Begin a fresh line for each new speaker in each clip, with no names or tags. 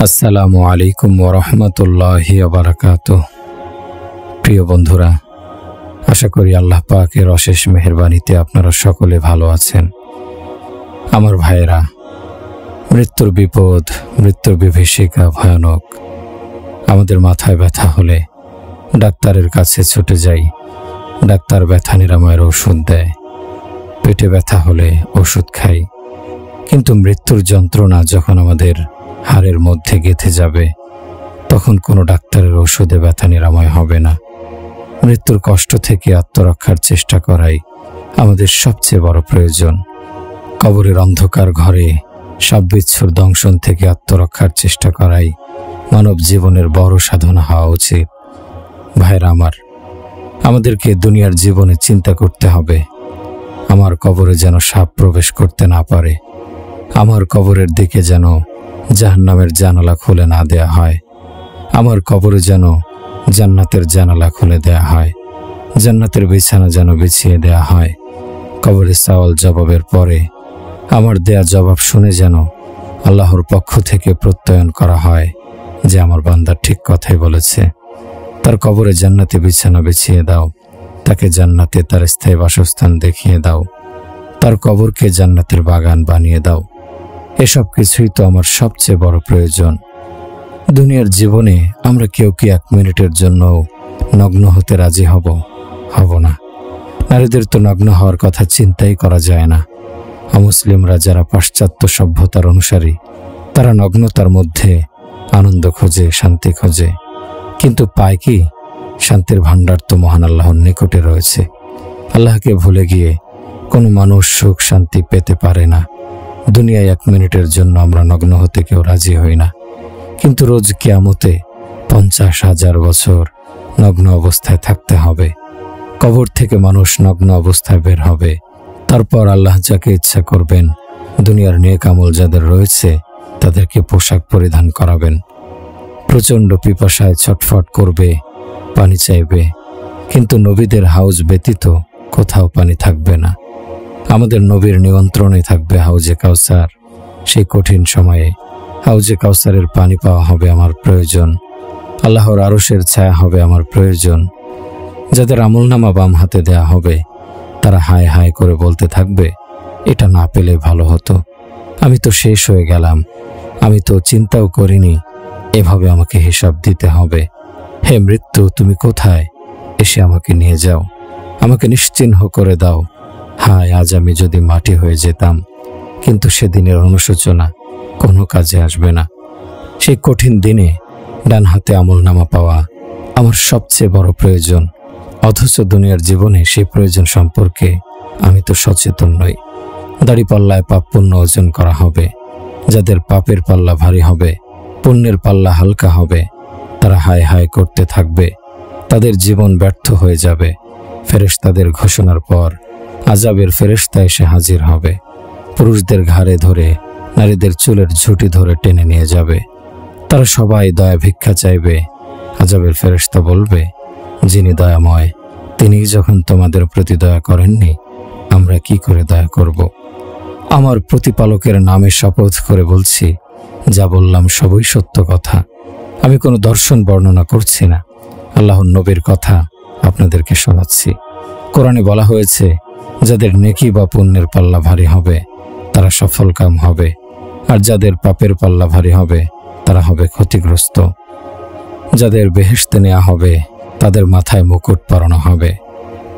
আসসালামু আলাইকুম ওয়া রাহমাতুল্লাহি ওয়া বারাকাতুহু। প্রিয় বন্ধুরা, আশা করি আল্লাহ পাকের অশেষ মেহেরবানিতে আপনারা সকলে ভালো আছেন। আমার ভাইয়েরা, মৃত্যুর বিপদ, মৃত্যুর বিভীষিকা ভয়ানক। আমাদের মাথায় ব্যথা হলে ডাক্তারের কাছে ছুটে যাই। ডাক্তার ব্যথা নিরাময়ের ওষুধ দেয়। পেটে ব্যথা হলে ওষুধ খাই। কিন্তু মৃত্যুর যন্ত্রণা যখন আমাদের হাড়ের মধ্যে গেঁথে যাবে, তখন কোনো ডাক্তারের ওষুধে ব্যথা নিরাময় হবে না। মৃত্যুর কষ্ট থেকে আত্মরক্ষার চেষ্টা করাই আমাদের সবচেয়ে বড় প্রয়োজন। কবরের অন্ধকার ঘরে সাববিচ্ছুর দংশন থেকে আত্মরক্ষার চেষ্টা করাই মানব জীবনের বড় সাধনা হওয়া উচিত। ভাইরা আমার, আমাদেরকে দুনিয়ার জীবনে চিন্তা করতে হবে, আমার কবরে যেন সাপ প্রবেশ করতে না পারে, আমার কবরের দিকে যেন জাহান্নামের জানালা খুলে না দেয়া হয়, আমার কবরে যেন জান্নাতের জানালা খুলে দেয়া হয়, জান্নাতের বিছানা যেন বিছিয়ে দেয়া হয়। কবরে সওয়াল জবাবের পরে আমার দেয়া জবাব শুনে যেন আল্লাহর পক্ষ থেকে প্রত্যয়ন করা হয় যে আমার বান্দা ঠিক কথাই বলেছে। তার কবরে জান্নাতে বিছানা বিছিয়ে দাও, তাকে জান্নাতে তার স্থায়ী বাসস্থান দেখিয়ে দাও, তার কবরকে জান্নাতের বাগান বানিয়ে দাও। এসব কিছুই তো আমার সবচেয়ে বড় প্রয়োজন। দুনিয়ার জীবনে আমরা কেউ কি 1 মিনিটের জন্য নগ্ন হতে রাজি হব না। নারীদের তো নগ্ন হওয়ার কথা চিন্তাই করা যায় না। অমুসলিমরা যারা পাশ্চাত্য সভ্যতার অনুসারী, তারা নগ্নতার মধ্যে আনন্দ খোঁজে, শান্তি খোঁজে, কিন্তু পায় কি? শান্তির ভাণ্ডার তো মহান আল্লাহর নিকটে রয়েছে। আল্লাহকে ভুলে গিয়ে কোনো মানুষ সুখ শান্তি পেতে পারে না। দুনিয়ায় 1 মিনিটের জন্য আমরা নগ্ন হতে কেউ রাজি হই না, কিন্তু রোজ কিয়ামতে 50,000 বছর নগ্ন অবস্থায় থাকতে হবে। কবর থেকে মানুষ নগ্ন অবস্থায় বের হবে। তারপর আল্লাহ যাকে ইচ্ছা করবেন, দুনিয়ার নেক আমল যাদের রয়েছে তাদেরকে পোশাক পরিধান করাবেন। প্রচণ্ড পিপাসায় ছটফট করবে, পানি চাইবে, কিন্তু নবীদের হাউজ ব্যতীত কোথাও পানি থাকবে না। আমাদের নবীর নিয়ন্ত্রণে থাকবে হাউজে কাউসার। সেই কঠিন সময়ে হাউজে কাউসারের পানি পাওয়া হবে আমার প্রয়োজন। আল্লাহর আরশের ছায়া হবে আমার প্রয়োজন। যাদের আমলনামা বাম হাতে দেয়া হবে, তারা হায় হায় করে বলতে থাকবে, এটা না পেলে ভালো হতো, আমি তো শেষ হয়ে গেলাম, আমি তো চিন্তাও করিনি, এভাবে আমাকে হিসাব দিতে হবে। হে মৃত্যু, তুমি কোথায়? এসে আমাকে নিয়ে যাও, আমাকে নিশ্চিহ্ন করে দাও। হায়, আজ আমি যদি মাটি হয়ে যেতাম। কিন্তু সেদিনের অনুশোচনা কোনো কাজে আসবে না। সেই কঠিন দিনে ডান হাতে আমলনামা পাওয়া আমার সবচেয়ে বড় প্রয়োজন, অথচ দুনিয়ার জীবনে সেই প্রয়োজন সম্পর্কে আমি তো সচেতন নই। দাড়িপাল্লায় পাপ পুণ্য ওজন করা হবে। যাদের পাপের পাল্লা ভারী হবে, পুণ্যের পাল্লা হালকা হবে, তারা হায় হায় করতে থাকবে। তাদের জীবন ব্যর্থ হয়ে যাবে। ফেরেশতাদের ঘোষণার পর আযাবের ফেরেশতা এসে হাজির হবে। পুরুষদের ঘাড়ে ধরে, নারীদের চুলের ঝুঁটি ধরে টেনে নিয়ে যাবে। তারা সবাই দয়া ভিক্ষা চাইবে। আযাবের ফেরেশতা বলবে, যিনি দয়াময়, তিনি যখন তোমাদের প্রতি দয়া করেননি, আমরা কি করে দয়া করব? আমার প্রতিপালকের নামে শপথ করে বলছি, যা বললাম সবই সত্য কথা। আমি কোনো দর্শন বর্ণনা করছি না, আল্লাহর নবীর কথা আপনাদেরকে শোনাচ্ছি। কোরআনে বলা হয়েছে, যাদের নেকি বা পুণ্যের পাল্লা ভারী হবে তারা সফলকাম হবে, আর যাদের পাপের পাল্লা ভারী হবে তারা হবে ক্ষতিগ্রস্ত। যাদের বেহেশতে নেওয়া হবে তাদের মাথায় মুকুট পরানো হবে,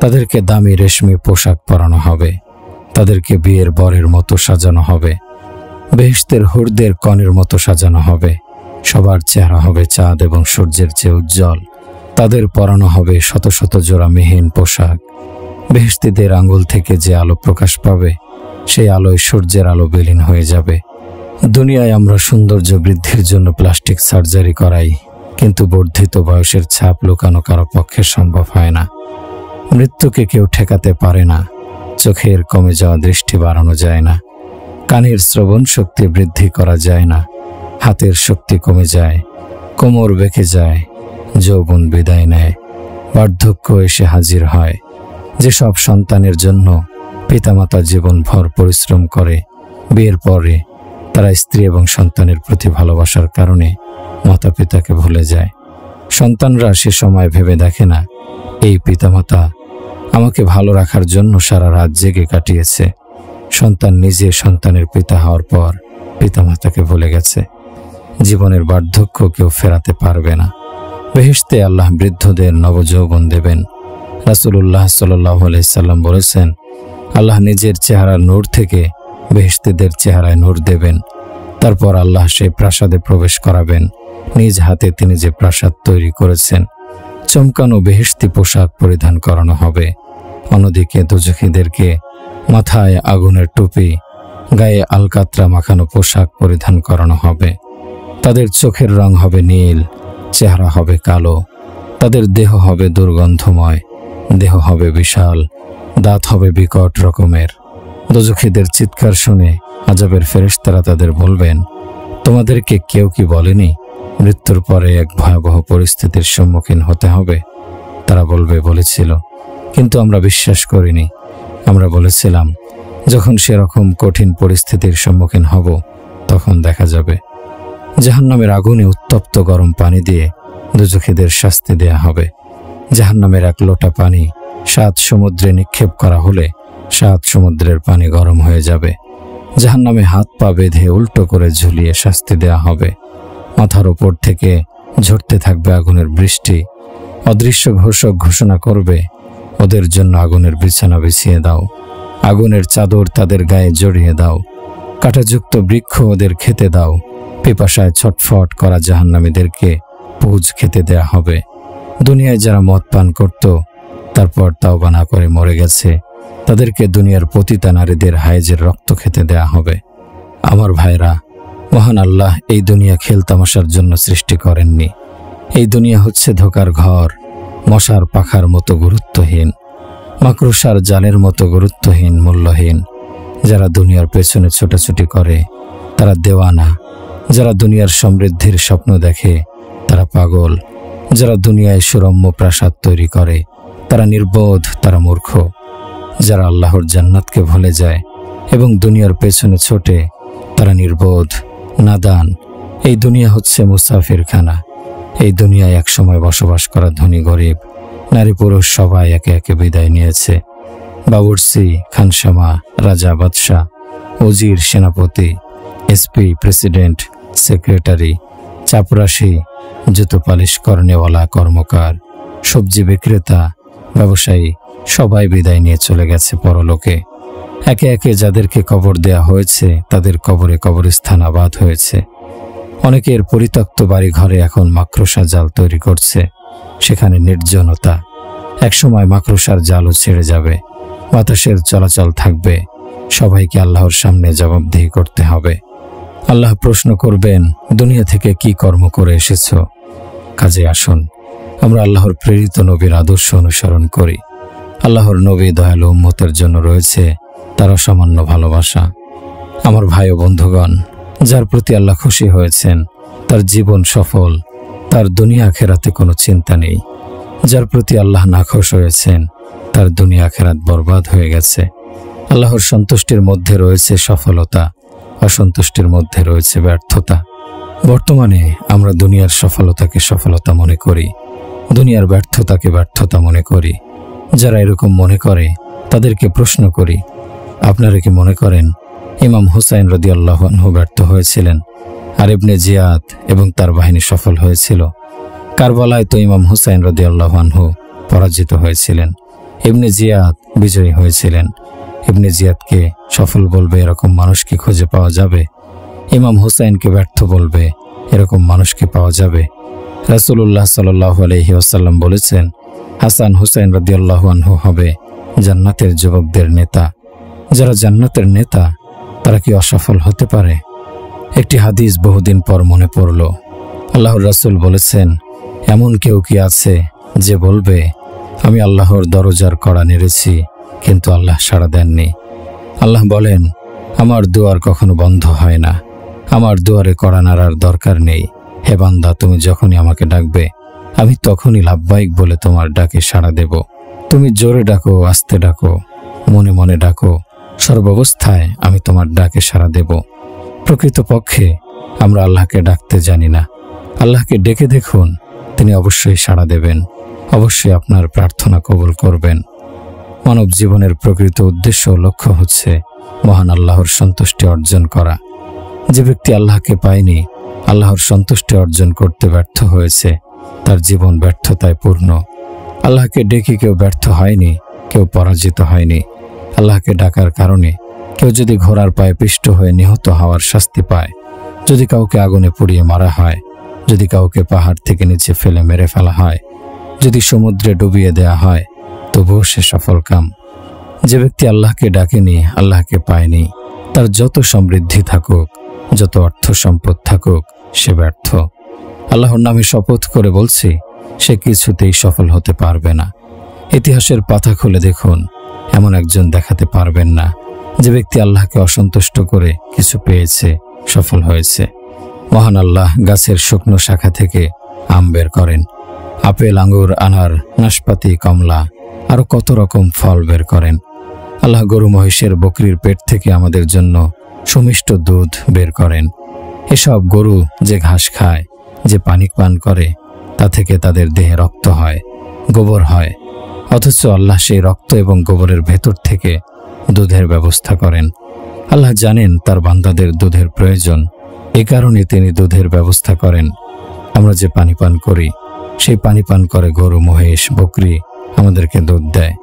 তাদেরকে দামি রেশমি পোশাক পরানো হবে, তাদেরকে বিয়ের বরের মতো সাজানো হবে, বেহেশতের হুরদের কনের মতো সাজানো হবে। সবার চেহারা হবে চাঁদ এবং সূর্যের চেয়ে উজ্জ্বল। তাদের পরানো হবে শত শত জোড়া মেহিন পোশাক। বেহেশতীদের আঙ্গুল থেকে যে আলো প্রকাশ পাবে, সেই আলোয় সূর্যের আলো বিলীন হয়ে যাবে। দুনিয়ায় আমরা সৌন্দর্য বৃদ্ধির জন্য প্লাস্টিক সার্জারি করাই, কিন্তু বর্ধিত বয়সের ছাপ লুকানো কারো পক্ষে সম্ভব হয় না। মৃত্যুকে কেউ ঠেকাতে পারে না। চোখের কমে যাওয়া দৃষ্টি বাড়ানো যায় না, কানের শ্রবণ শক্তি বৃদ্ধি করা যায় না, হাতের শক্তি কমে যায়, কোমর বেঁকে যায়, যৌবন বিদায় নেয়, বার্ধক্য এসে হাজির হয়। যেসব সন্তানের জন্য পিতামাতা জীবনভর পরিশ্রম করে, বিয়ের পরে তারা স্ত্রী এবং সন্তানের প্রতি ভালোবাসার কারণে মাতা পিতাকে ভুলে যায়। সন্তানরা সে সময় ভেবে দেখে না, এই পিতামাতা আমাকে ভালো রাখার জন্য সারা রাত জেগে কাটিয়েছে। সন্তান নিজে সন্তানের পিতা হওয়ার পর পিতামাতাকে ভুলে গেছে। জীবনের বার্ধক্য কেউ ফেরাতে পারবে না। বেহেশতে আল্লাহ বৃদ্ধদের নবযৌবন দেবেন। রাসূলুল্লাহ সাল্লাল্লাহু আলাইহি সাল্লাম বলেছেন, আল্লাহ নিজের চেহারার নূর থেকে বেহেশতীদের চেহারায় নূর দেবেন। তারপর আল্লাহ সেই প্রাসাদে প্রবেশ করাবেন। নিজ হাতে তিনি যে প্রাসাদ তৈরি করেছেন, চমকানো বেহেশতি পোশাক পরিধান করানো হবে। অন্যদিকে দোজখীদেরকে মাথায় আগুনের টুপি, গায়ে আলকাতরা মাখানো পোশাক পরিধান করানো হবে। তাদের চোখের রং হবে নীল, চেহারা হবে কালো, তাদের দেহ হবে দুর্গন্ধময়, দেহ হবে বিশাল, দাঁত হবে বিকট রকমের। দোজখীদের চিৎকার শুনে আযাবের ফেরেশতারা তাদের বলবেন, তোমাদেরকে কেউ কি বলেনি মৃত্যুর পরে এক ভয়াবহ পরিস্থিতির সম্মুখীন হতে হবে? তারা বলবে, বলেছিল, কিন্তু আমরা বিশ্বাস করিনি। আমরা বলেছিলাম, যখন সেরকম কঠিন পরিস্থিতির সম্মুখীন হব তখন দেখা যাবে। জাহান্নামের আগুনে উত্তপ্ত গরম পানি দিয়ে দোজখীদের শাস্তি দেয়া হবে। জাহান্নামের এক লোটা পানি 7 সমুদ্রে নিক্ষেপ করা হলে 7 সমুদ্রের পানি গরম হয়ে যাবে। জাহান্নামে হাত পা বেঁধে উল্টো করে ঝুলিয়ে শাস্তি দেয়া হবে। মাথার ওপর থেকে ঝরতে থাকবে আগুনের বৃষ্টি। অদৃশ্য ঘোষক ঘোষণা করবে, ওদের জন্য আগুনের বিছানা বিছিয়ে দাও, আগুনের চাদর তাদের গায়ে জড়িয়ে দাও, কাঁটাযুক্ত বৃক্ষ ওদের খেতে দাও। পিপাসায় ছটফট করা জাহান্নামীদেরকে পুজ খেতে দেয়া হবে। দুনিয়ায় যারা মদ পান করত, তারপর তাওবা না করে মরে গেছে, তাদেরকে দুনিয়ার পতিতা নারীদের হায়েজের রক্ত খেতে দেয়া হবে। আমার ভাইরা, মহান আল্লাহ এই দুনিয়া খেলতামাশার জন্য সৃষ্টি করেননি। এই দুনিয়া হচ্ছে ধোকার ঘর, মশার পাখার মতো গুরুত্বহীন, মাকড়সার জালের মতো গুরুত্বহীন, মূল্যহীন। যারা দুনিয়ার পেছনে ছোটাছুটি করে তারা দেওয়ানা। যারা দুনিয়ার সমৃদ্ধির স্বপ্ন দেখে তারা পাগল। যারা দুনিয়ায় সুরম্য প্রাসাদ তৈরি করে তারা নির্বোধ, তারা মূর্খ। যারা আল্লাহর জান্নাতকে ভুলে যায় এবং দুনিয়ার পেছনে ছোটে তারা নির্বোধ, নাদান। এই দুনিয়া হচ্ছে মুসাফিরখানা। এই দুনিয়ায় একসময় বসবাস করা ধনী গরিব, নারী পুরুষ সবাই একে একে বিদায় নিয়েছে। বাবুর্চি, খানসামা, রাজা, বাদশাহ, উজির, সেনাপতি, এসপি, প্রেসিডেন্ট, সেক্রেটারি, চাপরাশি, জুতো পালিশ করনেওয়ালা, কর্মকার, সবজি বিক্রেতা, ব্যবসায়ী সবাই বিদায় নিয়ে চলে গেছে পরলোকে। একে একে যাদেরকে কবর দেয়া হয়েছে তাদের কবরে কবরস্থান আবাদ হয়েছে। অনেকের পরিত্যক্ত বাড়ি ঘরে এখন মাকড়সা জাল তৈরি করছে, সেখানে নির্জনতা। একসময় মাকড়সার জালও ছেড়ে যাবে, বাতাসের চলাচল থাকবে, সবাইকে আল্লাহর সামনে জবাবদিহি করতে হবে। আল্লাহ প্রশ্ন করবেন, দুনিয়া থেকে কি কর্ম করে এসেছ? কাজে আসুন আমরা আল্লাহর প্রেরিত নবীর আদর্শ অনুসরণ করি। আল্লাহর নবী দয়ালু উম্মতের জন্য রয়েছে তার অসামান্য ভালোবাসা। আমার ভাই ও বন্ধুগণ, যার প্রতি আল্লাহ খুশি হয়েছেন তার জীবন সফল, তার দুনিয়া আখেরাতে কোনো চিন্তা নেই। যার প্রতি আল্লাহ নাখোশ হয়েছেন তার দুনিয়া আখেরাত বরবাদ হয়ে গেছে। আল্লাহর সন্তুষ্টির মধ্যে রয়েছে সফলতা, অসন্তুষ্টির মধ্যে রয়েছে ব্যর্থতা। বর্তমানে আমরা দুনিয়ার সফলতাকে সফলতা মনে করি, দুনিয়ার ব্যর্থতাকে ব্যর্থতা মনে করি। যারা এরকম মনে করে তাদেরকে প্রশ্ন করি, আপনারা কি মনে করেন ইমাম হুসাইন রাদিয়াল্লাহু আনহু ব্যর্থ হয়েছিলেন আর ইবনে জিয়াদ এবং তার বাহিনী সফল হয়েছিল? কারবালায় তো ইমাম হুসাইন রাদিয়াল্লাহু আনহু পরাজিত হয়েছিলেন, ইবনে জিয়াদ বিজয়ী হয়েছিলেন। ইবনে জিয়াদকে সফল বলবে এরকম মানুষ কি খুঁজে পাওয়া যাবে? ইমাম হুসাইনকে ব্যর্থ বলবে এরকম মানুষ কি পাওয়া যাবে? রাসূলুল্লাহ সাল্লাল্লাহু আলাইহি ওয়াসাল্লাম বলেছেন, হাসান হুসাইন রাদিয়াল্লাহু আনহু হবে জান্নাতের যুবকদের নেতা। যারা জান্নাতের নেতা তারা কি অসফল হতে পারে? একটি হাদিস বহুদিন পর মনে পড়ল। আল্লাহর রাসূল বলেছেন, এমন কেউ কি আছে যে বলবে, আমি আল্লাহর দরজার কড়া নেড়েছি কিন্তু আল্লাহ সাড়া দেননি? আল্লাহ বলেন, আমার দুয়ার কখনো বন্ধ হয় না, আমার দুয়ারে কড়া নাড়ার দরকার নেই। হে বান্দা, তুমি যখনই আমাকে ডাকবে আমি তখনই লাব্বাইক বলে তোমার ডাকে সাড়া দেব। তুমি জোরে ডাকো, আস্তে ডাকো, মনে মনে ডাকো, সর্বাবস্থায় আমি তোমার ডাকে সাড়া দেব। প্রকৃতপক্ষে আমরা আল্লাহকে ডাকতে জানি না। আল্লাহকে ডেকে দেখুন, তিনি অবশ্যই সাড়া দেবেন, অবশ্যই আপনার প্রার্থনা কবুল করবেন। মানব জীবনের প্রকৃত উদ্দেশ্য ও লক্ষ্য হচ্ছে মহান আল্লাহর সন্তুষ্টি অর্জন করা। যে ব্যক্তি আল্লাহকে পায়নি, আল্লাহর সন্তুষ্টি অর্জন করতে ব্যর্থ হয়েছে, তার জীবন ব্যর্থতায় পূর্ণ। আল্লাহকে ডেকে কেউ ব্যর্থ হয়নি, কেউ পরাজিত হয়নি। আল্লাহকে ডাকার কারণে কেউ যদি ঘোড়ার পায়ে পিষ্ট হয়ে নিহত হওয়ার শাস্তি পায়, যদি কাউকে আগুনে পুড়িয়ে মারা হয়, যদি কাউকে পাহাড় থেকে নিচে ফেলে মেরে ফেলা হয়, যদি সমুদ্রে ডুবিয়ে দেয়া হয়, তবুও সে সফল কাম। যে ব্যক্তি আল্লাহকে ডাকেনি, আল্লাহকে পায়নি, তার যত সমৃদ্ধি থাকুক, যত অর্থ সম্পদ থাকুক, সে ব্যর্থ। আল্লাহর নামে শপথ করে বলছি, সে কিছুতেই সফল হতে পারবে না। ইতিহাসের পাতা খুলে দেখুন, এমন একজন দেখাতে পারবেন না যে ব্যক্তি আল্লাহকে অসন্তুষ্ট করে কিছু পেয়েছে, সফল হয়েছে। মহান আল্লাহ গাছের শুকনো শাখা থেকে আম বের করেন, আপেল, আঙ্গুর, আনার, নাশপাতি, কমলা, আরো কত রকম ফল বের করেন। আল্লাহ গরু, মহিষের, বকরির পেট থেকে আমাদের জন্য সুমিষ্ট দুধ বের করেন। এসব গরু যে ঘাস খায়, যে পানি পান করে, তা থেকে তাদের দেহে রক্ত হয়, গোবর হয়। অথচ আল্লাহ সেই রক্ত এবং গোবরের ভেতর থেকে দুধের ব্যবস্থা করেন। আল্লাহ জানেন তার বান্দাদের দুধের প্রয়োজন, এ কারণে তিনি দুধের ব্যবস্থা করেন। আমরা যে পানি পান করি, সেই পানি পান করে গরু, মহিষ, বকরি আমাদেরকে দুধ দেয়।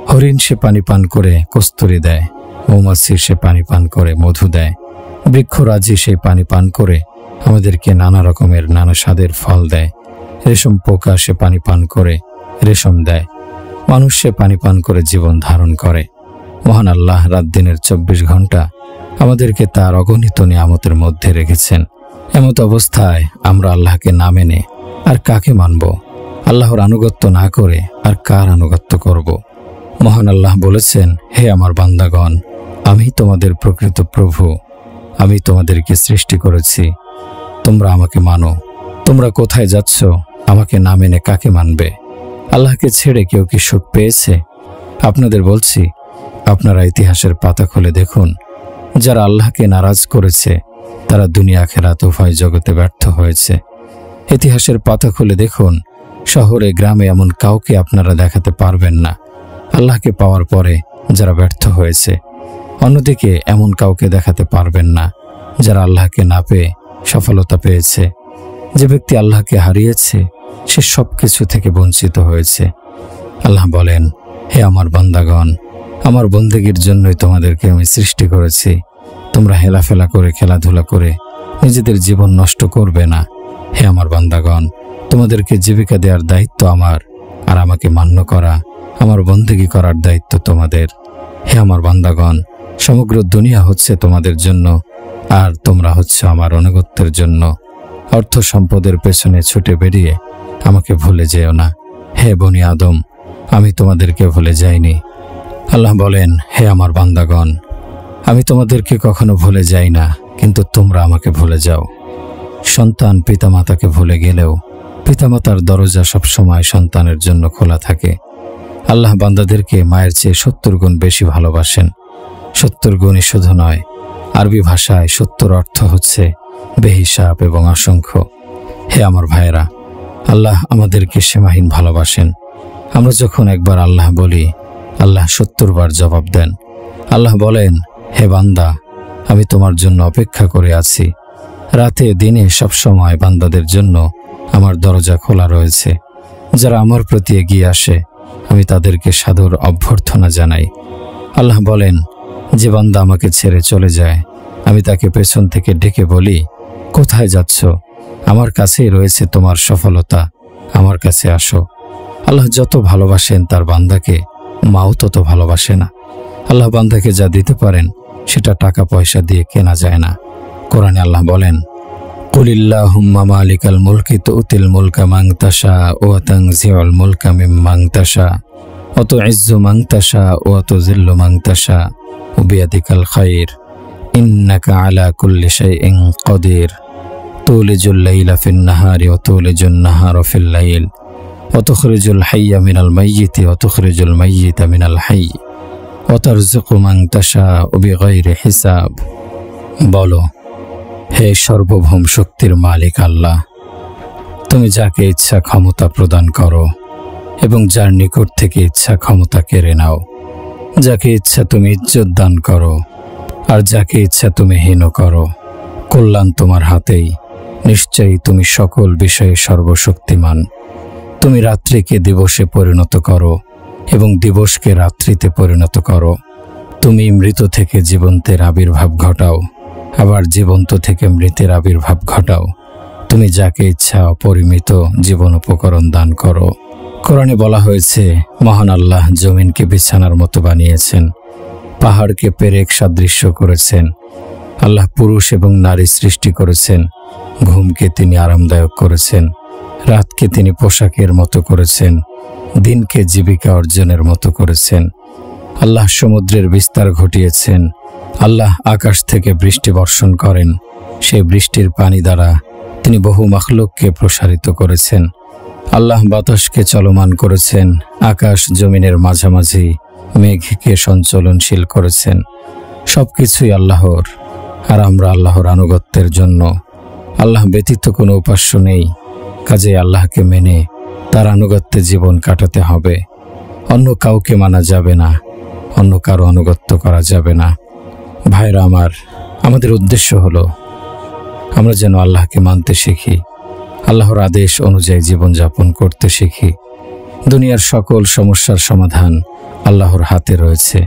হরিণ সে পানি পান করে কস্তুরী দেয়, মৌমাছি সে পানি পান করে মধু দেয়, বৃক্ষরাজি সেই পানি পান করে আমাদেরকে নানা রকমের নানা স্বাদের ফল দেয়, রেশম পোকা সে পানি পান করে রেশম দেয়, মানুষ সে পানি পান করে জীবন ধারণ করে। মহান আল্লাহ রাত দিনের 24 ঘন্টা আমাদেরকে তার অগণিত নিয়ামতের মধ্যে রেখেছেন। এমত অবস্থায় আমরা আল্লাহকে না মেনে আর কাকে মানব? আল্লাহর আনুগত্য না করে আর কার আনুগত্য করব? মহান আল্লাহ বলেছেন, হে আমার বান্দাগণ, আমি তোমাদের প্রকৃত প্রভু, আমি তোমাদেরকে সৃষ্টি করেছি, তোমরা আমাকে মানো। তোমরা কোথায় যাচ্ছ? আমাকে না মেনে কাকে মানবে? আল্লাহকে ছেড়ে কেউ কি সুখ পেয়েছে? আপনাদের বলছি, আপনারা ইতিহাসের পাতা খুলে দেখুন, যারা আল্লাহকে নারাজ করেছে তারা দুনিয়া আখিরাত উভয় জগতে ব্যর্থ হয়েছে। ইতিহাসের পাতা খুলে দেখুন, শহরে গ্রামে এমন কাউকে আপনারা দেখাতে পারবেন না আল্লাহকে পাওয়ার পরে যারা ব্যর্থ হয়েছে। অন্যদিকে এমন কাউকে দেখাতে পারবেন না যারা আল্লাহকে না পেয়ে সফলতা পেয়েছে। যে ব্যক্তি আল্লাহকে হারিয়েছে সে সব কিছু থেকে বঞ্চিত হয়েছে। আল্লাহ বলেন, হে আমার বান্দাগণ, আমার বন্দেগীর জন্যই তোমাদেরকে আমি সৃষ্টি করেছি। তোমরা হেলাফেলা করে, খেলাধুলা করে নিজেদের জীবন নষ্ট করবে না। হে আমার বান্দাগণ, তোমাদেরকে জীবিকা দেওয়ার দায়িত্ব আমার, আর আমাকে মান্য করা, আমার বন্দেগী করার দায়িত্ব তোমাদের। হে আমার বান্দাগণ, সমগ্র দুনিয়া হচ্ছে তোমাদের জন্য, আর তোমরা হচ্ছে আমার আনুগত্যের জন্য। অর্থ সম্পদের পেছনে ছুটে বেরিয়ে আমাকে ভুলে যেও না। হে বনি আদম, আমি তোমাদেরকে ভুলে যাইনি। আল্লাহ বলেন, হে আমার বান্দাগণ, আমি তোমাদেরকে কখনো ভুলে যাই না, কিন্তু তোমরা আমাকে ভুলে যাও। সন্তান পিতামাতাকে ভুলে গেলেও পিতামাতার দরজা সবসময় সন্তানের জন্য খোলা থাকে। আল্লাহ বান্দাদেরকে মায়ের চেয়ে 70 গুণ বেশি ভালোবাসেন। 70 গুণই শুধু নয়, আরবি ভাষায় 70 অর্থ হচ্ছে বেহিসাব এবং অসংখ্য। হে আমার ভাইয়েরা, আল্লাহ আমাদেরকে সীমাহীন ভালোবাসেন। আমরা যখন একবার আল্লাহ বলি, আল্লাহ 70 বার জবাব দেন। আল্লাহ বলেন, হে বান্দা, আমি তোমার জন্য অপেক্ষা করে আছি। রাতে দিনে সবসময় বান্দাদের জন্য আমার দরজা খোলা রয়েছে। যারা আমার প্রতি এগিয়ে আসে আমি তাদেরকে সাদর অভ্যর্থনা জানাই। আল্লাহ বলেন, যে বান্দা আমাকে ছেড়ে চলে যায় আমি তাকে পেছন থেকে ডেকে বলি, কোথায় যাচ্ছ? আমার কাছেই রয়েছে তোমার সফলতা, আমার কাছে আসো। আল্লাহ যত ভালোবাসেন তার বান্দাকে, মাও তত ভালোবাসে না। আল্লাহ বান্দাকে যা দিতে পারেন সেটা টাকা পয়সা দিয়ে কেনা যায় না। কোরআনে আল্লাহ বলেন, কুলিল্লাহুম্মা মালিকাল মুলকি তুতিল মুলকা মান তাশা ওয়া তানজিউল মুলকা মিম্মান তাশা ওয়া তুইজ্জু মান তাশা ওয়া তুযিল্লু মান তাশা ওয়া বিয়াদিকাল খায়র ইন্নাকা আলা কুল্লি শাইইন কাদির তুলিজুল লাইলা ফিন নাহারি ওয়া তুলিজুন নাহারা ফিল লাইল ওয়া তুখরিজুল হাইয়্যা মিনাল মাইয়িতি ওয়া তুখরিজুল মাইয়িতা মিনাল হাইয়্যি ওয়া তারযুকু মান তাশা বিগাইরি হিসাব। বলো, হে সর্বভৌম শক্তির মালিক আল্লাহ, তুমি যাকে ইচ্ছা ক্ষমতা প্রদান করো এবং যার নিকট থেকে ইচ্ছা ক্ষমতা কেড়ে নাও। যাকে ইচ্ছা তুমি ইজ্জত দান করো আর যাকে ইচ্ছা তুমি হীন করো। কল্যাণ তোমার হাতেই, নিশ্চয়ই তুমি সকল বিষয়ে সর্বশক্তিমান। তুমি রাত্রিকে দিবসে পরিণত করো এবং দিবসকে রাত্রিতে পরিণত করো। তুমি মৃত থেকে জীবন্তের আবির্ভাব ঘটাও, আবার জীবন্ত থেকে মৃতের আবির্ভাব ঘটাও। তুমি যাকে ইচ্ছা অপরিমিত জীবন উপকরণ দান করো। কোরআনে বলা হয়েছে, মহান আল্লাহ জমিনকে বিছানার মতো বানিয়েছেন, পাহাড়কে পেরেক সাদৃশ্য করেছেন। আল্লাহ পুরুষ এবং নারী সৃষ্টি করেছেন। ঘুমকে তিনি আরামদায়ক করেছেন, রাতকে তিনি পোশাকের মতো করেছেন, দিনকে জীবিকা অর্জনের মতো করেছেন। আল্লাহ সমুদ্রের বিস্তার ঘটিয়েছেন। আল্লাহ আকাশ থেকে বৃষ্টি বর্ষণ করেন, সেই বৃষ্টির পানি দ্বারা তিনি বহু মাখলুককে প্রসারিত করেছেন। আল্লাহ বাতাসকে চলমান করেছেন, আকাশ জমিনের মাঝামাঝি মেঘকে সঞ্চলনশীল করেছেন। সবকিছুই আল্লাহর, আর আমরা আল্লাহর আনুগত্যের জন্য। আল্লাহ ব্যতীত কোনো উপাস্য নেই, কাজে আল্লাহকে মেনে তার আনুগত্যে জীবন কাটাতে হবে। অন্য কাউকে মানা যাবে না, অন্য কারো আনুগত্য করা যাবে না। ভাইরা আমার, আমাদের উদ্দেশ্য হলো আমরা যেন আল্লাহকে মানতে শিখি, আল্লাহর আদেশ অনুযায়ী জীবনযাপন করতে শিখি। দুনিয়ার সকল সমস্যার সমাধান আল্লাহর হাতে রয়েছে।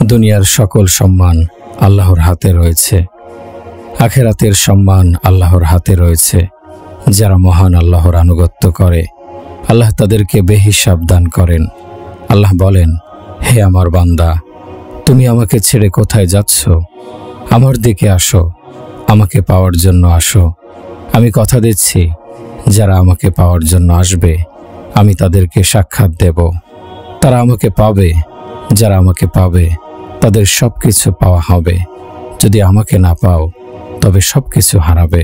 দুনিয়ার সকল সম্মান আল্লাহর হাতে রয়েছে। আখিরাতের সম্মান আল্লাহর হাতে রয়েছে। যারা মহান আল্লাহর আনুগত্য করে, আল্লাহ তাদেরকে বেহিসাব দান করেন। আল্লাহ বলেন, হে আমার বান্দা, তুমি আমাকে ছেড়ে কোথায় যাচ্ছ? আমার দিকে আসো, আমাকে পাওয়ার জন্য আসো। আমি কথা দিচ্ছি, যারা আমাকে পাওয়ার জন্য আসবে আমি তাদেরকে সাক্ষাৎ দেব। তারা আমাকে পাবে, যারা আমাকে পাবে তাদের সব কিছু পাওয়া হবে। যদি আমাকে না পাও তবে সব কিছু হারাবে।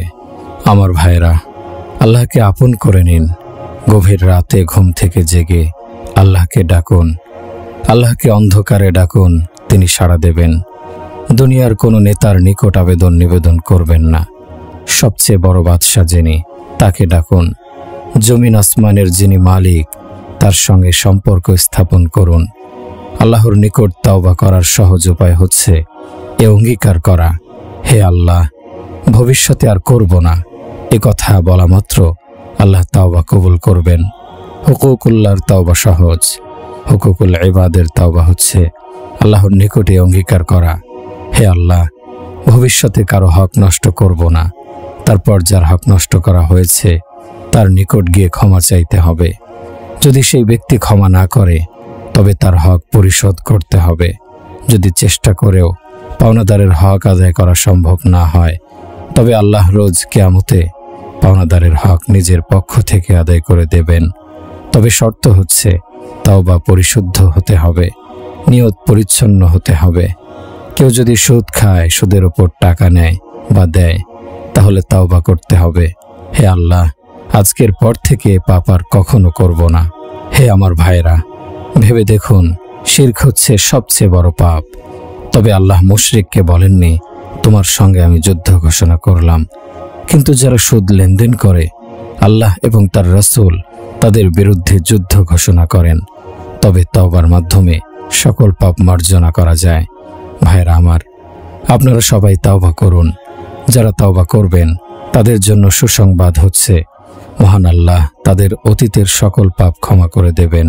আমার ভাইরা, আল্লাহকে আপন করে নিন। গভীর রাতে ঘুম থেকে জেগে আল্লাহকে ডাকুন। আল্লাহকে অন্ধকারে ডাকুন, তিনি সাড়া দেবেন। দুনিয়ার কোনো নেতার নিকট আবেদন নিবেদন করবেন না। সবচেয়ে বড় বাদশা যিনি, তাকে ডাকুন। জমিন আসমানের যিনি মালিক, তার সঙ্গে সম্পর্ক স্থাপন করুন। আল্লাহর নিকট তাওবা করার সহজ উপায় হচ্ছে এ অঙ্গীকার করা, হে আল্লাহ, ভবিষ্যতে আর করব না। এ কথা বলা মাত্র আল্লাহ তাওবা কবুল করবেন। হুকুকুল্লাহর তাওবা সহজ, হুকুকুল ইবাদের তাওবা হচ্ছে আল্লাহর নিকটে অঙ্গীকার করা, হে আল্লাহ, ভবিষ্যতে কারো হক নষ্ট করব না। তারপর যার হক নষ্ট করা হয়েছে তার নিকট গিয়ে ক্ষমা চাইতে হবে। যদি সেই ব্যক্তি ক্ষমা না করে তবে তার হক পরিশোধ করতে হবে। যদি চেষ্টা করেও পাওনাদারের হক আদায় করা সম্ভব না হয় তবে আল্লাহ রোজ কিয়ামতে পাওনাদারের হক নিজের পক্ষ থেকে আদায় করে দেবেন। তবে শর্ত হচ্ছে তাওবা পরিশুদ্ধ হতে হবে, নিয়ত পরিচ্ছন্ন হতে হবে। কেউ যদি সুদ খায়, সুদের ওপর টাকা নেয় বা দেয়, তাহলে তাওবা করতে হবে, হে আল্লাহ, আজকের পর থেকে পাপ আর কখনো করব না। হে আমার ভাইরা, ভেবে দেখুন, শিরক হচ্ছে সবচেয়ে বড় পাপ। তবে আল্লাহ মুশরিককে বলেননি, তোমার সঙ্গে আমি যুদ্ধ ঘোষণা করলাম। কিন্তু যারা সুদ লেনদেন করে, আল্লাহ এবং তার রাসূল তাদের বিরুদ্ধে যুদ্ধ ঘোষণা করেন। তবে তাওবার মাধ্যমে সকল পাপ মার্জনা করা যায়। ভাইরা আমার, আপনারা সবাই তাওবা করুন। যারা তাওবা করবেন তাদের জন্য সুসংবাদ হচ্ছে মহান আল্লাহ তাদের অতীতের সকল পাপ ক্ষমা করে দেবেন।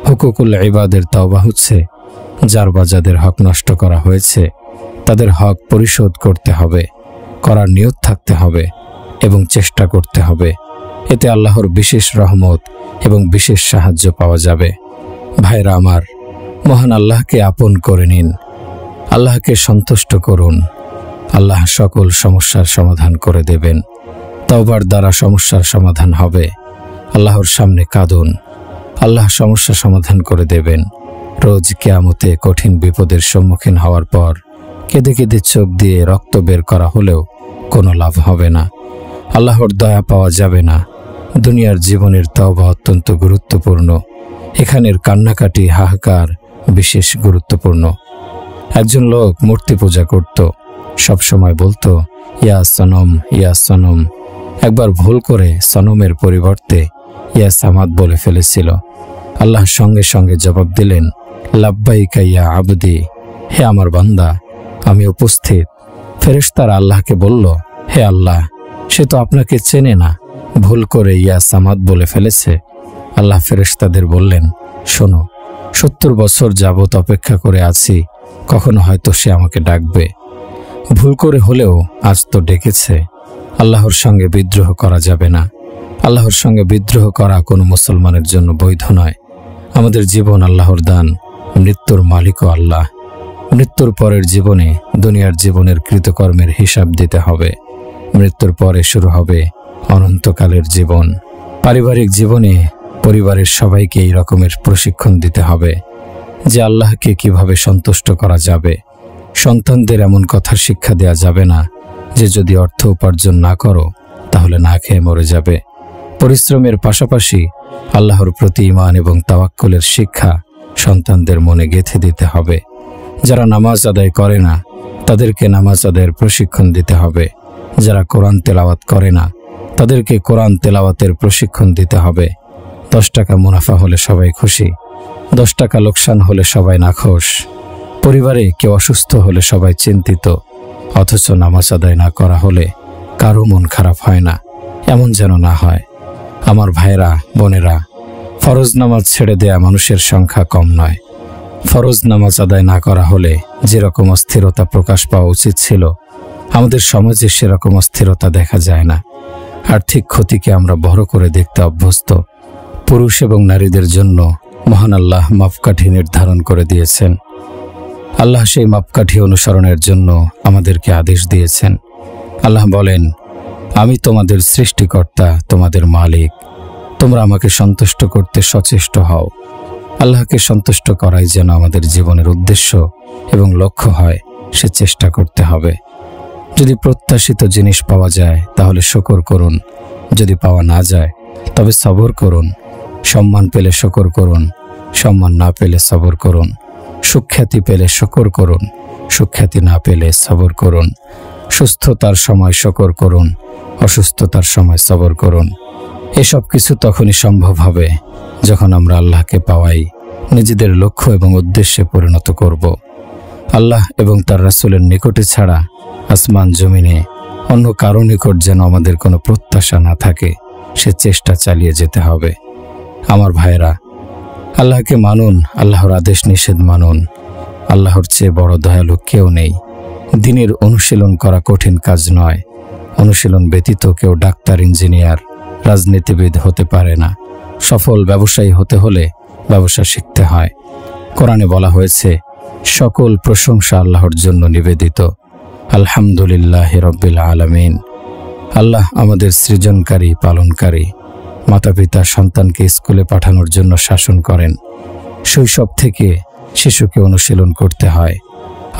হুকুকুল ইবাদের তাওবা হচ্ছে যার বা যাদের হক নষ্ট করা হয়েছে তাদের হক পরিশোধ করতে হবে, করার নিয়ত থাকতে হবে এবং চেষ্টা করতে হবে। এতে আল্লাহর বিশেষ রহমত এবং বিশেষ সাহায্য পাওয়া যাবে। ভাইরা আমার, মহান আল্লাহকে আপন করে নিন, আল্লাহকে সন্তুষ্ট করুন। আল্লাহ সকল সমস্যার সমাধান করে দেবেন। তাওবার দ্বারা সমস্যার সমাধান হবে। আল্লাহর সামনে কাঁদুন, আল্লাহ সমস্যা সমাধান করে দেবেন। রোজ কিয়ামতে কঠিন বিপদের সম্মুখীন হওয়ার পর কেঁদে কেঁদে চোখ দিয়ে রক্ত বের করা হলেও কোনো লাভ হবে না। আল্লাহর দয়া পাওয়া যাবে না। দুনিয়ার জীবনের তাওবা অত্যন্ত গুরুত্বপূর্ণ। এখানের কান্নাকাটি, হাহাকার বিশেষ গুরুত্বপূর্ণ। একজন লোক মূর্তি পূজা করত। সবসময় বলতো, ইয়া সনম একবার ভুল করে সনমের পরিবর্তে ইয়া সামাদ বলে ফেলেছিল। আল্লাহ সঙ্গে সঙ্গে জবাব দিলেন, লাব্বাইকা ইয়া আবদি, হে আমার বান্দা, আমি উপস্থিত। ফেরেশতারা আল্লাহকে বলল, হে আল্লাহ, সে তো আপনাকে চেনে না, ভুল করে ইয়া সামাদ বলে ফেলেছে। আল্লাহ ফেরেশতাদের বললেন, শোনো, 70 বছর যাবৎ অপেক্ষা করে আছি, কখনো হয়তো সে আমাকে ডাকবে। ভুল করে হলেও আজ তো ডেকেছে। আল্লাহর সঙ্গে বিদ্রোহ করা যাবে না। আল্লাহর সঙ্গে বিদ্রোহ করা কোনো মুসলমানের জন্য বৈধ নয়। আমাদের জীবন আল্লাহর দান, মৃত্যুর মালিকও আল্লাহ। মৃত্যুর পরের জীবনে দুনিয়ার জীবনের কৃতকর্মের হিসাব দিতে হবে। মৃত্যুর পরে শুরু হবে অনন্তকালের জীবন। পারিবারিক জীবনে পরিবারের সবাইকে এই রকমের প্রশিক্ষণ দিতে হবে যে আল্লাহকে কিভাবে সন্তুষ্ট করা যাবে। সন্তানদের এমন কথার শিক্ষা দেয়া যাবে না যে যদি অর্থ উপার্জন না করো তাহলে না খেয়ে মরে যাবে। পরিশ্রমের পাশাপাশি আল্লাহর প্রতি ঈমান এবং তাওয়াক্কুলের শিক্ষা সন্তানদের মনে গেঁথে দিতে হবে। যারা নামাজ আদায় করে না তাদেরকে নামাজ আদায়ের প্রশিক্ষণ দিতে হবে। যারা কোরআন তেলাওয়াত করে না তাদেরকে কোরআন তেলাওয়াতের প্রশিক্ষণ দিতে হবে। 10 টাকা মুনাফা হলে সবাই খুশি, 10 টাকা লোকসান হলে সবাই নাখোশ। পরিবারে কেউ অসুস্থ হলে সবাই চিন্তিত, অথচ নামাজ আদায় না করা হলে কারো মন খারাপ হয় না। এমন যেন না হয়। আমার ভাইরা, বোনেরা, ফরজ নামাজ ছেড়ে দেয়া মানুষের সংখ্যা কম নয়। ফরজ নামাজ আদায় না করা হলে যেরকম অস্থিরতা প্রকাশ পাওয়া উচিত ছিল, আমাদের সমাজে সেরকম অস্থিরতা দেখা যায় না। আর্থিক ক্ষতিকে আমরা বড় করে দেখতে অভ্যস্ত। পুরুষ এবং নারীদের জন্য মহান আল্লাহ মাপকাঠি নির্ধারণ করে দিয়েছেন। আল্লাহ সেই মাপকাঠি অনুসরণের জন্য আমাদেরকে আদেশ দিয়েছেন। আল্লাহ বলেন, আমি তোমাদের সৃষ্টিকর্তা, তোমাদের মালিক। তোমরা আমাকে সন্তুষ্ট করতে সচেষ্ট হও। আল্লাহকে সন্তুষ্ট করাই যেন আমাদের জীবনের উদ্দেশ্য এবং লক্ষ্য হয়, সে চেষ্টা করতে হবে। যদি প্রত্যাশিত জিনিস পাওয়া যায় তাহলে শুকর করুন, যদি পাওয়া না যায় তবে সবর করুন। সম্মান পেলে শুকর করুন, সম্মান না পেলে সবর করুন। সুখ্যাতি পেলে শুকর করুন, সুখ্যাতি না পেলে সবর করুন। সুস্থতার সময় শুকর করুন, অসুস্থতার সময় সবর করুন। এসব কিছু তখনই সম্ভব হবে যখন আমরা আল্লাহকে পাওয়াই নিজেদের লক্ষ্য এবং উদ্দেশ্যে পরিণত করব। আল্লাহ এবং তার রাসূলের নিকটে ছাড়া আসমান জমিনে অন্য কারো নিকট যেন আমাদের কোনো প্রত্যাশা না থাকে, সে চেষ্টা চালিয়ে যেতে হবে। আমার ভাইরা, আল্লাহকে মানুন, আল্লাহর আদেশ নিষেধ মানুন। আল্লাহর চেয়ে বড় দয়ালু কেউ নেই। দ্বীনের অনুশীলন করা কঠিন কাজ নয়। অনুশীলন ব্যতীত কেউ ডাক্তার, ইঞ্জিনিয়ার, রাজনীতিবিদ হতে পারে না। সফল ব্যবসায়ী হতে হলে ব্যবসা শিখতে হয়। কোরআনে বলা হয়েছে, সকল প্রশংসা আল্লাহর জন্য নিবেদিত। আলহামদুলিল্লাহ রব্বিল আলামিন। আল্লাহ আমাদের সৃজনকারী, পালনকারী। মাতা পিতা সন্তানকে স্কুলে পাঠানোর জন্য শাসন করেন। শৈশব থেকে শিশুকে অনুশীলন করতে হয়।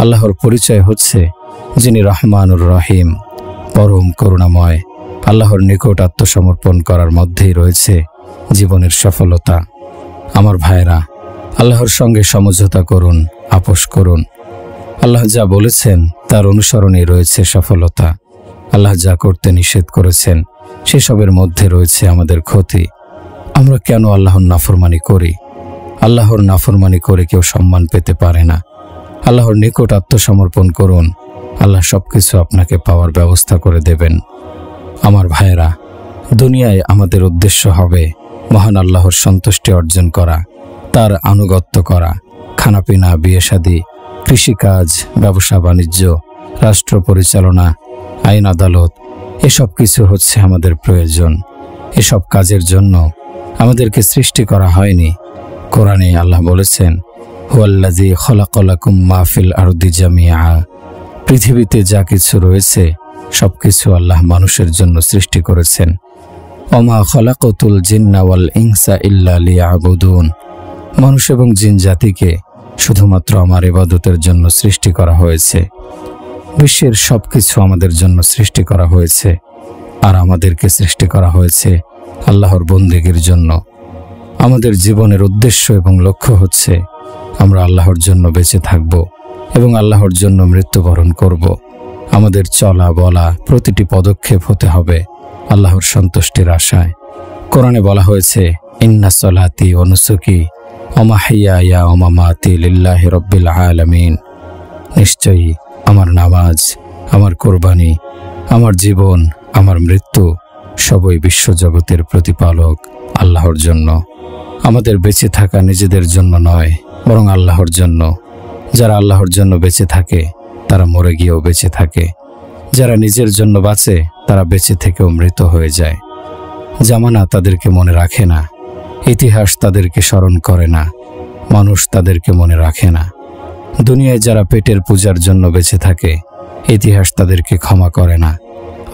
আল্লাহর পরিচয় হচ্ছে যিনি রহমানুর রহিম, পরম করুণাময়। আল্লাহর নিকট আত্মসমর্পণ করার মধ্যেই রয়েছে জীবনের সফলতা। আমার ভাইরা, আল্লাহর সঙ্গে সমঝোতা করুন, আপোষ করুন। আল্লাহ যা বলেছেন তার অনুসরণেই রয়েছে সফলতা। আল্লাহ যা করতে নিষেধ করেছেন সেসবের মধ্যে রয়েছে আমাদের ক্ষতি। আমরা কেন আল্লাহর নাফরমানি করি? আল্লাহর নাফরমানি করে কেউ সম্মান পেতে পারে না। আল্লাহর নিকট আত্মসমর্পণ করুন, আল্লাহ সবকিছু আপনাকে পাওয়ার ব্যবস্থা করে দেবেন। আমার ভাইয়েরা, দুনিয়ায় আমাদের উদ্দেশ্য হবে মহান আল্লাহর সন্তুষ্টি অর্জন করা, তার আনুগত্য করা। খানাপিনা, বিয়ে শাদী, কৃষিকাজ, ব্যবসা বাণিজ্য, রাষ্ট্র পরিচালনা, আইন আদালত, এসব কিছু হচ্ছে আমাদের প্রয়োজন। এসব কাজের জন্য আমাদেরকে সৃষ্টি করা হয়নি। কোরআনে আল্লাহ বলেছেন, হুয়াল্লাযী খলাকালাকুম মা ফিল আরদি জামিআ। পৃথিবীতে যা কিছু রয়েছে সবকিছু আল্লাহ মানুষের জন্য সৃষ্টি করেছেন। ওমা খলাকাতুল জিন্না ওয়াল ইনসা ইল্লা লিয়াবুদুন। মানুষ এবং জিন জাতিকে শুধুমাত্র আমার ইবাদতের জন্য সৃষ্টি করা হয়েছে। বিশ্বের সবকিছু আমাদের জন্য সৃষ্টি করা হয়েছে, আর আমাদেরকে সৃষ্টি করা হয়েছে আল্লাহর বন্দেগীর জন্য। আমাদের জীবনের উদ্দেশ্য এবং লক্ষ্য হচ্ছে আমরা আল্লাহর জন্য বেঁচে থাকব এবং আল্লাহর জন্য মৃত্যুবরণ করব। আমাদের চলা বলা প্রতিটি পদক্ষেপ হতে হবে আল্লাহর সন্তুষ্টির আশায়। কোরআনে বলা হয়েছে, ইন্না সলাতি ওয়া নুসুকি ওয়া মাহইয়ায়া ওয়া মামাতি লিল্লাহি রাব্বিল আলামিন। নিশ্চয়ই আমার নামাজ, আমার কোরবানি, আমার জীবন, আমার মৃত্যু সবই বিশ্বজগতের প্রতিপালক আল্লাহর জন্য। আমাদের বেঁচে থাকা নিজেদের জন্য নয়, বরং আল্লাহর জন্য। যারা আল্লাহর জন্য বেঁচে থাকে তারা মরে গিয়েও বেঁচে থাকে। যারা নিজের জন্য বাঁচে তারা বেঁচে থেকেও মৃত হয়ে যায়। জামানা তাদেরকে মনে রাখে না, ইতিহাস তাদেরকে স্মরণ করে না, মানুষ তাদেরকে মনে রাখে না। দুনিয়ায় যারা পেটের পূজার জন্য বেঁচে থাকে, ইতিহাস তাদেরকে ক্ষমা করে না,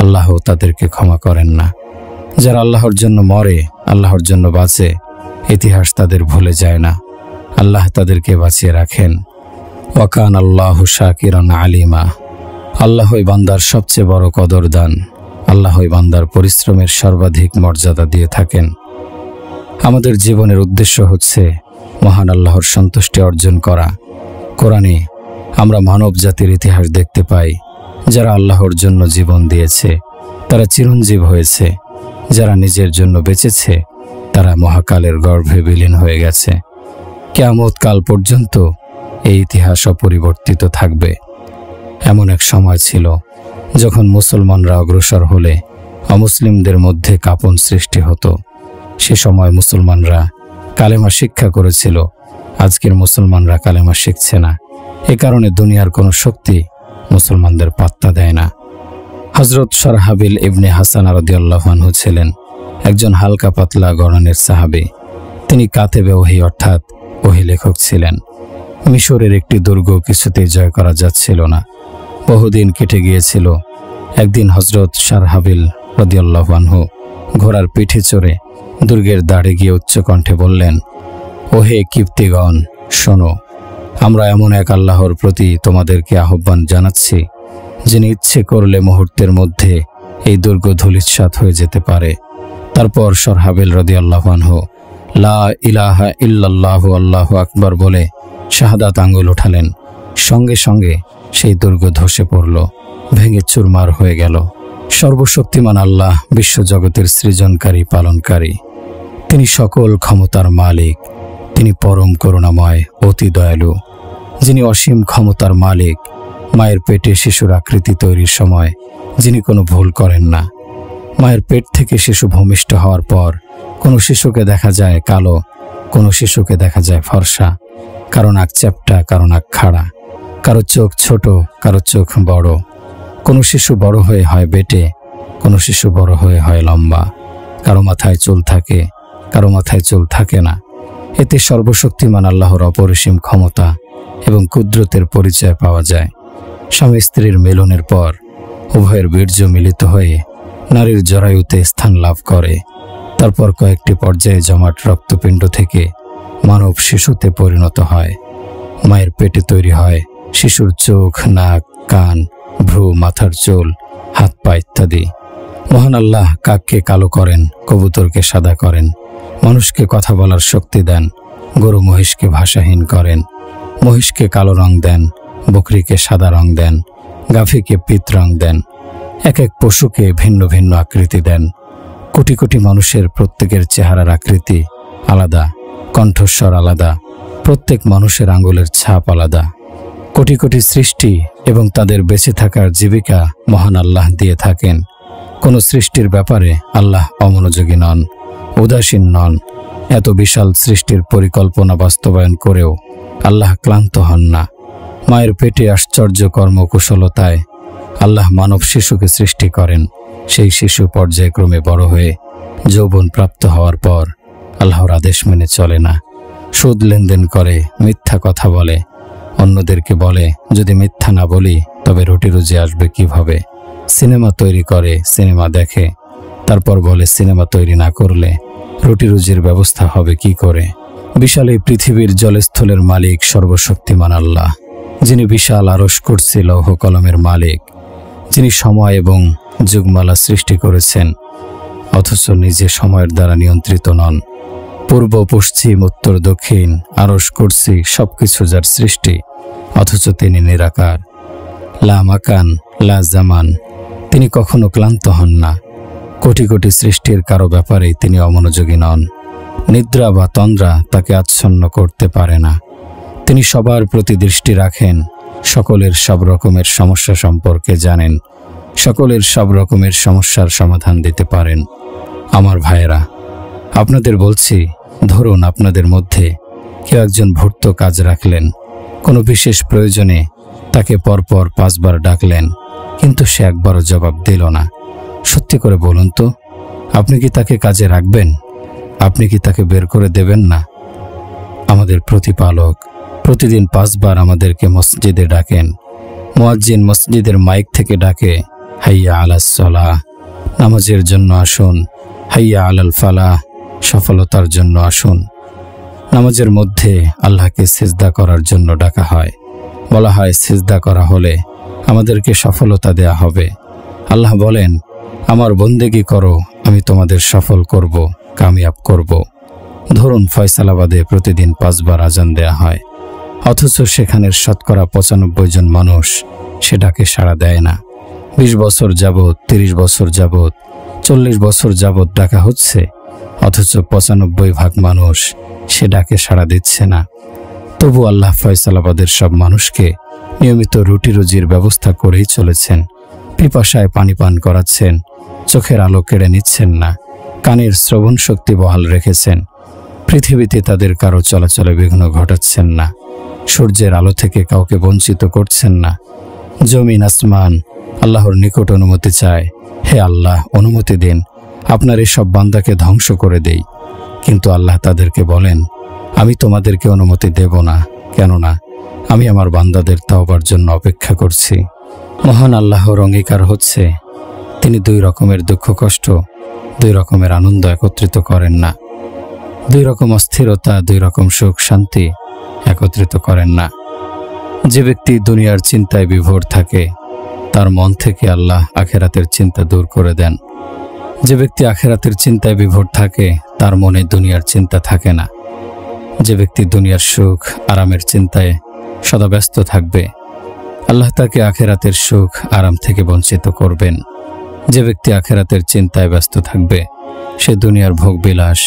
আল্লাহ তাদেরকে ক্ষমা করেন না। যারা আল্লাহর জন্য মরে, আল্লাহর জন্য বাঁচে, ইতিহাস তাদের ভুলে যায় না, আল্লাহ তাদেরকে বাঁচিয়ে রাখেন। ওয়াকান আল্লাহু শাকিরান আলিমা। আল্লাহই বান্দার সবচেয়ে বড় কদরদান। আল্লাহই বান্দার পরিশ্রমের সর্বাধিক মর্যাদা দিয়ে থাকেন। আমাদের জীবনের উদ্দেশ্য হচ্ছে মহান আল্লাহর সন্তুষ্টি অর্জন করা। কোরআনে আমরা মানব জাতির ইতিহাস দেখতে পাই। যারা আল্লাহর জন্য জীবন দিয়েছে তারা চিরঞ্জীব হয়েছে, যারা নিজের জন্য বেঁচেছে তারা মহাকালের গর্ভে বিলীন হয়ে গেছে। কিয়ামত কাল পর্যন্ত এই ইতিহাস অপরিবর্তিত থাকবে। এমন এক সময় ছিল যখন মুসলমানরা অগ্রসর হলে অমুসলিমদের মধ্যে কাঁপন সৃষ্টি হতো। সে সময় মুসলমানরা কালেমা শিক্ষা করেছিল, আজকের মুসলমানরা কালেমা শিখছে না। এ কারণে দুনিয়ার কোনো শক্তি মুসলমানদের পাত্তা দেয় না। হযরত শরহাবিল ইবনে হাসান রাদিয়াল্লাহু আনহু ছিলেন একজন হালকা পাতলা গড়নের সাহাবী। তিনি কাতেবে ওহী অর্থাৎ ওহী লেখক ছিলেন। মিশরের একটি দুর্গ কিছুতেই জয় করা যাচ্ছিল না। বহুদিন কেটে গিয়েছিল। একদিন হযরত শরহাবিল রাদিয়াল্লাহু আনহু ঘোড়ার পিঠে চড়ে দুর্গের দাঁড়ে গিয়ে উচ্চকণ্ঠে বললেন, ওহে কিপ্তিগণ, শোনো, আমরা এমন এক আল্লাহর প্রতি তোমাদেরকে আহ্বান জানাচ্ছি, যিনি ইচ্ছে করলে মুহূর্তের মধ্যে এই দুর্গ ধূলিসাৎ হয়ে যেতে পারে। তারপর শরহাবিল রাদিয়াল্লাহু আনহু লা ইলাহা ইল্লাল্লাহু আল্লাহু আকবার বলে শাহাদাত আঙ্গুল উঠালেন। সঙ্গে সঙ্গে সেই দুর্গ ধসে পড়ল, ভেঙে চুরমার হয়ে গেল। সর্বশক্তিমান আল্লাহ বিশ্বজগতের সৃজনকারী, পালনকারী। তিনি সকল ক্ষমতার মালিক। তিনি পরম করুণাময়, অতি দয়ালু। যিনি অসীম ক্ষমতার মালিক। মায়ের পেটে শিশুর আকৃতি তৈরির সময় যিনি কোনো ভুল করেন না। মায়ের পেট থেকে শিশু ভূমিষ্ঠ হওয়ার পর কোনো শিশুকে দেখা যায় কালো, কোনো শিশুকে দেখা যায় ফর্সা, কারো নাক চ্যাপ্টা, কারো নাক খাড়া, কারো চোখ ছোট, কারো চোখ বড়। কোনো শিশু বড় হয়ে হয় বেটে, কোনো শিশু বড় হয়ে হয় লম্বা। কারো মাথায় চুল থাকে, কারো মাথায় চুল থাকে না। এতে সর্বশক্তিমান আল্লাহর অপরিসীম ক্ষমতা এবং কুদরতের পরিচয় পাওয়া যায়। স্বামী স্ত্রীর মিলনের পর উভয়ের বীর্য মিলিত হয়ে নারীর জরায়ুতে স্থান লাভ করে। তারপর কয়েকটি পর্যায়ে জমাট রক্তপিণ্ড থেকে মানব শিশুতে পরিণত হয়। মায়ের পেটে তৈরি হয় শিশুর চোখ, নাক, কান, ভ্রু, মাথার চুল, হাত পা ইত্যাদি। মহান আল্লাহ কাককে কালো করেন, কবুতরকে সাদা করেন, মানুষকে কথা বলার শক্তি দেন, গরু মহিষকে ভাষাহীন করেন, মহিষকে কালো রং দেন, বকরিকে সাদা রং দেন, গাভীকে পিত রং দেন, এক এক পশুকে ভিন্ন ভিন্ন আকৃতি দেন। কোটি কোটি মানুষের প্রত্যেকের চেহারার আকৃতি আলাদা, কণ্ঠস্বর আলাদা, প্রত্যেক মানুষের আঙ্গুলের ছাপ আলাদা। কোটি কোটি সৃষ্টি এবং তাদের বেঁচে থাকার জীবিকা মহান আল্লাহ দিয়ে থাকেন। কোনো সৃষ্টির ব্যাপারে আল্লাহ অমনোযোগী নন, উদাসীন নন। এত বিশাল সৃষ্টির পরিকল্পনা বাস্তবায়ন করেও আল্লাহ ক্লান্ত হন না। মায়ের পেটে আশ্চর্য কর্মকুশলতায় আল্লাহ মানব শিশুকে সৃষ্টি করেন। সেই শিশু পর্যায়ক্রমে বড় হয়ে যৌবন প্রাপ্ত হওয়ার পর আল্লাহর আদেশ মেনে চলে না, সুদ লেনদেন করে, মিথ্যা কথা বলে। অন্যদেরকে বলে, যদি মিথ্যা না বলি তবে রুটি রুজি আসবে কিভাবে। সিনেমা তৈরি করে, সিনেমা দেখে, তারপর বলে সিনেমা তৈরি না করলে রুটি রুজির ব্যবস্থা হবে কি করে। বিশাল এই পৃথিবীর জলস্থলের মালিক সর্বশক্তিমান আল্লাহ, যিনি বিশাল আরশ কুরসি লৌহ কলমের মালিক, যিনি সময় এবং যুগমালা সৃষ্টি করেছেন অথচ নিজে সময়ের দ্বারা নিয়ন্ত্রিত নন। পূর্ব, পশ্চিম, উত্তর, দক্ষিণ, আরশ কুরসি সবকিছু যার সৃষ্টি, অথচ তিনি নিরাকার। লা মাকান লা জামান, তিনি কখনো ক্লান্ত হন না। কোটি কোটি সৃষ্টির কারো ব্যাপারেই তিনি অমনোযোগী নন। নিদ্রা বা তন্দ্রা তাকে আচ্ছন্ন করতে পারে না। তিনি সবার প্রতি দৃষ্টি রাখেন, সকলের সব রকমের সমস্যা সম্পর্কে জানেন, সকলের সব রকমের সমস্যার সমাধান দিতে পারেন। আমার ভাইয়েরা, আপনাদের বলছি, ধরুন আপনাদের মধ্যে কেউ একজন ভূর্ত কাজ রাখলেন। কোনো বিশেষ প্রয়োজনে তাকে পরপর 5 বার ডাকলেন, কিন্তু সে একবারও জবাব দিল না। সত্যি করে বলুন তো, আপনি কি তাকে কাজে রাখবেন? আপনি কি তাকে বের করে দেবেন না? আমাদের প্রতিপালক প্রতিদিন 5 বার আমাদেরকে মসজিদে ডাকেন। মুয়াজ্জিন মসজিদের মাইক থেকে ডাকে, হাইয়া আলাস সালাহ, নামাজের জন্য আসুন। হাইয়া আলাল ফালাহ, সফলতার জন্য আসুন। নামাজের মধ্যে আল্লাহকে সিজদা করার জন্য ডাকা হয়। বলা হয়, সিজদা করা হলে আমাদেরকে সফলতা দেয়া হবে। আল্লাহ বলেন, আমার বন্দেগী করো, আমি তোমাদের সফল করব, কামিয়াব করব। ধরুন ফয়সালাবাদে প্রতিদিন 5 বার আজান দেয়া হয়, অথচ সেখানের শতকরা 95 জন মানুষ সে ডাকে সাড়া দেয় না। 20 বছর যাবৎ, 30 বছর যাবৎ, 40 বছর যাবৎ ডাকা হচ্ছে, অথচ 95% মানুষ সে ডাকে সাড়া দিচ্ছে না। তবু আল্লাহ ফয়সালাবাদের সব মানুষকে নিয়মিত রুটি রুজির ব্যবস্থা করেই চলেছেন। পিপাসায় পানি পান করাচ্ছেন, চোখের আলো কেড়ে নিচ্ছেন না, কানের শ্রবণ শক্তি বহাল রেখেছেন। পৃথিবীতে তাদের কারো চলাচলে বিঘ্ন ঘটাচ্ছেন না, সূর্যের আলো থেকে কাউকে বঞ্চিত করছেন না। জমিন আসমান আল্লাহর নিকট অনুমতি চায়, হে আল্লাহ, অনুমতি দিন, আপনার এসব বান্দাকে ধ্বংস করে দেই। কিন্তু আল্লাহ তাদেরকে বলেন, আমি তোমাদেরকে অনুমতি দেব না, কেননা আমি আমার বান্দাদের তাওবার জন্য অপেক্ষা করছি। মহান আল্লাহর অঙ্গীকার হচ্ছে, তিনি 2 রকমের দুঃখ কষ্ট, 2 রকমের আনন্দ একত্রিত করেন না। 2 রকম অস্থিরতা, 2 রকম সুখ শান্তি একত্রিত করেন না। যে ব্যক্তি দুনিয়ার চিন্তায় বিভোর থাকে, তার মন থেকে আল্লাহ আখেরাতের চিন্তা দূর করে দেন। যে ব্যক্তি আখেরাতের চিন্তায় বিভোর থাকে, তার মনে দুনিয়ার চিন্তা থাকে না। যে ব্যক্তি দুনিয়ার সুখ আরামের চিন্তায় সদা ব্যস্ত থাকবে, আল্লাহ তাকে আখেরাতের সুখ আরাম থেকে বঞ্চিত করবেন। যে ব্যক্তি আখেরাতের চিন্তায় ব্যস্ত থাকবে, সে দুনিয়ার ভোগ বিলাস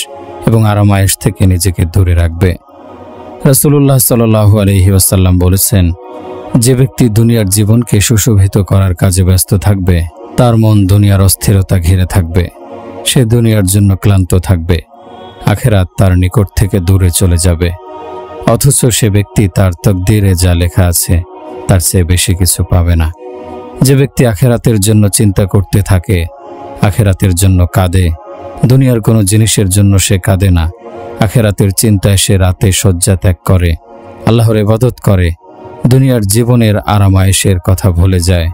এবং আরাম আয়েশ থেকে নিজেকে দূরে রাখবে। রাসূলুল্লাহ সাল্লাল্লাহু আলাইহি ওয়াসাল্লাম বলেছেন, যে ব্যক্তি দুনিয়ার জীবনকে সুশোভিত করার কাজে ব্যস্ত থাকবে, তার মন দুনিয়ার অস্থিরতা ঘিরে থাকবে। সে দুনিয়ার জন্য ক্লান্ত থাকবে, আখেরাত তার নিকট থেকে দূরে চলে যাবে। অথচ সে ব্যক্তি তার তকদিরে যা লেখা আছে তার চেয়ে বেশি কিছু পাবে না। যে ব্যক্তি আখেরাতের জন্য চিন্তা করতে থাকে, আখেরাতের জন্য কাঁদে, দুনিয়ার কোনো জিনিসের জন্য সে কাঁদে না। আখেরাতের চিন্তায় সে রাতে শয্যা ত্যাগ করে, আল্লাহর ইবাদত করে, দুনিয়ার জীবনের আরাম আয়েশের কথা ভুলে যায়,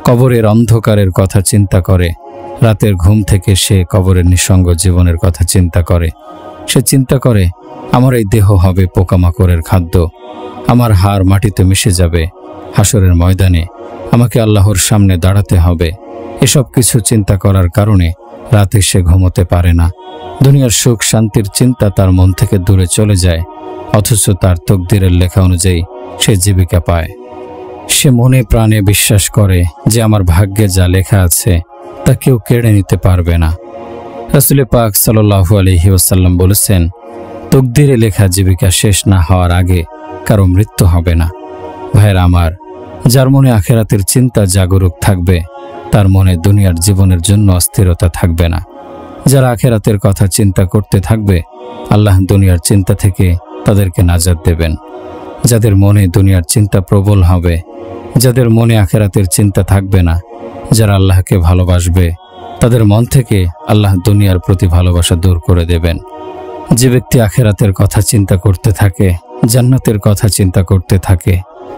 কবরের অন্ধকারের কথা চিন্তা করে। রাতের ঘুম থেকে সে কবরের নিঃসঙ্গ জীবনের কথা চিন্তা করে। সে চিন্তা করে, আমার এই দেহ হবে পোকামাকড়ের খাদ্য, আমার হাড় মাটিতে মিশে যাবে, হাসরের ময়দানে আমাকে আল্লাহর সামনে দাঁড়াতে হবে। এসব কিছু চিন্তা করার কারণে রাতে সে ঘুমোতে পারে না। দুনিয়ার সুখ শান্তির চিন্তা তার মন থেকে দূরে চলে যায়, অথচ তার তকদিরের লেখা অনুযায়ী সে জীবিকা পায়। সে মনে প্রাণে বিশ্বাস করে যে আমার ভাগ্যে যা লেখা আছে তা কেউ কেড়ে নিতে পারবে না। রাসূল পাক সাল্লাল্লাহু আলাইহি ওয়াসাল্লাম বলেছেন, তকদিরে লেখা জীবিকা শেষ না হওয়ার আগে কারো মৃত্যু হবে না। ভাইরা আমার, যার মনে আখেরাতের চিন্তা জাগরুক থাকবে, তার মনে দুনিয়ার জীবনের জন্য অস্থিরতা থাকবে না। যারা আখেরাতের কথা চিন্তা করতে থাকবে, আল্লাহ দুনিয়ার চিন্তা থেকে তাদেরকে নাজাত দেবেন। যাদের মনে দুনিয়ার চিন্তা প্রবল হবে, যাদের মনে আখেরাতের চিন্তা থাকবে না, যারা আল্লাহকে ভালোবাসবে, তাদের মন থেকে আল্লাহ দুনিয়ার প্রতি ভালোবাসা দূর করে দেবেন। যে ব্যক্তি আখেরাতের কথা চিন্তা করতে থাকে, জান্নাতের কথা চিন্তা করতে থাকে,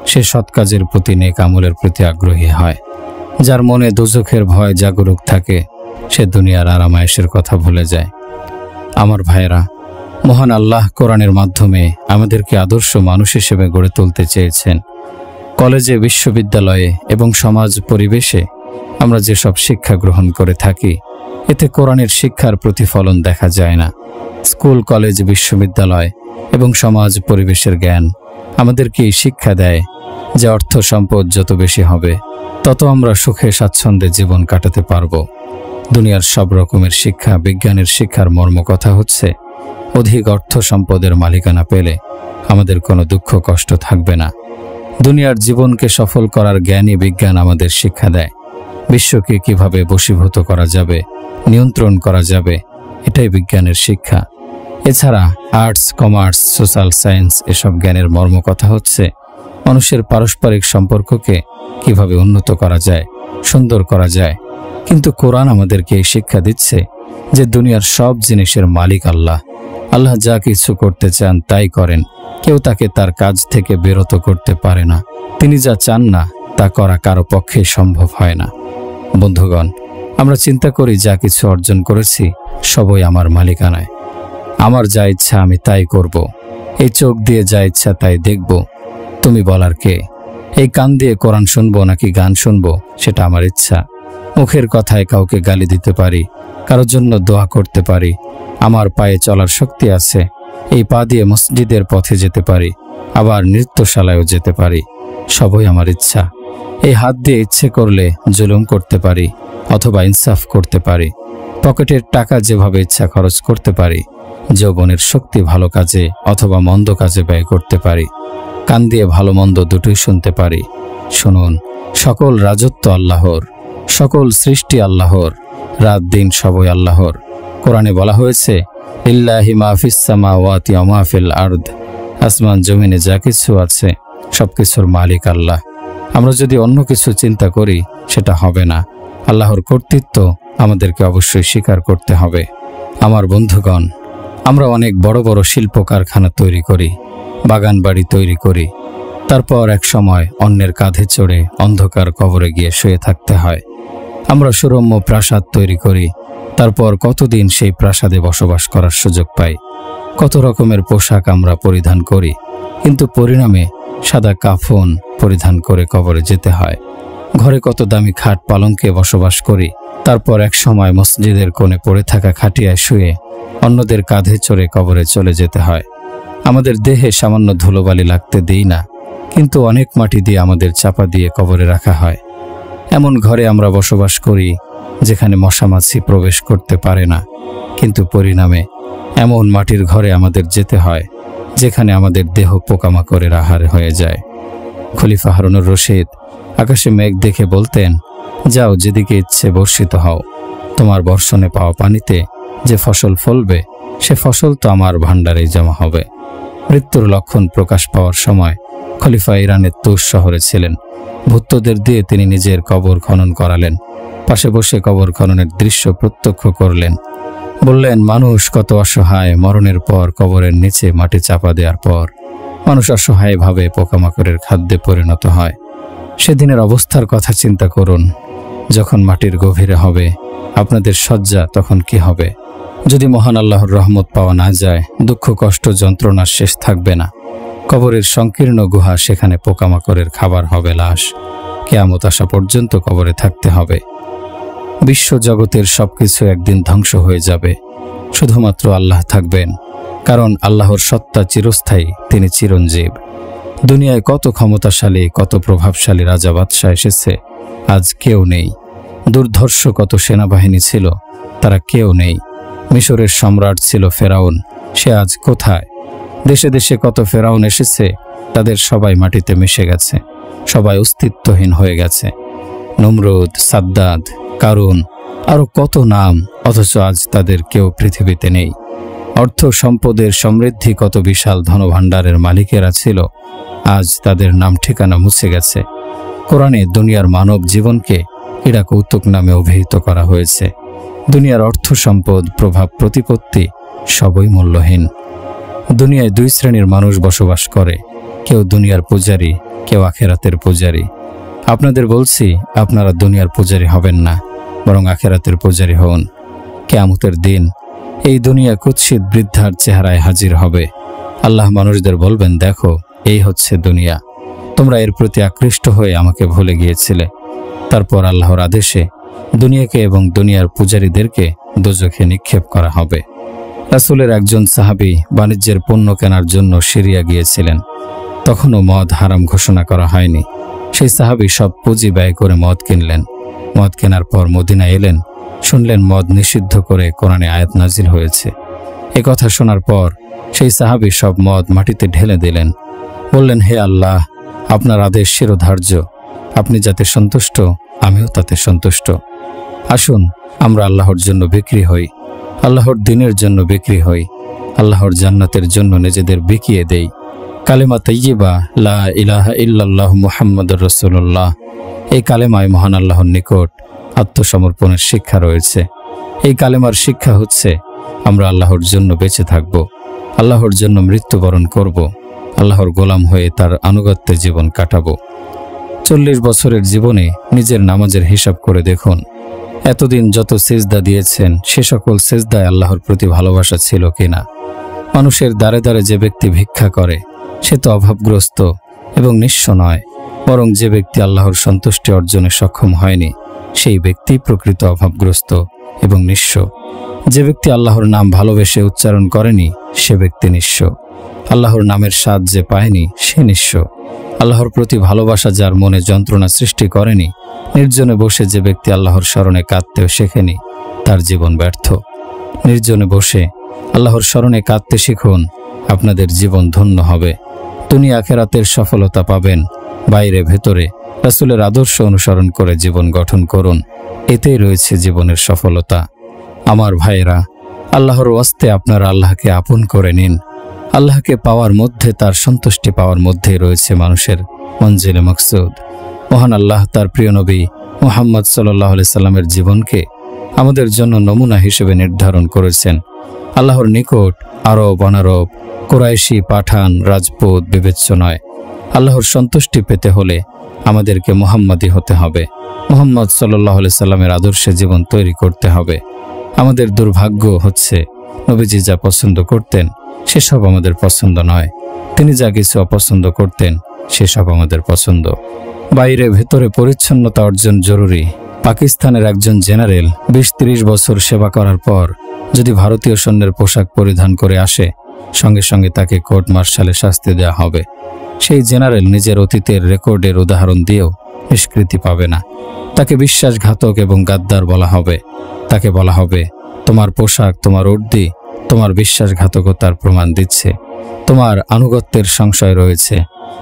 সে সৎ কাজের প্রতি, নেক আমলের প্রতি আগ্রহী হয়। যার মনে দোজখের ভয় জাগরুক থাকে, সে দুনিয়ার আরাম আয়েশের কথা ভুলে যায়। আমার ভাইয়েরা, মহান আল্লাহ কোরআনের মাধ্যমে আমাদেরকে আদর্শ মানুষ হিসেবে গড়ে তুলতে চেয়েছেন। কলেজে, বিশ্ববিদ্যালয়ে এবং সমাজ পরিবেশে আমরা যেসব শিক্ষা গ্রহণ করে থাকি, এতে কোরআনের শিক্ষার প্রতিফলন দেখা যায় না। স্কুল, কলেজ, বিশ্ববিদ্যালয় এবং সমাজ পরিবেশের জ্ঞান আমাদেরকে এই শিক্ষা দেয় যে অর্থ সম্পদ যত বেশি হবে তত আমরা সুখে স্বাচ্ছন্দ্যে জীবন কাটাতে পারব। দুনিয়ার সব রকমের শিক্ষা, বিজ্ঞানের শিক্ষার মর্ম কথা হচ্ছে অধিক অর্থ সম্পদের মালিকানা পেলে আমাদের কোনো দুঃখ কষ্ট থাকবে না। দুনিয়ার জীবনকে সফল করার জ্ঞানী বিজ্ঞান আমাদের শিক্ষা দেয় বিশ্বকে কিভাবে বশীভূত করা যাবে, নিয়ন্ত্রণ করা যাবে, এটাই বিজ্ঞানের শিক্ষা। এছাড়া আর্টস, কমার্স, সোশ্যাল সায়েন্স এসব জ্ঞানের মর্ম কথা হচ্ছে মানুষের পারস্পরিক সম্পর্ককে কিভাবে উন্নত করা যায়, সুন্দর করা যায়। কিন্তু কোরআন আমাদেরকে এই শিক্ষা দিচ্ছে যে দুনিয়ার সব জিনিসের মালিক আল্লাহ। আল্লাহ যা কিছু করতে চান তাই করেন, কেউ তাকে তার কাজ থেকে বিরত করতে পারে না। তিনি যা চান না তা করা কারো পক্ষে সম্ভব হয় না। বন্ধুগণ, আমরা চিন্তা করি যা কিছু অর্জন করেছি সবই আমার মালিকানায়। আমার যা ইচ্ছা আমি তাই করব, এই চোখ দিয়ে যা ইচ্ছা তাই দেখব, তুমি বলার কে? এই কান দিয়ে কোরআন শুনবো নাকি গান শুনবো সেটা আমার ইচ্ছা। মুখের কথায় কাউকে গালি দিতে পারি, কারোর জন্য দোয়া করতে পারি। আমার পায়ে চলার শক্তি আছে, এই পা দিয়ে মসজিদের পথে যেতে পারি, আবার নৃত্যশালায়ও যেতে পারি। সবই আমার ইচ্ছা। এই হাত দিয়ে ইচ্ছে করলে জুলুম করতে পারি অথবা ইনসাফ করতে পারি। পকেটের টাকা যেভাবে ইচ্ছা খরচ করতে পারি। যৌবনের শক্তি ভালো কাজে অথবা মন্দ কাজে ব্যয় করতে পারি। কান দিয়ে ভালো মন্দ দুটোই শুনতে পারি। শুনুন, সকল রাজত্ব আল্লাহর, সকল সৃষ্টি আল্লাহর, রাত দিন সবই আল্লাহর। কোরআনে বলা হয়েছে লিল্লাহি মা ফিস সামাওয়াতি ওয়া মা ফিল আরদ, আসমান জমিনে যা কিছু আছে সবকিছুর মালিক আল্লাহ। আমরা যদি অন্য কিছু চিন্তা করি সেটা হবে না। আল্লাহর কর্তৃত্ব আমাদেরকে অবশ্যই স্বীকার করতে হবে। আমার বন্ধুগণ, আমরা অনেক বড় বড় শিল্প কারখানা তৈরি করি, বাগান বাড়ি তৈরি করি, তারপর এক সময় অন্যের কাঁধে চড়ে অন্ধকার কবরে গিয়ে শুয়ে থাকতে হয়। আমরা সুরম্য প্রাসাদ তৈরি করি, তারপর কতদিন সেই প্রাসাদে বসবাস করার সুযোগ পাই। কত রকমের পোশাক আমরা পরিধান করি, কিন্তু পরিণামে সাদা কাফন পরিধান করে কবরে যেতে হয়। ঘরে কত দামি খাট পালঙ্কে বসবাস করি, তারপর এক সময় মসজিদের কোণে পড়ে থাকা খাটিয়ায় শুয়ে অন্যদের কাঁধে চড়ে কবরে চলে যেতে হয়। আমাদের দেহে সামান্য ধুলোবালি লাগতে দেই না, কিন্তু অনেক মাটি দিয়ে আমাদের চাপা দিয়ে কবরে রাখা হয়। এমন ঘরে আমরা বসবাস করি যেখানে মশামাছি প্রবেশ করতে পারে না, কিন্তু পরিণামে এমন মাটির ঘরে আমাদের যেতে হয় যেখানে আমাদের দেহ পোকামাকড়ের আহার হয়ে যায়। খলিফা হারুনুর রশিদ আকাশে মেঘ দেখে বলতেন, যাও যেদিকে ইচ্ছে বর্ষিত হও, তোমার বর্ষণে পাওয়া পানিতে যে ফসল ফলবে সে ফসল তো আমার ভাণ্ডারেই জমা হবে। মৃত্যুর লক্ষণ প্রকাশ পাওয়ার সময় খলিফা ইরানের তুস শহরে ছিলেন। ভূতদের দিয়ে তিনি নিজের কবর খনন করালেন। পাশে বসে কবর খননের দৃশ্য প্রত্যক্ষ করলেন। বললেন, মানুষ কত অসহায়। মরণের পর কবরের নিচে মাটি চাপা দেওয়ার পর মানুষ অসহায়ভাবে পোকামাকড়ের খাদ্যে পরিণত হয়। সেদিনের অবস্থার কথা চিন্তা করুন। যখন মাটির গভীরে হবে আপনাদের শয্যা, তখন কি হবে? যদি মহান আল্লাহর রহমত পাওয়া না যায়, দুঃখ কষ্ট যন্ত্রণার শেষ থাকবে না। কবরের সংকীর্ণ গুহা, সেখানে পোকামাকড়ের খাবার হবে লাশ। কিয়ামত আসা পর্যন্ত কবরে থাকতে হবে। বিশ্বজগতের সবকিছু একদিন ধ্বংস হয়ে যাবে, শুধুমাত্র আল্লাহ থাকবেন, কারণ আল্লাহর সত্তা চিরস্থায়ী, তিনি চিরঞ্জীব। দুনিয়ায় কত ক্ষমতাশালী, কত প্রভাবশালী রাজা বাদশাহ এসেছে, আজ কেউ নেই। দুর্ধর্ষ কত সেনাবাহিনী ছিল, তারা কেউ নেই। মিশরের সম্রাট ছিল ফেরাউন, সে আজ কোথায়? দেশে দেশে কত ফেরাউন এসেছে, তাদের সবাই মাটিতে মিশে গেছে, সবাই অস্তিত্বহীন হয়ে গেছে। নমরুদ, সাদ্দাদ, কারুন, আরও কত নাম, অথচ আজ তাদের কেউ পৃথিবীতে নেই। অর্থ সম্পদের সমৃদ্ধি, কত বিশাল ধনভাণ্ডারের মালিকেরা ছিল, আজ তাদের নাম ঠিকানা মুছে গেছে। কোরআনে দুনিয়ার মানব জীবনকে ক্রীড়া কৌতুক নামে অভিহিত করা হয়েছে। দুনিয়ার অর্থ সম্পদ, প্রভাব প্রতিপত্তি সবই মূল্যহীন। দুনিয়ায় দুই শ্রেণীর মানুষ বসবাস করে, কেউ দুনিয়ার পূজারী, কেউ আখেরাতের পূজারী। আপনাদের বলছি, আপনারা দুনিয়ার পূজারী হবেন না, বরং আখেরাতের পূজারী হন। কিয়ামতের দিন এই দুনিয়া কুৎসিত বৃদ্ধার চেহারায় হাজির হবে। আল্লাহ মানুষদের বলবেন, দেখো এই হচ্ছে দুনিয়া, তোমরা এর প্রতি আকৃষ্ট হয়ে আমাকে ভুলে গিয়েছিলে। তারপর আল্লাহর আদেশে দুনিয়াকে এবং দুনিয়ার পূজারীদেরকে দোজখে নিক্ষেপ করা হবে। রাসূলের একজন সাহাবী বাণিজ্যের পণ্য কেনার জন্য সিরিয়া গিয়েছিলেন। তখনও মদ হারাম ঘোষণা করা হয়নি। সেই সাহাবী সব পুঁজি ব্যয় করে মদ কিনলেন। মদ কেনার পর মদিনায় এলেন, শুনলেন মদ নিষিদ্ধ করে কোরআনে আয়াত নাজিল হয়েছে। এ কথা শোনার পর সেই সাহাবী সব মদ মাটিতে ঢেলে দিলেন। বললেন, হে আল্লাহ, আপনার আদেশ শিরোধার্য, আপনি যাতে সন্তুষ্ট আমিও তাতে সন্তুষ্ট। আসুন আমরা আল্লাহর জন্য বিক্রি হই, আল্লাহর দ্বীনের জন্য বিক্রি হই, আল্লাহর জান্নাতের জন্য নিজেদের বিকিয়ে দেই। কালেমা তাইয়্যিবা লা ইলাহা ইল্লাল্লাহ মুহাম্মাদুর রাসূলুল্লাহ, এই কালেমায় মহান আল্লাহর নিকট আত্মসমর্পণের শিক্ষা রয়েছে। এই কালেমার শিক্ষা হচ্ছে আমরা আল্লাহর জন্য বেঁচে থাকব, আল্লাহর জন্য মৃত্যুবরণ করব, আল্লাহর গোলাম হয়ে তার আনুগত্যে জীবন কাটাবো। 40 বছরের জীবনে নিজের নামাজের হিসাব করে দেখুন, এতদিন যত সিজদা দিয়েছেন সে সকল সিজদায় আল্লাহর প্রতি ভালোবাসা ছিল কিনা? মানুষের দ্বারে দ্বারে যে ব্যক্তি ভিক্ষা করে সে তো অভাবগ্রস্ত এবং নিঃস্ব নয়, বরং যে ব্যক্তি আল্লাহর সন্তুষ্টি অর্জনে সক্ষম হয়নি সেই ব্যক্তি প্রকৃত অভাবগ্রস্ত এবং নিঃস্ব। যে ব্যক্তি আল্লাহর নাম ভালোবেসে উচ্চারণ করেনি সে ব্যক্তি নিঃস্ব। আল্লাহর নামের স্বাদ যে পায়নি সে নিঃস্ব। আল্লাহর প্রতি ভালোবাসা যার মনে যন্ত্রণা সৃষ্টি করেনি, নির্জনে বসে যে ব্যক্তি আল্লাহর স্মরণে কাঁদতেও শেখেনি তার জীবন ব্যর্থ। নির্জনে বসে আল্লাহর স্মরণে কাঁদতে শিখুন, আপনাদের জীবন ধন্য হবে। দুনিয়া আখিরাতের সফলতা পাবেন। বাইরে ভেতরে রাসূলের আদর্শ অনুসরণ করে জীবন গঠন করুন, এতেই রয়েছে জীবনের সফলতা। আমার ভাইয়েরা, আল্লাহর ওয়াস্তে আপনারা আল্লাহকে আপন করে নিন। আল্লাহকে পাওয়ার মধ্যে, তার সন্তুষ্টি পাওয়ার মধ্যেই রয়েছে মানুষের মঞ্জিলে মাকসুদ। মহান আল্লাহ তার প্রিয় নবী মুহাম্মদ সাল্লাল্লাহু আলাইহি সাল্লামের জীবনকে আমাদের জন্য নমুনা হিসেবে নির্ধারণ করেছেন। আল্লাহর নিকট আরব, অনারব, কুরাইশি, পাঠান, রাজপুত বিবেচ্য নয়। আল্লাহর সন্তুষ্টি পেতে হলে আমাদেরকে মুহাম্মাদি হতে হবে। মুহাম্মদ সাল্লাল্লাহু আলাইহি সাল্লামের আদর্শে জীবন তৈরি করতে হবে। আমাদের দুর্ভাগ্য হচ্ছে নবীজি যা পছন্দ করতেন সেসব আমাদের পছন্দ নয়, তিনি যা কিছু অপছন্দ করতেন সেসব আমাদের পছন্দ। বাইরে ভেতরে পরিচ্ছন্নতা অর্জন জরুরি। পাকিস্তানের একজন জেনারেল 20-30 বছর সেবা করার পর যদি ভারতীয় সৈন্যের পোশাক পরিধান করে আসে, সঙ্গে সঙ্গে তাকে কোর্ট মার্শালে শাস্তি দেওয়া হবে। সেই জেনারেল নিজের অতীতের রেকর্ডের উদাহরণ দিয়েও নিষ্কৃতি পাবে না। তাকে বিশ্বাসঘাতক এবং গাদ্দার বলা হবে। তাকে বলা হবে, তোমার পোশাক, তোমার উর্দি তোমার বিশ্বাসঘাতকতার প্রমাণ দিচ্ছে, তোমার আনুগত্যের সংশয় রয়েছে,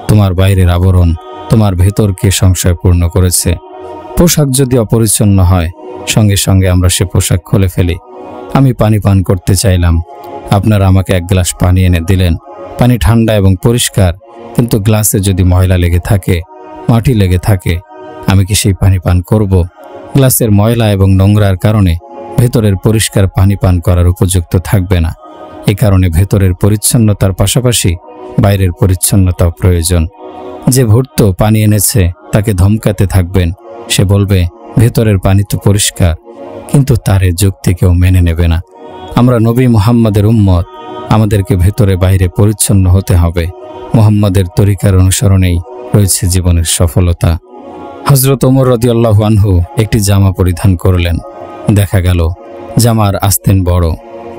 তোমার বাইরের আবরণ তোমার ভেতরকে সংশয়পূর্ণ করেছে। পোশাক যদি অপরিচ্ছন্ন হয়, সঙ্গে সঙ্গে আমরা সে পোশাক খুলে ফেলি। আমি পানি পান করতে চাইলাম, আপনারা আমাকে 1 গ্লাস পানি এনে দিলেন। পানি ঠান্ডা এবং পরিষ্কার, কিন্তু গ্লাসে যদি ময়লা লেগে থাকে, মাটি লেগে থাকে, আমি কি সেই পানি পান করব? গ্লাসের ময়লা এবং নোংরার কারণে ভেতরের পরিষ্কার পানি পান করার উপযুক্ত থাকবে না। এ কারণে ভেতরের পরিচ্ছন্নতার পাশাপাশি বাইরের পরিচ্ছন্নতাও প্রয়োজন। যে ভর্ত পানি এনেছে তাকে ধমকাতে থাকবেন, সে বলবে ভেতরের পানি তো পরিষ্কার, কিন্তু তার এ যুক্তি কেউ মেনে নেবে না। আমরা নবী মুহাম্মাদের উম্মত, আমাদেরকে ভেতরে বাইরে পরিচ্ছন্ন হতে হবে। মুহাম্মাদের তরিকার অনুসরণেই রয়েছে জীবনের সফলতা। হযরত ওমর রাদিয়াল্লাহু আনহু একটি জামা পরিধান করলেন। দেখা গেল জামার আস্তিন বড়।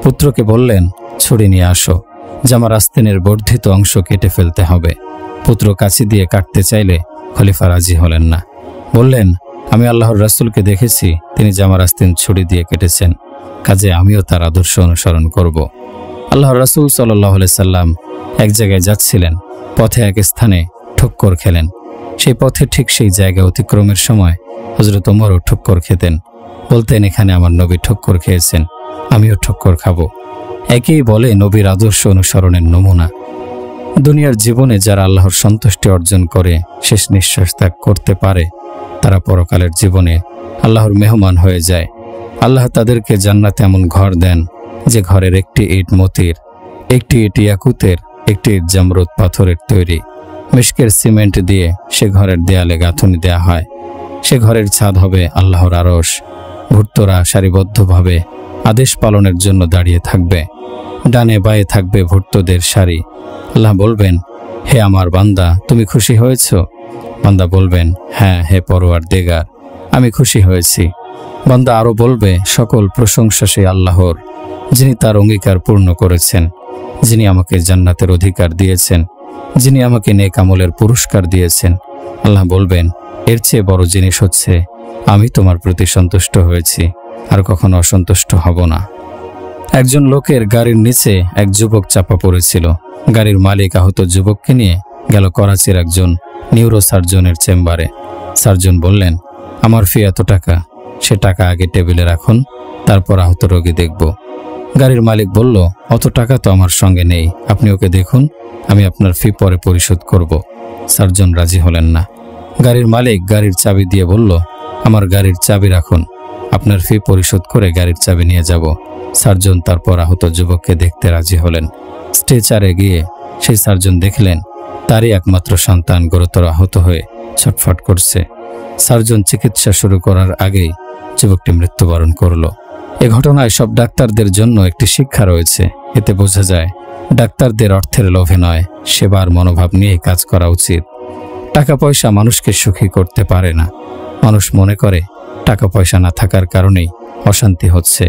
পুত্রকে বললেন, ছুরি নিয়ে আসো, জামার আস্তিনের বর্ধিত অংশ কেটে ফেলতে হবে। পুত্র কাঁচি দিয়ে কাটতে চাইলে খলিফা রাজি হলেন না। বললেন, আমি আল্লাহর রাসূলকে দেখেছি তিনি জামার আস্তিন ছুরি দিয়ে কেটেছেন, কাজে আমিও তার আদর্শ অনুসরণ করব। আল্লাহর রাসূল সাল্লাল্লাহু আলাইহি সাল্লাম এক জায়গায় যাচ্ছিলেন, পথে এক স্থানে ঠক্কর খেলেন। সেই পথে ঠিক সেই জায়গা অতিক্রমের সময় হযরত ওমরও ঠক্কর খেতেন। বলতেন, এখানে আমার নবী ঠক্কর খেয়েছেন, আমিও ঠক্কর খাবো। একেই বলে নবীর আদর্শ অনুসরণের নমুনা। দুনিয়ার জীবনে যারা আল্লাহর সন্তুষ্টি অর্জন করে শেষ নিঃশ্বাস ত্যাগ করতে পারে, তারা পরকালের জীবনে আল্লাহর মেহমান হয়ে যায়। আল্লাহ তাদেরকে জান্নাতে এমন ঘর দেন যে ঘরের একটি ইট মতির, একটি ইট ইয়াকুতের, একটি ইট জামরুদ পাথরের তৈরি। মিশকের সিমেন্ট দিয়ে সে ঘরের দেয়ালে গাঁথুনি দেয়া হয়। সে ঘরের ছাদ হবে আল্লাহর আরশ। ভূতরা সারিবদ্ধভাবে আদেশ পালনের জন্য দাঁড়িয়ে থাকবে। ডানে বায়ে থাকবে ভূতদের সারি। আল্লাহ বলবেন, হে আমার বান্দা, তুমি খুশি হয়েছ? বান্দা বলবেন, হ্যাঁ হে পরওয়ারদিগার, আমি খুশি হয়েছি। বান্দা আরও বলবে, সকল প্রশংসা সেই আল্লাহর, যিনি তার অঙ্গীকার পূর্ণ করেছেন, যিনি আমাকে জান্নাতের অধিকার দিয়েছেন। যিনি আমাকে নেক আমলের পুরস্কার দিয়েছেন। আল্লাহ বলবেন, এর চেয়ে বড় জিনিস হচ্ছে আমি তোমার প্রতি সন্তুষ্ট হয়েছি, আর কখনো অসন্তুষ্ট হব না। একজন লোকের গাড়ির নিচে এক যুবক চাপা পড়েছিল। গাড়ির মালিক আহত যুবককে নিয়ে গেল করাচির একজন নিউরোসার্জনের চেম্বারে। সার্জন বললেন, আমার ফি এত টাকা, সে টাকা আগে টেবিলে রাখুন, তারপর আহত রোগী দেখব। গাড়ির মালিক বলল, অত টাকা তো আমার সঙ্গে নেই, আপনি ওকে দেখুন, আমি আপনার ফি পরে পরিশোধ করব। সার্জন রাজি হলেন না। গাড়ির মালিক গাড়ির চাবি দিয়ে বলল, আমার গাড়ির চাবি রাখুন, আপনার ফি পরিশোধ করে গাড়ির চাবি নিয়ে যাব। সার্জন তারপর আহত যুবককে দেখতে রাজি হলেন। স্ট্রেচারে গিয়ে সেই সার্জন দেখলেন তারই একমাত্র সন্তান গুরুতর আহত হয়ে ছটফট করছে। সার্জন চিকিৎসা শুরু করার আগেই যুবকটি মৃত্যুবরণ করল। এ ঘটনায় সব ডাক্তারদের জন্য একটি শিক্ষা রয়েছে। এতে বোঝা যায় ডাক্তারদের অর্থের লোভে নয়, সেবার মনোভাব নিয়ে কাজ করা উচিত। টাকা পয়সা মানুষকে সুখী করতে পারে না। মানুষ মনে করে টাকা পয়সা না থাকার কারণেই অশান্তি হচ্ছে।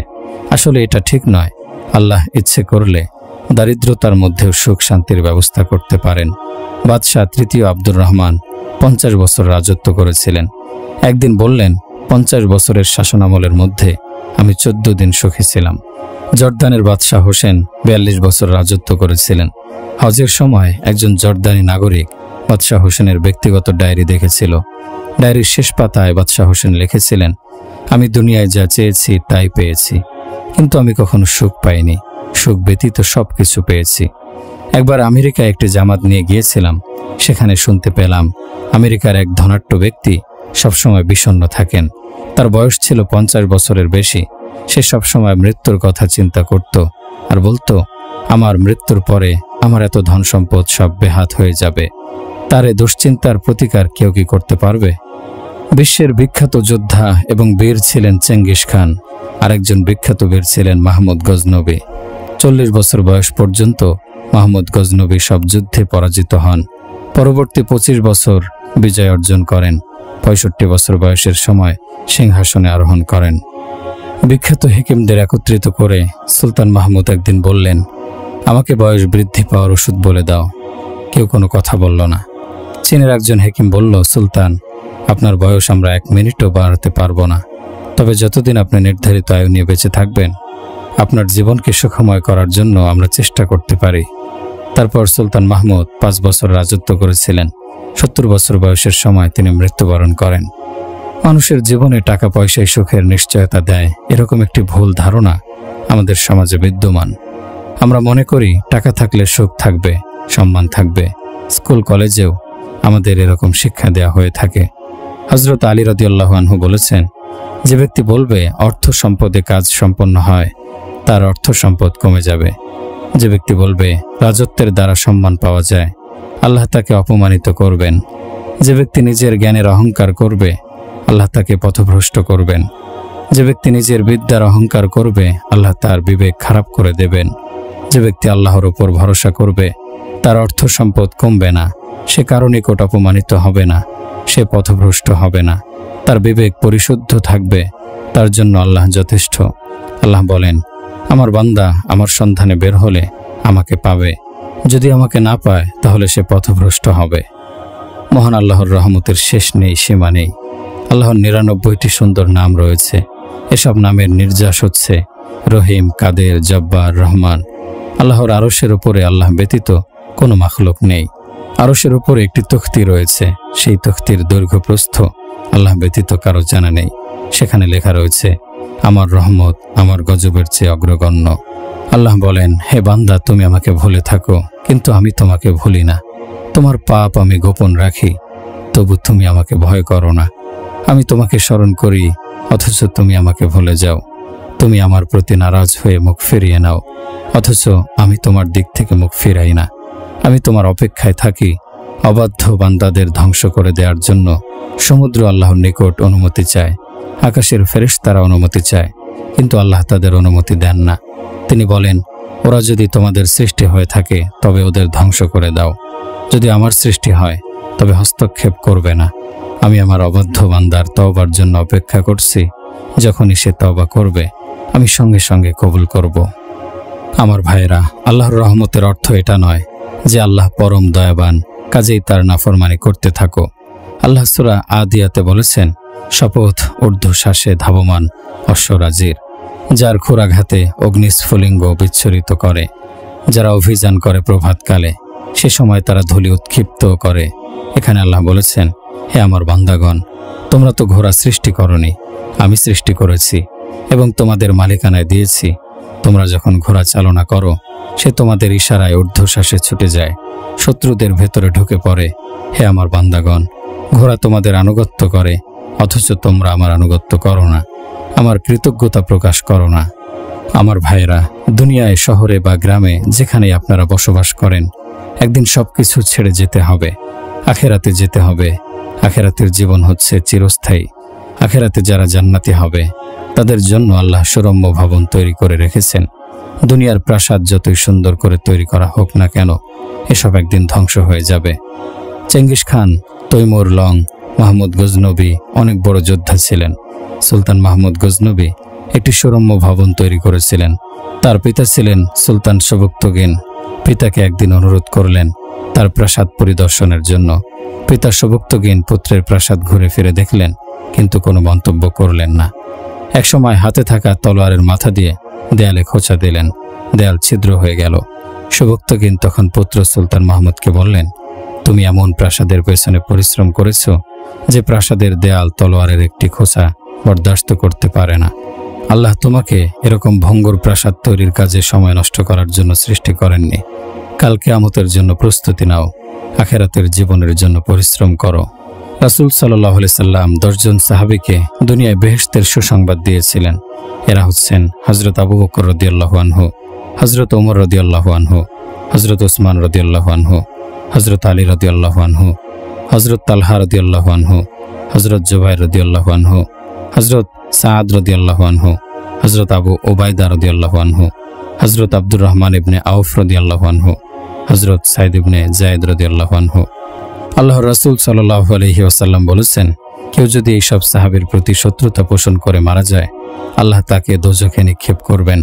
আসলে এটা ঠিক নয়। আল্লাহ ইচ্ছে করলে দারিদ্রতার মধ্যেও সুখ শান্তির ব্যবস্থা করতে পারেন। বাদশাহ তৃতীয় আব্দুর রহমান 50 বছর রাজত্ব করেছিলেন। একদিন বললেন, 50 বছরের শাসনামলের মধ্যে আমি 14 দিন সুখী ছিলাম। জর্দানের বাদশাহ হোসেন 42 বছর রাজত্ব করেছিলেন। হজের সময় একজন জর্দানি নাগরিক বাদশাহ হোসেনের ব্যক্তিগত ডায়েরি দেখেছিল। ডায়েরির শেষ পাতায় বাদশাহ হোসেন লিখেছিলেন, আমি দুনিয়ায় যা চেয়েছি তাই পেয়েছি, কিন্তু আমি কখনো সুখ পাইনি। সুখ ব্যতীত সব কিছু পেয়েছি। একবার আমেরিকায় একটি জামাত নিয়ে গিয়েছিলাম। সেখানে শুনতে পেলাম আমেরিকার এক ধনাঢ্য ব্যক্তি সবসময় বিষণ্ণ থাকেন। তার বয়স ছিল 50 বছরের বেশি। সে সবসময় মৃত্যুর কথা চিন্তা করত আর বলতো, আমার মৃত্যুর পরে আমার এত ধন সম্পদ সব বেহাত হয়ে যাবে। তার এ দুশ্চিন্তার প্রতিকার কেউ কি করতে পারবে? বিশ্বের বিখ্যাত যোদ্ধা এবং বীর ছিলেন চেঙ্গিস খান। আরেকজন বিখ্যাত বীর ছিলেন মাহমুদ গজনবী। 40 বছর বয়স পর্যন্ত মাহমুদ গজনবী সব যুদ্ধে পরাজিত হন। পরবর্তী 25 বছর বিজয় অর্জন করেন। 65 বছর বয়সের সময় সিংহাসনে আরোহণ করেন। বিখ্যাত হেকিমদের একত্রিত করে সুলতান মাহমুদ একদিন বললেন, আমাকে বয়স বৃদ্ধি পাওয়ার ওষুধ বলে দাও। কেউ কোনো কথা বলল না। চীনের একজন হেকিম বলল, সুলতান, আপনার বয়স আমরা 1 মিনিটও বাড়াতে পারবো না, তবে যতদিন আপনি নির্ধারিত আয়ু নিয়ে বেঁচে থাকবেন, আপনার জীবনকে সুখময় করার জন্য আমরা চেষ্টা করতে পারি। তারপর সুলতান মাহমুদ 5 বছর রাজত্ব করেছিলেন। 70 বছর বয়সের সময় তিনি মৃত্যুবরণ করেন। মানুষের জীবনে টাকা পয়সায় সুখের নিশ্চয়তা দেয়, এরকম একটি ভুল ধারণা আমাদের সমাজে বিদ্যমান। আমরা মনে করি টাকা থাকলে সুখ থাকবে, সম্মান থাকবে। স্কুল কলেজেও আমাদের এরকম শিক্ষা দেয়া হয়ে থাকে। হযরত আলী রাদিয়াল্লাহু আনহু বলেছেন, যে ব্যক্তি বলবে অর্থ সম্পদে কাজ সম্পন্ন হয়, তার অর্থ সম্পদ কমে যাবে। যে ব্যক্তি বলবে রাজত্বের দ্বারা সম্মান পাওয়া যায়, আল্লাহ তাকে অপমানিত করবেন। যে ব্যক্তি নিজের জ্ঞানের অহংকার করবে, আল্লাহ তাকে পথভ্রষ্ট করবেন। যে ব্যক্তি নিজের বিদ্যার অহংকার করবে, আল্লাহ তার বিবেক খারাপ করে দেবেন। যে ব্যক্তি আল্লাহর উপর ভরসা করবে, তার অর্থ সম্পদ কমবে না, সে কারো নিকট অপমানিত হবে না, সে পথভ্রষ্ট হবে না, তার বিবেক পরিশুদ্ধ থাকবে, তার জন্য আল্লাহ যথেষ্ট। আল্লাহ বলেন, আমার বান্দা আমার সন্ধানে বের হলে আমাকে পাবে, যদি আমাকে না পায় তাহলে সে পথভ্রষ্ট হবে। মহান আল্লাহর রহমতের শেষ নেই, সীমা নেই। আল্লাহর 99টি সুন্দর নাম রয়েছে। এসব নামের নির্যাস হচ্ছে রহিম, কাদের, জব্বার, রহমান। আল্লাহর আরশের উপরে আল্লাহ ব্যতীত কোনো মাখলুক নেই। আরশের উপরে একটি তখতি রয়েছে। সেই তখতির দৈর্ঘ্য প্রস্থ আল্লাহ ব্যতীত কারো জানা নেই। সেখানে লেখা রয়েছে, আমার রহমত আমার গজবের চেয়ে অগ্রগণ্য। আল্লাহ বলেন, হে বান্দা, তুমি আমাকে ভুলে থাকো, কিন্তু আমি তোমাকে ভুলি না। তোমার পাপ আমি গোপন রাখি, তবু তুমি আমাকে ভয় করো না। আমি তোমাকে স্মরণ করি, অথচ তুমি আমাকে ভুলে যাও। তুমি আমার প্রতি নারাজ হয়ে মুখ ফিরিয়ে নাও, অথচ আমি তোমার দিক থেকে মুখ ফিরাই না। আমি তোমার অপেক্ষায় থাকি। অবাধ্য বান্দাদের ধ্বংস করে দেওয়ার জন্য সমুদ্র আল্লাহর নিকট অনুমতি চায়, আকাশের ফেরেশতারা অনুমতি চায়, কিন্তু আল্লাহ তাদের অনুমতি দেন না। তিনি বলেন, ওরা যদি তোমাদের সৃষ্টি হয়ে থাকে তবে ওদের ধ্বংস করে দাও। যদি আমার সৃষ্টি হয় তবে হস্তক্ষেপ করবে না। আমি আমার অবাধ্য বান্দার তওবার জন্য অপেক্ষা করছি। যখনই সে তওবা করবে আমি সঙ্গে সঙ্গে কবুল করব। আমার ভাইয়েরা, আল্লাহর রহমতের অর্থ এটা নয় যে আল্লাহ পরম দয়াবান, কাজেই তার নাফরমানি করতে থাকো। আল্লাহ সূরা আদিয়াতে বলেছেন, শপথ ঊর্ধ্বশ্বাসে ধাবমান অশ্বরাজির, যার ক্ষুরাঘাতে অগ্নিস্ফুলিঙ্গ বিচ্ছুরিত করে, যারা অভিযান করে প্রভাতকালে, সে সময় তারা ধূলি উৎক্ষিপ্ত করে। এখানে আল্লাহ বলেছেন, হে আমার বান্দাগণ, তোমরা তো ঘোড়া সৃষ্টি করনি, আমি সৃষ্টি করেছি এবং তোমাদের মালিকানায় দিয়েছি। তোমরা যখন ঘোড়া চালনা করো, সে তোমাদের ইশারায় ঊর্ধ্বশ্বাসে ছুটে যায়, শত্রুদের ভেতরে ঢুকে পড়ে। হে আমার বান্দাগণ, ঘোড়া তোমাদের আনুগত্য করে, অথচ তোমরা আমার আনুগত্য করো না, আমার কৃতজ্ঞতা প্রকাশ করো না। আমার ভাইয়েরা, দুনিয়ায় শহরে বা গ্রামে যেখানেই আপনারা বসবাস করেন, একদিন সবকিছু ছেড়ে যেতে হবে, আখেরাতে যেতে হবে। আখেরাতের জীবন হচ্ছে চিরস্থায়ী। আখেরাতে যারা জান্নাতি হবে, তাদের জন্য আল্লাহ সুরম্য ভবন তৈরি করে রেখেছেন। দুনিয়ার প্রাসাদ যতই সুন্দর করে তৈরি করা হোক না কেন, এসব একদিন ধ্বংস হয়ে যাবে। Genghis Khan, Timur Lang, Mahmud Ghaznavi অনেক বড় যোদ্ধা ছিলেন। সুলতান মাহমুদ গজনবী একটি সুরম্য ভবন তৈরি করেছিলেন। তার পিতা ছিলেন সুলতান সবুক্তগিন। পিতাকে একদিন অনুরোধ করলেন তার প্রাসাদ পরিদর্শনের জন্য। পিতা সবুক্তগিন পুত্রের প্রাসাদ ঘুরে ফিরে দেখলেন, কিন্তু কোনো মন্তব্য করলেন না। একসময় হাতে থাকা তলোয়ারের মাথা দিয়ে দেয়ালে খোঁচা দিলেন, দেয়াল ছিদ্র হয়ে গেল। সবুক্তগিন তখন পুত্র সুলতান মাহমুদকে বললেন, তুমি এমন প্রাসাদের পেছনে পরিশ্রম করেছ যে প্রাসাদের দেয়াল তলোয়ারের একটি খোঁচা বরদাস্ত করতে পারে না। আল্লাহ তোমাকে এরকম ভঙ্গুর প্রাসাদ তৈরির কাজে সময় নষ্ট করার জন্য সৃষ্টি করেননি। কাল কিয়ামতের জন্য প্রস্তুতি নাও, আখেরাতের জীবনের জন্য পরিশ্রম করো। রাসূল সাল্লাল্লাহু আলাইহি সাল্লাম 10 জন সাহাবীকে দুনিয়ায় বেহেশতের সুসংবাদ দিয়েছিলেন। এরা হচ্ছেন হযরত আবু বকর রাদিয়াল্লাহু আনহু, হযরত ওমর রাদিয়াল্লাহু আনহু, হযরত ওসমান রাদিয়াল্লাহু আনহু, হযরত আলী রাদিয়াল্লাহু আনহু, হযরত তালহা রাদিয়াল্লাহু আনহু, হযরত জুবাইর রাদিয়াল্লাহু আনহু, হযরত সাদ রাদিয়াল্লাহু আনহু, হযরত আবু ওবায়দা রাদিয়াল্লাহু আনহু, হযরত আব্দুর রহমান ইবনে আউফ রাদিয়াল্লাহু আনহু, হযরত সাইদ ইবনে যায়েদ রাদিয়াল্লাহু আনহু। আল্লাহর রাসূল সাল্লাল্লাহু আলাইহি ওয়াসাল্লাম বলেছেন, কেউ যদি এই সব সাহাবীর প্রতি শত্রুতা পোষণ করে মারা যায়, আল্লাহ তাকে দোজখে নিক্ষেপ করবেন।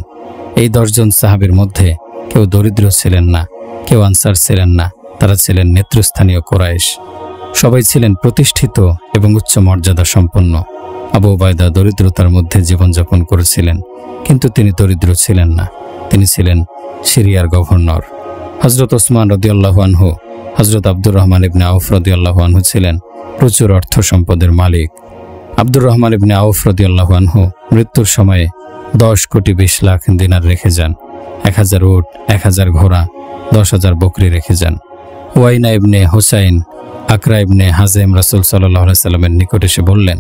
এই 10 জন সাহাবীর মধ্যে কেউ দরিদ্র ছিলেন না, কেউ আনসার ছিলেন না, তারা ছিলেন নেতৃস্থানীয় কুরাইশ। সবাই ছিলেন প্রতিষ্ঠিত এবং উচ্চ মর্যাদা সম্পন্ন। আবু উবায়দা দরিদ্রতার মধ্যে জীবনযাপন করেছিলেন, কিন্তু তিনি দরিদ্র ছিলেন না, তিনি ছিলেন সিরিয়ার গভর্নর। হযরত ওসমান রাদিয়াল্লাহু আনহু, হযরত আব্দুর রহমান ইবনে আউফ রাদিয়াল্লাহু আনহু ছিলেন প্রচুর অর্থ সম্পদের মালিক। আব্দুর রহমান ইবনে আউফ রাদিয়াল্লাহু আনহু মৃত্যুর সময়ে 10 কোটি 20 লাখ দিনার রেখে যান, 1000 উট, 1000 ঘোড়া, 10,000 বকরি রেখে যান। ওয়াইনা ইবনে হুসাইন আকরা ইবনে হাজেম রাসূল সাল্লাল্লাহু আলাইহি সাল্লামের নিকট এসে বললেন,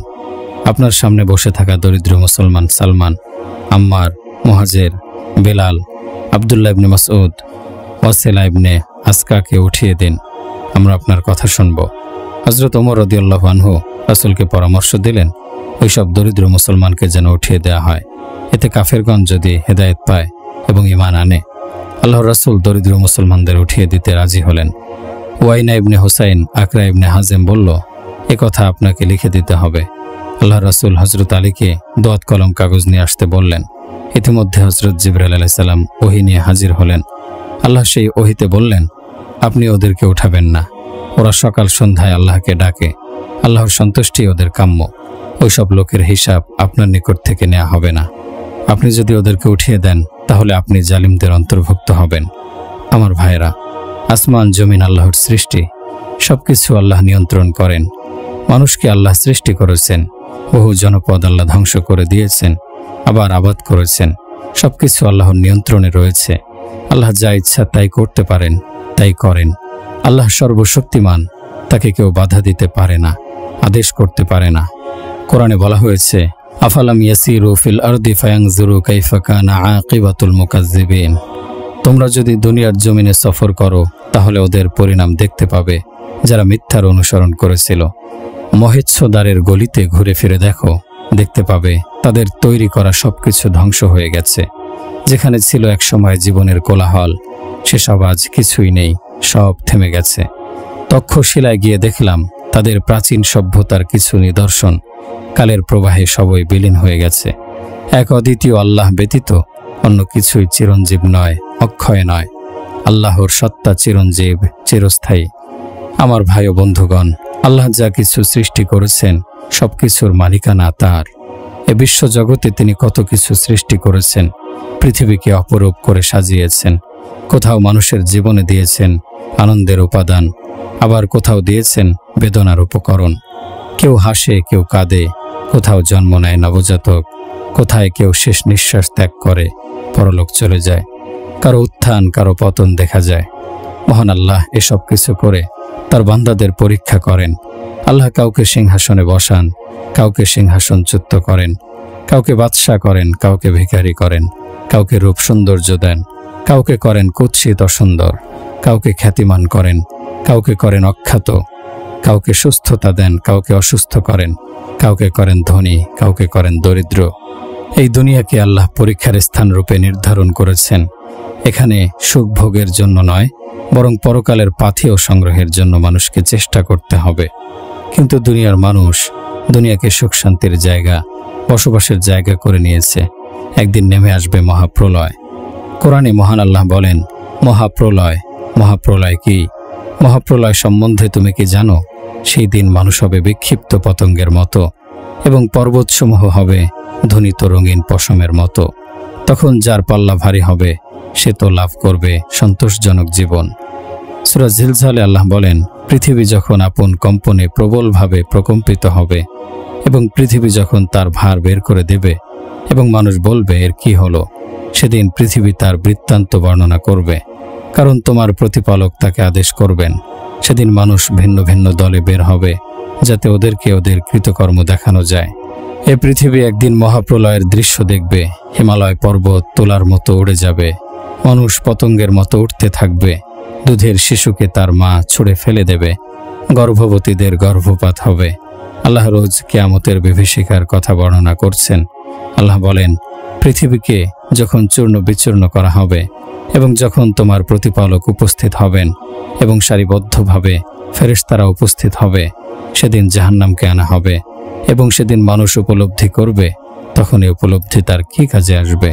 আপনার সামনে বসে থাকা দরিদ্র মুসলমান সালমান, আম্মার, মুহাজির, বেলাল, আব্দুল্লাহ ইবনে মাসউদ, ওয়াসিলা ইবনে আসকাকে উঠিয়ে দিন, আমরা আপনার কথা শুনব। হযরত ওমর রাদিয়াল্লাহু আনহু রাসূলকে পরামর্শ দিলেন, ওইসব দরিদ্র মুসলমানকে যেন উঠিয়ে দেওয়া হয়, এতে কাফেরগণ যদি হেদায়েত পায় এবং ঈমান আনে। আল্লাহর রাসূল দরিদ্র মুসলমানদের উঠিয়ে দিতে রাজি হলেন। ওয়াইনা ইবনে হুসাইন আকরা ইবনে হাজেম বলল, এ কথা আপনাকে লিখে দিতে হবে। আল্লাহর রাসূল হযরত আলীকে দোয়াত কলম কাগজ নিয়ে আসতে বললেন। ইতিমধ্যে হযরত জিবরাইল আলাইহিস সালাম ওহী নিয়ে হাজির হলেন। আল্লাহ সেই ওহীতে বললেন, আপনি ওদেরকে উঠাবেন না, ওরা সকাল সন্ধ্যায় আল্লাহকে ডাকে, আল্লাহর সন্তুষ্টি ওদের কাম্য, ওইসব লোকের হিসাব আপনার নিকট থেকে নেওয়া হবে না। আপনি যদি ওদেরকে উঠিয়ে দেন, তাহলে আপনি জালিমদের অন্তর্ভুক্ত হবেন। আমার ভাইয়েরা, আসমান জমিন আল্লাহর সৃষ্টি, সবকিছু আল্লাহ নিয়ন্ত্রণ করেন। মানুষকে আল্লাহ সৃষ্টি করেছেন, বহু জনপদ আল্লাহ ধ্বংস করে দিয়েছেন, আবার আবাদ করেছেন। সবকিছু আল্লাহর নিয়ন্ত্রণে রয়েছে। আল্লাহ যা ইচ্ছা তাই করতে পারেন, তাই করেন। আল্লাহ সর্বশক্তিমান, তাকে কেউ বাধা দিতে পারে না, আদেশ করতে পারে না। কোরআনে বলা হয়েছে, আফালাম ইয়াসিরু ফিল আরদি ফায়ানজুরু কাইফা কানা আকিবাতুল মুকাজ্জিবিন। তোমরা যদি দুনিয়ার জমিনে সফর করো, তাহলে ওদের পরিণাম দেখতে পাবে যারা মিথ্যার অনুসরণ করেছিল। মহেচ্ছদারের গলিতে ঘুরে ফিরে দেখো, দেখতে পাবে তাদের তৈরি করা সবকিছু ধ্বংস হয়ে গেছে। যেখানে ছিল একসময় জীবনের কোলাহল, সেসব আজ কিছুই নেই, সব থেমে গেছে। তক্ষশিলায় গিয়ে দেখলাম তাদের প্রাচীন সভ্যতার কিছু নিদর্শন কালের প্রবাহে সবই বিলীন হয়ে গেছে। এক অদ্বিতীয় আল্লাহ ব্যতীত অন্য কিছুই চিরঞ্জীব নয়, অক্ষয় নয়। আল্লাহর সত্তা চিরঞ্জীব, চিরস্থায়ী। আমার ভাই ও বন্ধুগণ, আল্লাহ যা কিছু সৃষ্টি করেছেন সব কিছুর মালিকানা তার। এ বিশ্বজগতে তিনি কত কিছু সৃষ্টি করেছেন, পৃথিবীকে অপরূপ করে সাজিয়েছেন। কোথাও মানুষের জীবনে দিয়েছেন আনন্দের উপাদান, আবার কোথাও দিয়েছেন বেদনার উপকরণ। কেউ হাসে, কেউ কাঁদে, কোথাও জন্ম নেয় নবজাতক, কোথায় কেউ শেষ নিঃশ্বাস ত্যাগ করে পরলোক চলে যায়। কারো উত্থান, কারো পতন দেখা যায়। মহান আল্লাহ এসব কিছু করে তার বান্দাদের পরীক্ষা করেন। আল্লাহ কাউকে সিংহাসনে বসান, কাউকে সিংহাসনচ্যুত করেন, কাউকে বাদশা করেন, কাউকে ভিখারি করেন, কাউকে রূপ সৌন্দর্য দেন, কাউকে করেন কুৎসিত অসুন্দর, কাউকে খ্যাতিমান করেন, কাউকে করেন অখ্যাত, কাউকে সুস্থতা দেন, কাউকে অসুস্থ করেন, কাউকে করেন ধনী, কাউকে করেন দরিদ্র। এই দুনিয়াকে আল্লাহ পরীক্ষার স্থান রূপে নির্ধারণ করেছেন। এখানে সুখ ভোগের জন্য নয়, বরং পরকালের পাথেয় সংগ্রহের জন্য মানুষকে চেষ্টা করতে হবে। কিন্তু দুনিয়ার মানুষ দুনিয়াকে সুখ শান্তির জায়গা, বসবাসের জায়গা করে নিয়েছে। একদিন নেমে আসবে মহাপ্রলয়। কোরআনে মহান আল্লাহ বলেন, মহাপ্রলয়। মহাপ্রলয় কি? মহাপ্রলয় সম্বন্ধে তুমি কি জানো? সেই দিন মানুষ হবে বিক্ষিপ্ত পতঙ্গের মতো এবং পর্বতসমূহ হবে ধ্বনিত রঙিন পশমের মতো। তখন যার পাল্লা ভারী হবে সে তো লাভ করবে সন্তোষজনক জীবন। সূরা জিলজালে আল্লাহ বলেন, পৃথিবী যখন আপন কম্পনে প্রবলভাবে প্রকম্পিত হবে এবং পৃথিবী যখন তার ভার বের করে দেবে এবং মানুষ বলবে এর কি হলো, সেদিন পৃথিবী তার বৃত্তান্ত বর্ণনা করবে, কারণ তোমার প্রতিপালক তাকে আদেশ করবেন। সেদিন মানুষ ভিন্ন ভিন্ন দলে বের হবে যাতে ওদেরকে ওদের কৃতকর্ম দেখানো যায়। এ পৃথিবী একদিন মহাপ্রলয়ের দৃশ্য দেখবে। হিমালয় পর্বত তোলার মতো উড়ে যাবে, মানুষ পতঙ্গের মতো উঠতে থাকবে, দুধের শিশুকে তার মা ছুঁড়ে ফেলে দেবে, গর্ভবতীদের গর্ভপাত হবে। আল্লাহ রোজ কিয়ামতের বিভীষিকার কথা বর্ণনা করছেন। আল্লাহ বলেন, পৃথিবীকে যখন চূর্ণ বিচূর্ণ করা হবে এবং যখন তোমার প্রতিপালক উপস্থিত হবেন এবং সারিবদ্ধভাবে ফেরেশতারা উপস্থিত হবে, সেদিন জাহান্নামকে আনা হবে এবং সেদিন মানুষ উপলব্ধি করবে, তখন এই উপলব্ধি তার কি কাজে আসবে?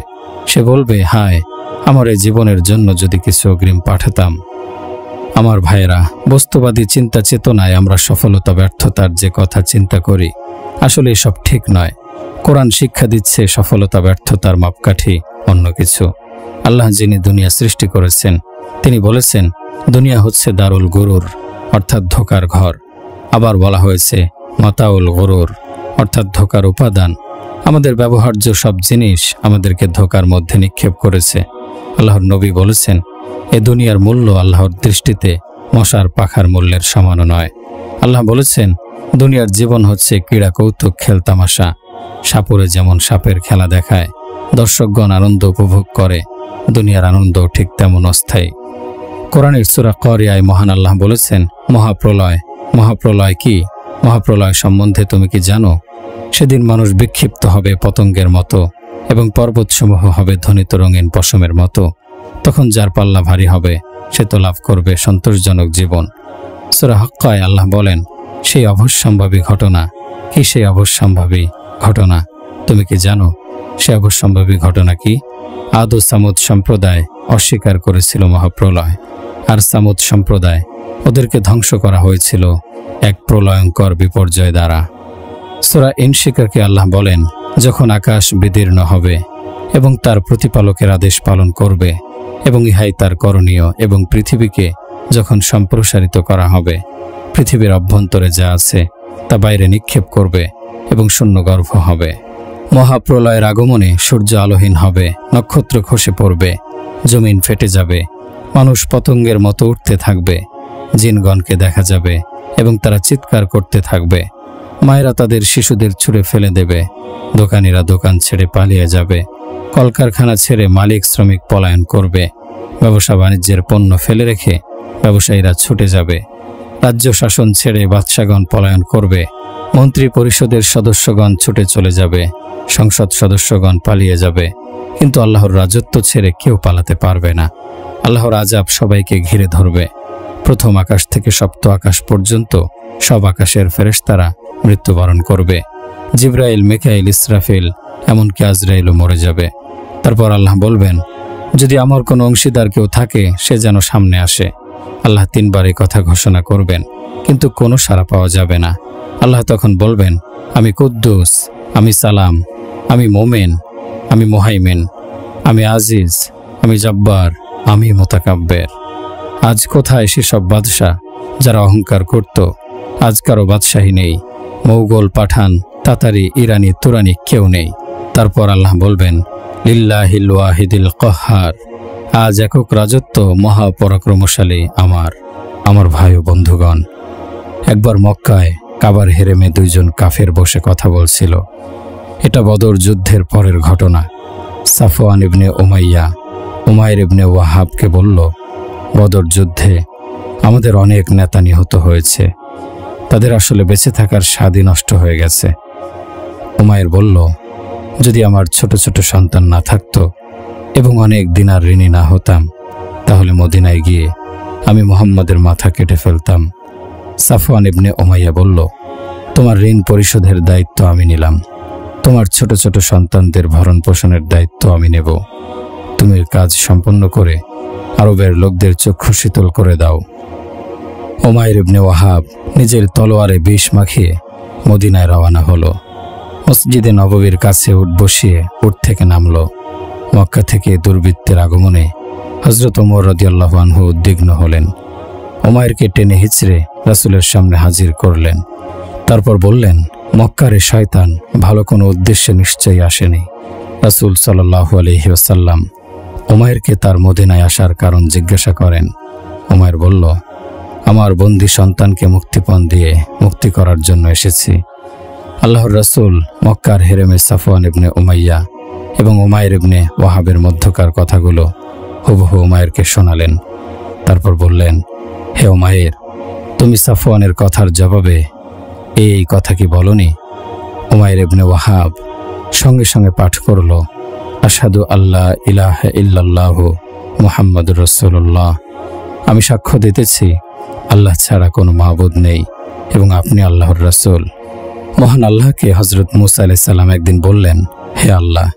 সে বলবে, হায়, আমার এই জীবনের জন্য যদি কিছু অগ্রিম পাঠাতাম। আমার ভাইয়েরা, বস্তুবাদী চিন্তা চেতনায় আমরা সফলতা ব্যর্থতার যে কথা চিন্তা করি, আসলে এসব ঠিক নয়। কোরআন শিক্ষা দিচ্ছে সফলতা ব্যর্থতার মাপকাঠি অন্য কিছু। আল্লাহ যিনি দুনিয়া সৃষ্টি করেছেন, তিনি বলেছেন দুনিয়া হচ্ছে দারুল গুরুর, অর্থাৎ ধোঁকার ঘর। আবার বলা হয়েছে মাতাউল গুরুর, অর্থাৎ ধোঁকার উপাদান। আমাদের ব্যবহার্য সব জিনিস আমাদেরকে ধোঁকার মধ্যে নিক্ষেপ করেছে। আল্লাহর নবী বলেছেন, এ দুনিয়ার মূল্য আল্লাহর দৃষ্টিতে মশার পাখার মূল্যের সমানও নয়। আল্লাহ বলেছেন, দুনিয়ার জীবন হচ্ছে ক্রীড়া কৌতুক খেলতামাশা। সাপুরে যেমন সাপের খেলা দেখায়, দর্শকগণ আনন্দ উপভোগ করে, দুনিয়ার আনন্দ ঠিক তেমন অস্থায়ী। কোরআনের সূরা করিয়ায় মহান আল্লাহ বলেছেন, মহাপ্রলয়। মহাপ্রলয় কি? মহাপ্রলয় সম্বন্ধে তুমি কি জানো? সেদিন মানুষ বিক্ষিপ্ত হবে পতঙ্গের মতো এবং পর্বতসমূহ হবে ধ্বনিত রঙিন পশমের মতো। তখন যার পাল্লা ভারী হবে সে তো লাভ করবে সন্তোষজনক জীবন। সূরা হাক্কায় আল্লাহ বলেন, সেই অবশ্যম্ভাবী ঘটনা কি? সেই অবশ্যম্ভাবী ঘটনা তুমি কি জানো? সে অবশ্যম্ভাবী ঘটনা কি? আদ ও সামুদ সম্প্রদায় অস্বীকার করেছিল মহাপ্রলয়, আর সামুদ সম্প্রদায় ওদেরকে ধ্বংস করা হয়েছিল এক প্রলয়ঙ্কর বিপর্যয় দ্বারা। সূরা ইনশিকারকে আল্লাহ বলেন, যখন আকাশ বিদীর্ণ হবে এবং তার প্রতিপালকের আদেশ পালন করবে এবং ইহাই তার করণীয়, এবং পৃথিবীকে যখন সম্প্রসারিত করা হবে, পৃথিবীর অভ্যন্তরে যা আছে তা বাইরে নিক্ষেপ করবে এবং শূন্যগর্ভ হবে। মহাপ্রলয়ের আগমনে সূর্য আলোহীন হবে, নক্ষত্র খসে পড়বে, জমিন ফেটে যাবে, মানুষ পতঙ্গের মতো উঠতে থাকবে, জিনগণকে দেখা যাবে এবং তারা চিৎকার করতে থাকবে। মায়েরা তাদের শিশুদের ছুঁড়ে ফেলে দেবে, দোকানিরা দোকান ছেড়ে পালিয়ে যাবে, কলকারখানা ছেড়ে মালিক শ্রমিক পলায়ন করবে, ব্যবসা বাণিজ্যের পণ্য ফেলে রেখে ব্যবসায়ীরা ছুটে যাবে, রাজ্য শাসন ছেড়ে বাদশাগণ পলায়ন করবে, মন্ত্রী পরিষদের সদস্যগণ ছুটে চলে যাবে, সংসদ সদস্যগণ পালিয়ে যাবে, কিন্তু আল্লাহর রাজত্ব ছেড়ে কেউ পালাতে পারবে না। আল্লাহর আযাব সবাইকে ঘিরে ধরবে। প্রথম আকাশ থেকে সপ্ত আকাশ পর্যন্ত সব আকাশের ফেরেশতারা মৃত্যুবরণ করবে। জিবরাইল, মিকাইল, ইসরাফিল, এমনকি আজরাইলও মরে যাবে। তারপর আল্লাহ বলবেন, যদি আমার কোনো অংশীদার কেউ থাকে সে যেন সামনে আসে। আল্লাহ 3 বার এই কথা ঘোষণা করবেন, কিন্তু কোনো সাড়া পাওয়া যাবে না। আল্লাহ তখন বলবেন, আমি কুদ্দুস, আমি সালাম, আমি মোমেন, আমি মুহাইমিন, আমি আজিজ, আমি জব্বার, আমি মুতাকাব্বির। আজ কোথায় সেসব বাদশাহ যারা অহংকার করত? আজ কারো বাদশাহী নেই। মৌগল, পাঠান, তাতারি, ইরানি, তুরানি কেউ নেই। তারপর আল্লাহ বলবেন, লিল্লাহিল ওয়াহিদিল কাহ্হার। আজ একক রাজত্ব মহাপরাক্রমশালী আমার ভাই ও বন্ধুগণ, একবার মক্কায় কাবার হেরেমে 2 জন কাফের বসে কথা বলছিল। এটা বদর যুদ্ধের পরের ঘটনা। সাফওয়ান ইবনে উমাইয়া উমাইর ইবনে ওয়াহাবকে বলল, বদর যুদ্ধে আমাদের অনেক নেতা নিহত হয়েছে, তাদের আসলে বেঁচে থাকার স্বাদই নষ্ট হয়ে গেছে। উমাইর বলল, যদি আমার ছোট ছোট সন্তান না থাকতো এবং অনেক দিনার ঋণী না হতাম, তাহলে মদিনায় গিয়ে আমি মুহাম্মদের মাথা কেটে ফেলতাম। সাফওয়ান ইবনে উমাইয়া বলল, তোমার ঋণ পরিশোধের দায়িত্ব আমি নিলাম, তোমার ছোট ছোট সন্তানদের ভরণ পোষণের দায়িত্ব আমি নেব। তুমি কাজ সম্পন্ন করে আরবের লোকদের চক্ষু শীতল করে দাও। উমাইর ইবনে ওয়াহাব নিজের তলোয়ারে বিষ মাখিয়ে মদিনায় রওনা হলো। মসজিদে নববীর কাছে উট বসিয়ে উট থেকে নামল। মক্কা থেকে দুর্বৃত্তের আগমনে হযরত ওমর রাদিয়াল্লাহু আনহু উদ্বিগ্ন হলেন। উমাইরকে টেনে হিচড়ে রাসূলের সামনে হাজির করলেন। তারপর বললেন, মক্কারে শয়তান ভালো কোনো উদ্দেশ্যে নিশ্চয়ই আসেনি। রাসূল সাল্লাল্লাহু আলাইহি ওয়াসাল্লাম উমাইরকে তার মদিনায় আসার কারণ জিজ্ঞাসা করেন। উমাইর বলল, আমার বন্দী সন্তানকে মুক্তিপণ দিয়ে মুক্তি করার জন্য এসেছি। আল্লাহর রাসূল মক্কার হেরেমে সাফওয়ান ইবনে উমাইয়া এবং উমাইর ইবনে ওয়াহাবের মধ্যকার কথাগুলো হুবহু উমাইরকে শোনালেন। তারপর বললেন, হে উমাইর, তুমি সাফওয়ানের কথার জবাবে এই কথা কি বলনি? উমাইর ইবনে ওয়াহাব সঙ্গে সঙ্গে পাঠ করল, আশহাদু আল্লা ইলাহা ইল্লাল্লাহু মুহাম্মাদুর রাসূলুল্লাহ। আমি সাক্ষ্য দিতেছি আল্লাহ ছাড়া কোনো মাবুদ নেই এবং আপনি আল্লাহর রাসূল। মহান আল্লাহকে হযরত মুসা আলাইহিস সালাম একদিন বললেন, হে আল্লাহ,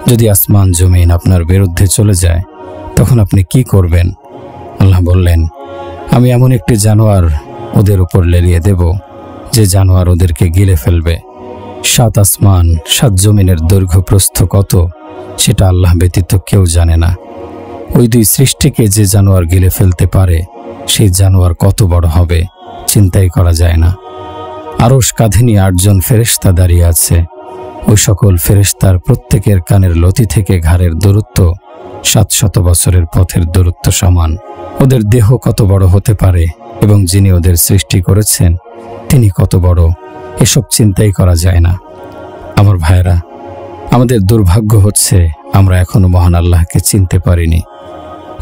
যদি আসমান জমিন আপনার বিরুদ্ধে চলে যায় তখন আপনি কি করবেন? আল্লাহ বললেন, আমি এমন একটি জানোয়ার ওদের উপর লেলিয়ে দেব যে জানোয়ার ওদেরকে গিলে ফেলবে। 7 আসমান 7 জমিনের দৈর্ঘ্য প্রস্থ কত সেটা আল্লাহ ব্যতীত কেউ জানে না। ওই 2 সৃষ্টিকে যে জানোয়ার গিলে ফেলতে পারে সেই জানোয়ার কত বড় হবে চিন্তাই করা যায় না। আরশ কাঁধে নিয়ে 8 জন ফেরেশতা দাঁড়িয়ে আছে। ওই সকল ফেরেশতার প্রত্যেকের কানের লতি থেকে ঘাড়ের দূরত্ব 700 বছরের পথের দূরত্ব সমান। ওদের দেহ কত বড় হতে পারে এবং যিনি ওদের সৃষ্টি করেছেন তিনি কত বড়, এসব চিন্তাই করা যায় না। আমার ভাইরা, আমাদের দুর্ভাগ্য হচ্ছে আমরা এখনো মহান আল্লাহকে চিনতে পারিনি।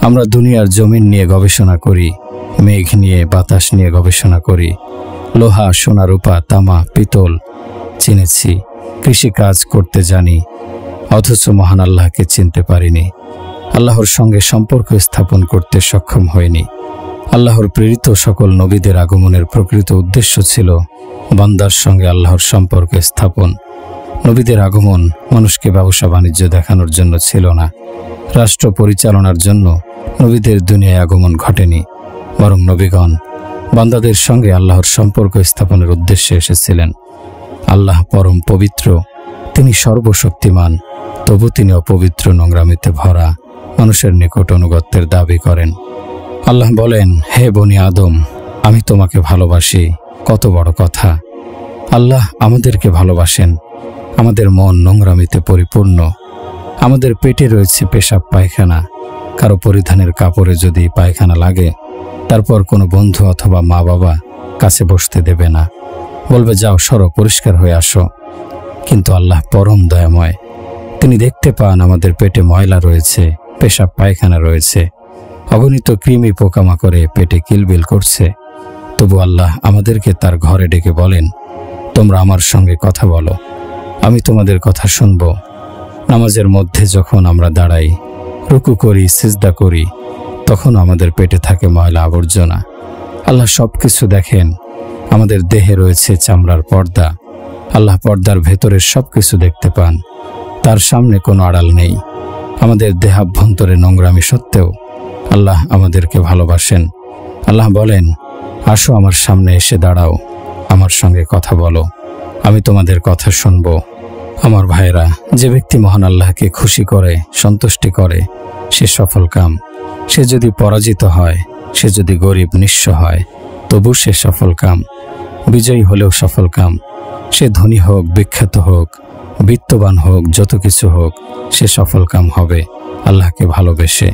আমরা দুনিয়ার জমিন নিয়ে গবেষণা করি, মেঘ নিয়ে বাতাস নিয়ে গবেষণা করি, লোহা, সোনা, রূপা, তামা, পিতল চিনেছি, কৃষিকাজ করতে জানি, অথচ মহান আল্লাহকে চিনতে পারিনি। আল্লাহর সঙ্গে সম্পর্ক স্থাপন করতে সক্ষম হয়নি। আল্লাহর প্রেরিত সকল নবীদের আগমনের প্রকৃত উদ্দেশ্য ছিল বান্দার সঙ্গে আল্লাহর সম্পর্ক স্থাপন। নবীদের আগমন মানুষকে ব্যবসা বাণিজ্য দেখানোর জন্য ছিল না। রাষ্ট্র পরিচালনার জন্য নবীদের দুনিয়ায় আগমন ঘটেনি, বরং নবীগণ বান্দাদের সঙ্গে আল্লাহর সম্পর্ক স্থাপনের উদ্দেশ্যে এসেছিলেন। আল্লাহ পরম পবিত্র, তিনি সর্বশক্তিমান, তবু তিনি অপবিত্র, নোংরামিতে ভরা মানুষের নিকট অনুগত্যের দাবি করেন। আল্লাহ বলেন, হে বনি আদম, আমি তোমাকে ভালোবাসি। কত বড় কথা! আল্লাহ আমাদেরকে ভালোবাসেন। আমাদের মন নোংরামিতে পরিপূর্ণ। আমাদের পেটে রয়েছে পেশাব পায়খানা। কারো পরিধানের কাপড়ে যদি পায়খানা লাগে, তারপর কোনো বন্ধু অথবা মা বাবা কাছে বসতে দেবে না, বলবে যাও সরো, পরিষ্কার হয়ে আসো। কিন্তু আল্লাহ পরম দয়াময়, তিনি দেখতে পান আমাদের পেটে ময়লা রয়েছে, পেশাব পায়খানা রয়েছে, অগণিত কৃমি পোকামাকড়ে পেটে কিলবিল করছে। তবু আল্লাহ আমাদেরকে তার ঘরে ডেকে বলেন, তোমরা আমার সঙ্গে কথা বলো, আমি তোমাদের কথা শুনব। নামাজের মধ্যে যখন আমরা দাঁড়াই, রুকু করি, সিজদা করি, তখন আমাদের পেটে থাকে ময়লা আবর্জনা। আল্লাহ সব কিছু দেখেন। আমাদের দেহে রয়েছে চামড়ার পর্দা। আল্লাহ পর্দার ভেতরের সব কিছু দেখতে পান। তার সামনে কোনো আড়াল নেই। আমাদের দেহাভ্যন্তরে নোংরামি সত্ত্বেও আল্লাহ আমাদেরকে ভালোবাসেন। আল্লাহ বলেন, আসো আমার সামনে এসে দাঁড়াও, আমার সঙ্গে কথা বলো, আমি তোমাদের কথা শুনব। আমার ভাইরা, যে ব্যক্তি মহান আল্লাহকে খুশি করে, সন্তুষ্টি করে, সে সফলকাম। সে যদি পরাজিত হয়, সে যদি গরিব নিঃস্ব হয়, তবু সে সফলকাম। বিজয়ী হলেও সফলকাম। সে ধনী হোক, বিখ্যাত হোক, বিত্তবান হোক, যত কিছু হোক, সে সফলকাম হবে আল্লাহকে ভালোবেসে।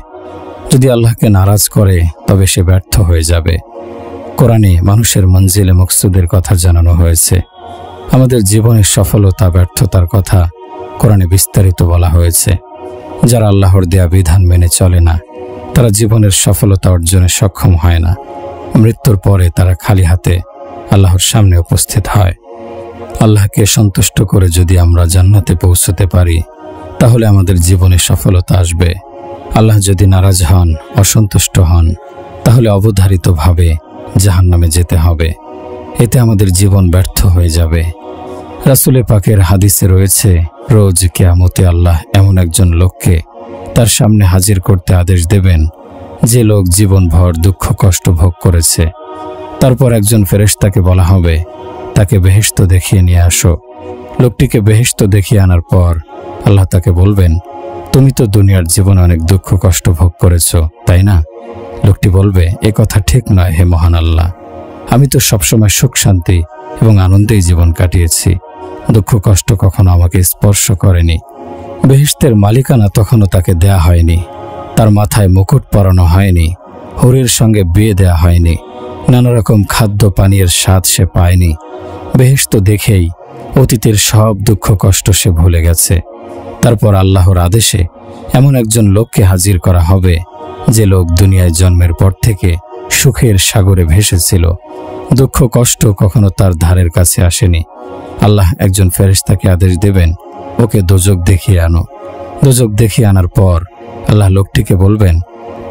যদি আল্লাহকে নারাজ করে, তবে সে ব্যর্থ হয়ে যাবে। কোরআনে মানুষের মঞ্জিলে মকসুদের কথা জানানো হয়েছে। আমাদের জীবনের সফলতা ব্যর্থতার কথা কোরআনে বিস্তারিত বলা হয়েছে। যারা আল্লাহর দেয়া বিধান মেনে চলে না, তারা জীবনের সফলতা অর্জনে সক্ষম হয় না। মৃত্যুর পরে তারা খালি হাতে আল্লাহর সামনে উপস্থিত হয়। আল্লাহকে সন্তুষ্ট করে যদি আমরা জান্নাতে পৌঁছতে পারি, তাহলে আমাদের জীবনে সফলতা আসবে। আল্লাহ যদি নারাজ হন, অসন্তুষ্ট হন, তাহলে অবধারিতভাবে জাহান্নামে যেতে হবে। এতে আমাদের জীবন ব্যর্থ হয়ে যাবে। রাসূলে পাকের হাদিসে রয়েছে, রোজ কিয়ামতে আল্লাহ এমন একজন লোককে তার সামনে হাজির করতে আদেশ দেবেন, যে লোক জীবনভর দুঃখ কষ্ট ভোগ করেছে। তারপর একজন ফেরেশতাকে বলা হবে, তাকে বেহেশত দেখিয়ে নিয়ে আসো। লোকটিকে বেহেশত দেখিয়ে আনার পর আল্লাহ তাকে বলবেন, তুমি তো দুনিয়ার জীবনে অনেক দুঃখ কষ্ট ভোগ করেছ, তাই না? লোকটি বলবে, এ কথা ঠিক নয় হে মহান আল্লাহ, আমি তো সবসময় সুখ শান্তি এবং আনন্দেই জীবন কাটিয়েছি, দুঃখ কষ্ট কখনো আমাকে স্পর্শ করেনি। বেহেশতের মালিকানা তখনও তাকে দেয়া হয়নি, তার মাথায় মুকুট পরানো হয়নি, হুরের সঙ্গে বিয়ে দেয়া হয়নি, নানা রকম খাদ্য পানীয়ের স্বাদ সে পায়নি। বেহেশত দেখেই অতীতের সব দুঃখ কষ্ট সে ভুলে গেছে। তারপর আল্লাহর আদেশে এমন একজন লোককে হাজির করা হবে, যে লোক দুনিয়ায় জন্মের পর থেকে সুখের সাগরে ভেসেছিল, দুঃখ কষ্ট কখনো তার ধারের কাছে আসেনি। আল্লাহ একজন ফেরেশতাকে আদেশ দেবেন, ওকে দোজখ দেখিয়ে আনো। দোজখ দেখিয়ে আনার পর আল্লাহ লোকটিকে বলবেন,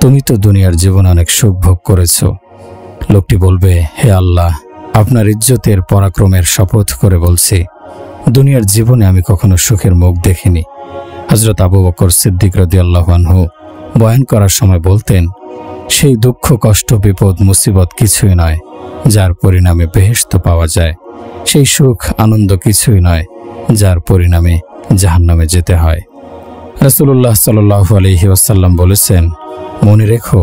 তুমি তো দুনিয়ার জীবনে অনেক সুখ ভোগ করেছ। লোকটি বলবে, হে আল্লাহ, আপনার ইজ্জতের পরাক্রমের শপথ করে বলছি, দুনিয়ার জীবনে আমি কখনো সুখের মুখ দেখিনি। হযরত আবু বকর সিদ্দিক রাদিয়াল্লাহু আনহু বয়ান করার সময় বলতেন, সেই দুঃখ কষ্ট বিপদ মুসিবত কিছুই নয় যার পরিণামে বেহেশত পাওয়া যায়, সেই সুখ আনন্দ কিছুই নয় যার পরিণামে জাহান্নামে যেতে হয়। রাসূলুল্লাহ সাল্লাল্লাহু আলাইহি ওয়াসাল্লাম বলেছেন, মনে রেখো,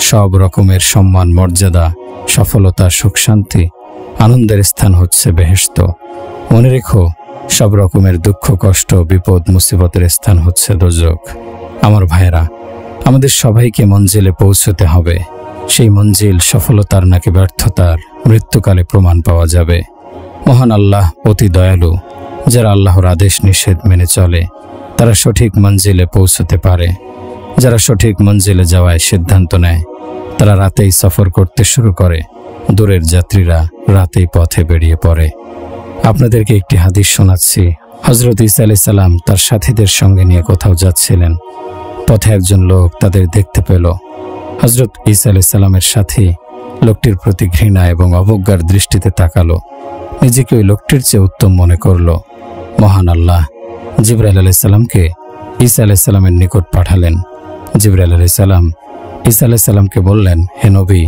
সব রকমের সম্মান মর্যাদা, সফলতা, সুখ শান্তি, আনন্দের স্থান হচ্ছে বেহেশত। মনে রেখো, সব রকমের দুঃখ কষ্ট বিপদ মুসিবতের স্থান হচ্ছে দোজখ। আমার ভাইরা, আমাদের সবাইকে মঞ্জিলে পৌঁছতে হবে। সেই মঞ্জিল সফলতার নাকি ব্যর্থতার মৃত্যুকালে প্রমাণ পাওয়া যাবে। মহান আল্লাহ অতি দয়ালু। যারা আল্লাহর আদেশ নিষেধ মেনে চলে, তারা সঠিক মঞ্জিলে পৌঁছতে পারে। যারা সঠিক মঞ্জিলে যাওয়ায় সিদ্ধান্ত নেয়, তারা রাতেই সফর করতে শুরু করে। দূরের যাত্রীরা রাতেই পথে বেরিয়ে পড়ে। আপনাদেরকে একটি হাদিস শোনাচ্ছি। হযরত ঈসা আলাইহিস সালাম তার সাথীদের সঙ্গে নিয়ে কোথাও যাচ্ছিলেন। পথে একজন লোক তাদের দেখতে পেল। হযরত ঈসা আলাইহিস সালামের সাথী লোকটির প্রতি ঘৃণা এবং অবজ্ঞার দৃষ্টিতে তাকালো। নিজেকে ওই লোকটির চেয়ে উত্তম মনে করল। মহান আল্লাহ জিবরাইল আলাইহিস সালামকে ঈসা আলাইহিস সালামের নিকট পাঠালেন। জিবরাইল আলাইহিস সালাম ঈসা আলাইহিস সালামকে বললেন, হে নবী,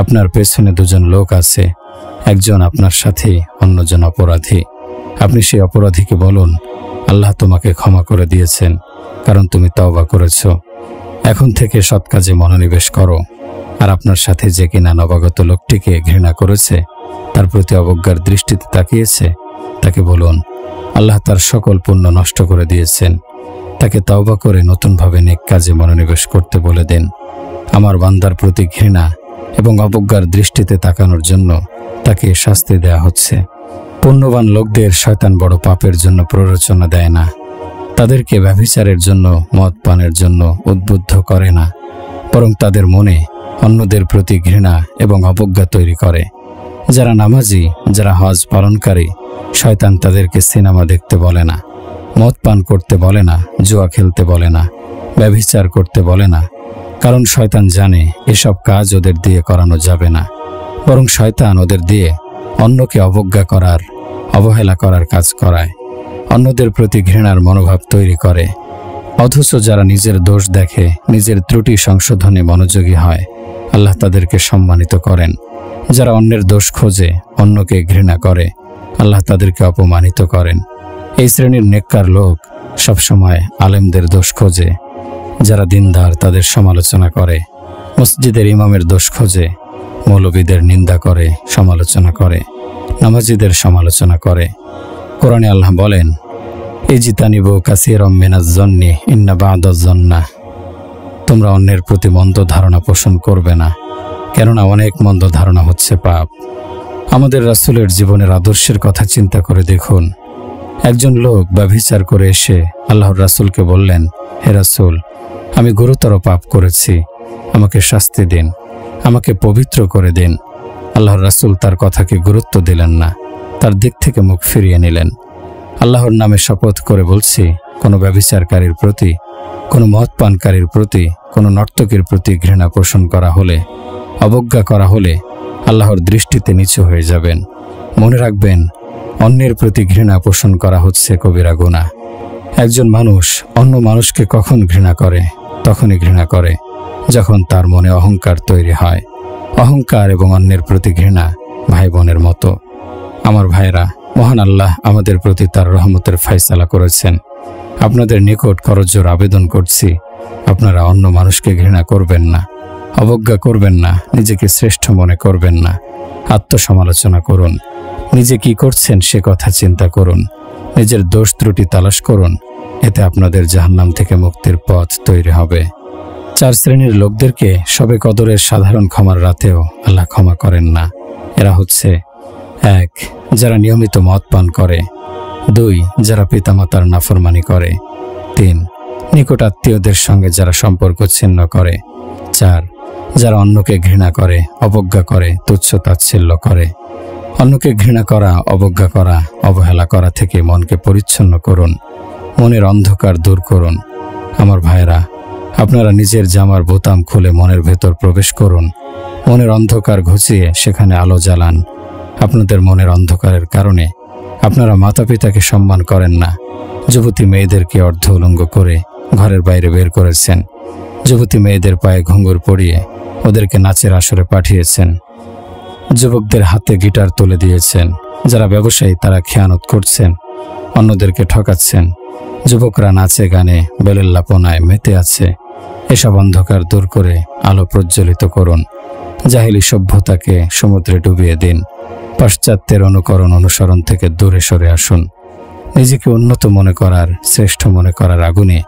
আপনার পেছনে দুজন লোক আছে, একজন আপনার সাথী, অন্যজন অপরাধী। আপনি সেই অপরাধীকে বলুন, আল্লাহ তোমাকে ক্ষমা করে দিয়েছেন, কারণ তুমি তওবা করেছ। এখন থেকে সৎ কাজে মনোনিবেশ করো। আর আপনার সাথে যে কিনা নবাগত লোকটিকে ঘৃণা করেছে, তার প্রতি অবজ্ঞার দৃষ্টিতে তাকিয়েছে, তাকে বলুন, আল্লাহ তার সকল পুণ্য নষ্ট করে দিয়েছেন। তাকে তওবা করে নতুনভাবে নেক কাজে মনোনিবেশ করতে বলে দেন। আমার বান্দার প্রতি ঘৃণা এবং অবজ্ঞার দৃষ্টিতে তাকানোর জন্য তাকে শাস্তি দেয়া হচ্ছে। পুণ্যবান লোকদের শয়তান বড় পাপের জন্য প্ররোচনা দেয় না। তাদেরকে ব্যভিচারের জন্য, মদ পানের জন্য উদ্বুদ্ধ করে না, বরং তাদের মনে অন্যদের প্রতি ঘৃণা এবং অবজ্ঞা তৈরি করে। যারা নামাজি, যারা হজ পালনকারী, শয়তান তাদেরকে সিনেমা দেখতে বলে না, মদ পান করতে বলে না, জুয়া খেলতে বলে না, ব্যভিচার করতে বলে না, কারণ শয়তান জানে এসব কাজ ওদের দিয়ে করানো যাবে না। বরং শয়তান ওদের দিয়ে অন্যকে অবজ্ঞা করার, অবহেলা করার কাজ করায়, অন্যদের প্রতি ঘৃণার মনোভাব তৈরি করে। অথচ যারা নিজের দোষ দেখে, নিজের ত্রুটি সংশোধনে মনোযোগী হয়, আল্লাহ তাদেরকে সম্মানিত করেন। যারা অন্যের দোষ খোঁজে, অন্যকে ঘৃণা করে, আল্লাহ তাদেরকে অপমানিত করেন। এই শ্রেণীর নেককার লোক সবসময় আলেমদের দোষ খোঁজে। যারা দিনদার তাদের সমালোচনা করে, মসজিদের ইমামের দোষ খোঁজে, মৌলবীদের নিন্দা করে, সমালোচনা করে, নামাজীদের সমালোচনা করে। কোরআনে আল্লাহ বলেন, ইজতানিবু কাসীরাম মিনাজ-জন্নি ইন্না বা'দাজ-জন্না, তোমরা অন্যের প্রতি মন্দ ধারণা পোষণ করবে না, কেননা অনেক মন্দ ধারণা হচ্ছে পাপ। আমাদের রাসূলের জীবনের আদর্শের কথা চিন্তা করে দেখুন। একজন লোক ব্যভিচার করে এসে আল্লাহর রাসূলকে বললেন, হে রাসূল, আমি গুরুতর পাপ করেছি, আমাকে শাস্তি দিন, আমাকে পবিত্র করে দিন। আল্লাহর রাসূল তার কথাকে গুরুত্ব দিলেন না, তার দিক থেকে মুখ ফিরিয়ে নিলেন। আল্লাহর নামে শপথ করে বলছি, কোনো ব্যভিচারকারীর প্রতি, কোনো মদ পানকারীর প্রতি, কোনো নর্তকীর প্রতি ঘৃণা পোষণ করা হলে, অবজ্ঞা করা হলে আল্লাহর দৃষ্টিতে নিচু হয়ে যাবেন। মনে রাখবেন, অন্যের প্রতি ঘৃণা পোষণ করা হচ্ছে কবিরা গুনাহ। একজন মানুষ অন্য মানুষকে কখন ঘৃণা করে? তখনই ঘৃণা করে যখন তার মনে অহংকার তৈরি হয়। অহংকার এবং অন্যের প্রতি ঘৃণা ভাই বোনের মতো। আমার ভাইরা, মহান আল্লাহ আমাদের প্রতি তার রহমতের ফায়সালা করেছেন। আপনাদের নিকট করজোর আবেদন করছি, আপনারা অন্য মানুষকে ঘৃণা করবেন না, অবজ্ঞা করবেন না, নিজেকে শ্রেষ্ঠ মনে করবেন না। আত্মসমালোচনা করুন, নিজে কি করছেন সে কথা চিন্তা করুন, নিজের দোষ ত্রুটি তালাশ করুন। এতে আপনাদের জাহান্নাম থেকে মুক্তির পথ তৈরি হবে। 4 শ্রেণীর লোকদেরকে শবে কদরের সাধারণ ক্ষমার রাতেও আল্লাহ ক্ষমা করেন না। এরা হচ্ছে: 1. যারা নিয়মিত মদ পান করে। 2. যারা পিতামাতার নাফরমানি করে। 3. নিকট আত্মীয়দের সঙ্গে যারা সম্পর্ক ছিন্ন করে। 4. যারা অন্যকে ঘৃণা করে, অবজ্ঞা করে, তুচ্ছ তাচ্ছিল্য করে। অন্যকে ঘৃণা করা, অবজ্ঞা করা, অবহেলা করা থেকে মনকে পরিচ্ছন্ন করুন, মনের অন্ধকার দূর করুন। আমার ভাইরা, আপনারা নিজের জামার বোতাম খুলে মনের ভেতর প্রবেশ করুন, মনের অন্ধকার ঘুচিয়ে সেখানে আলো জ্বালান। আপনাদের মনের অন্ধকারের কারণে আপনারা মাতা পিতাকে সম্মান করেন না। যুবতী মেয়েদেরকে অর্ধ উলঙ্গ করে ঘরের বাইরে বের করেছেন। যুবতী মেয়েদের পায়ে ঘুঙুর পরিয়ে ওদেরকে নাচের আসরে পাঠিয়েছেন। যুবকদের হাতে গিটার তুলে দিয়েছেন। যারা ব্যবসায়ী তারা খেয়ানত করছেন, অন্যদেরকে ঠকাচ্ছেন। যুবকরা নাচে গানে বেলেল্লাপনায় মেতে আছে। এসব অন্ধকার দূর করে আলো প্রজ্বলিত করুন। জাহিলি সভ্যতাকে সমুদ্রে ডুবিয়ে দিন। পাশ্চাত্যের অনুসরণ থেকে দূরে সরে আসুন। নিজেকে উন্নত মনে করার, শ্রেষ্ঠ মনে করার আগুনে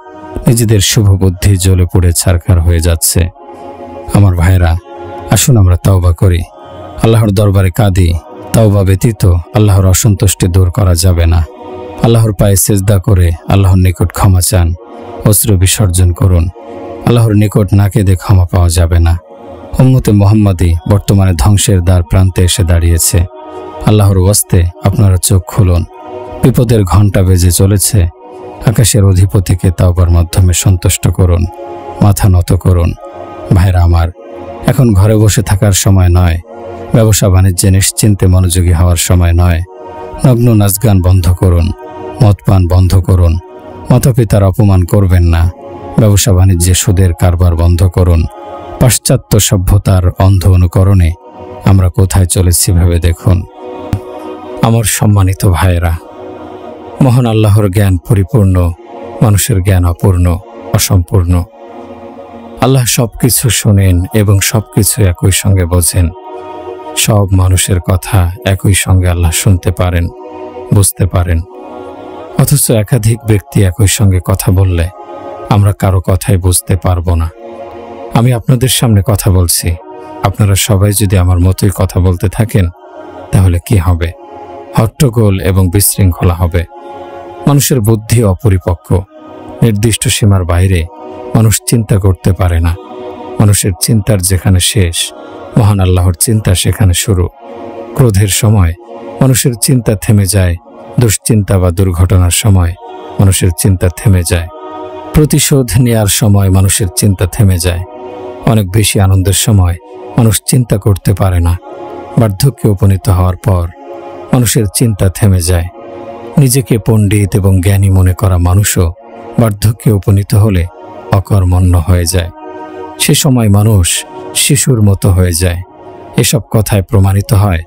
নিজেদের শুভ বুদ্ধি জ্বলে পুড়ে ছারখার হয়ে যাচ্ছে। আমার ভাইরা, আসুন আমরা তওবা করি, আল্লাহর দরবারে কাঁদি। তওবা ব্যতীত আল্লাহর অসন্তুষ্টি দূর করা যাবে না। আল্লাহর পায়ে সেজদা করে আল্লাহর নিকট ক্ষমা চান, অশ্রু বিসর্জন করুন। আল্লাহর নিকট না কেঁদে ক্ষমা পাওয়া যাবে না। উম্মতে মুহাম্মাদি বর্তমানে ধ্বংসের দ্বার প্রান্তে এসে দাঁড়িয়েছে। আল্লাহর ওয়াস্তে আপনারা চোখ খুলুন, বিপদের ঘণ্টা বেজে চলেছে। আকাশের অধিপতিকে তওবার মাধ্যমে সন্তুষ্ট করুন, মাথা নত করুন। ভাইরা আমার, এখন ঘরে বসে থাকার সময় নয়, ব্যবসা বাণিজ্যে নিশ্চিন্তে মনোযোগী হওয়ার সময় নয়। নগ্ন নাচগান বন্ধ করুন, মদ পান বন্ধ করুন, মাতা পিতার অপমান করবেন না। ব্যবসা বাণিজ্যে সুদের কারবার বন্ধ করুন। পাশ্চাত্য সভ্যতার অন্ধ অনুকরণে আমরা কোথায় চলেছি ভেবে দেখুন। আমার সম্মানিত ভাইয়েরা, মহান আল্লাহর জ্ঞান পরিপূর্ণ, মানুষের জ্ঞান অপূর্ণ, অসম্পূর্ণ। আল্লাহ সবকিছু শোনেন এবং সবকিছু একই সঙ্গে বোঝেন। সব মানুষের কথা একই সঙ্গে আল্লাহ শুনতে পারেন, বুঝতে পারেন। অথচ একাধিক ব্যক্তি একই সঙ্গে কথা বললে আমরা কারো কথাই বুঝতে পারবো না। আমি আপনাদের সামনে কথা বলছি, আপনারা সবাই যদি আমার মতোই কথা বলতে থাকেন তাহলে কি হবে? হট্টগোল এবং বিশৃঙ্খলা হবে। মানুষের বুদ্ধি অপরিপক্ক। নির্দিষ্ট সীমার বাইরে মানুষ চিন্তা করতে পারে না। মানুষের চিন্তার যেখানে শেষ, মহান আল্লাহর চিন্তা সেখানে শুরু। ক্রোধের সময় মানুষের চিন্তা থেমে যায়। দুশ্চিন্তা বা দুর্ঘটনার সময় মানুষের চিন্তা থেমে যায়। প্রতিশোধ নেয়ার সময় মানুষের চিন্তা থেমে যায়। অনেক বেশি আনন্দের সময় মানুষ চিন্তা করতে পারে না। বার্ধক্যে উপনীত হওয়ার পর মানুষের চিন্তা থেমে যায়। নিজেকে পণ্ডিত এবং জ্ঞানী মনে করা মানুষও বার্ধক্যে উপনীত হলে অকর্মণ্য হয়ে যায়। সে সময় মানুষ শিশুর মতো হয়ে যায়। এসব কথায় প্রমাণিত হয়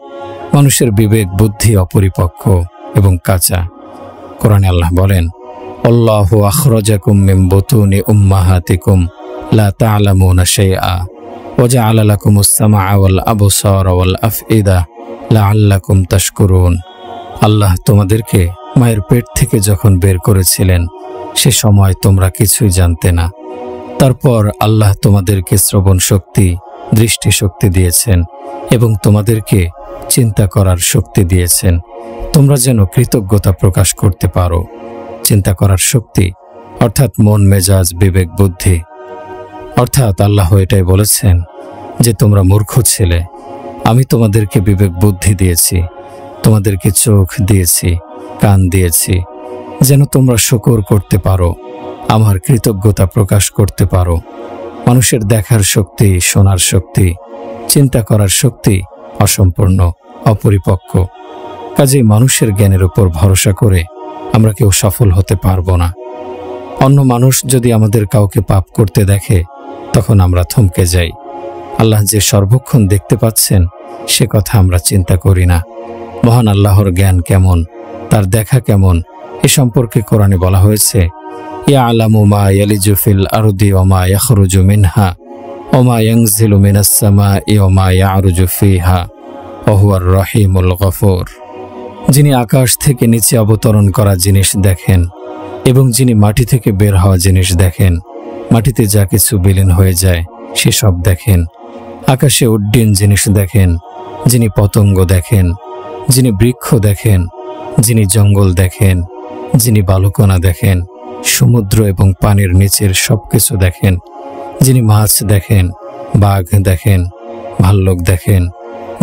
মানুষের বিবেক বুদ্ধি অপরিপক্ক এবং কাঁচা। কোরআনে আল্লাহ বলেন, আল্লাহু আখরাজাকুম মিন বুতুনি উম্মাহাতিকুম লা তা'লামুনা শাইআ ওয়া জা'আলা লাকুমুস সামআ ওয়াল আবসারা ওয়াল আফইদা লাআল্লাকুম তাশকুরুন। আল্লাহ তোমাদেরকে মায়ের পেট থেকে যখন বের করেছিলেন সে সময় তোমরা কিছুই জানতে না। তারপর আল্লাহ তোমাদেরকে শ্রবণ শক্তি, দৃষ্টি শক্তি দিয়েছেন এবং তোমাদেরকে চিন্তা করার শক্তি দিয়েছেন, তোমরা যেন কৃতজ্ঞতা প্রকাশ করতে পারো। চিন্তা করার শক্তি অর্থাৎ মন, মেজাজ, বিবেক, বুদ্ধি। অর্থাৎ আল্লাহ এটাই বলেছেন যে তোমরা মূর্খ ছিলে, আমি তোমাদেরকে বিবেক বুদ্ধি দিয়েছি, তোমাদেরকে চোখ দিয়েছি, কান দিয়েছি, যেন তোমরা শুকর করতে পারো, আমার কৃতজ্ঞতা প্রকাশ করতে পারো। মানুষের দেখার শক্তি, শোনার শক্তি, চিন্তা করার শক্তি অসম্পূর্ণ, অপরিপক্ক। কাজেই মানুষের জ্ঞানের উপর ভরসা করে আমরা কেউ সফল হতে পারবো না। অন্য মানুষ যদি আমাদের কাউকে পাপ করতে দেখে তখন আমরা থমকে যাই। আল্লাহ যে সর্বক্ষণ দেখতে পাচ্ছেন সে কথা আমরা চিন্তা করি না। মহান আল্লাহর জ্ঞান কেমন, তার দেখা কেমন, এ সম্পর্কে কোরআনে বলা হয়েছে, ইয়ালামু মা ইয়ালিজু ফিল আরদি ওয়া মা ইয়াখরুজু মিনহা ওয়া মা ইয়ানজিলু মিনাস সামাই ওয়া মা ইয়ারুজু ফিহা ওয়া হুয়ার রহিমুল গফুর। যিনি আকাশ থেকে নিচে অবতরণ করা জিনিস দেখেন এবং যিনি মাটি থেকে বের হওয়া জিনিস দেখেন, মাটিতে যা কিছু বিলীন হয়ে যায় সেসব দেখেন, আকাশে উড্ডীন জিনিস দেখেন, যিনি পতঙ্গ দেখেন, যিনি বৃক্ষ দেখেন, যিনি জঙ্গল দেখেন, যিনি বালুকণা দেখেন, সমুদ্র এবং পানির নিচের সবকিছু দেখেন, যিনি মাছ দেখেন, বাঘ দেখেন, ভাল্লুক দেখেন,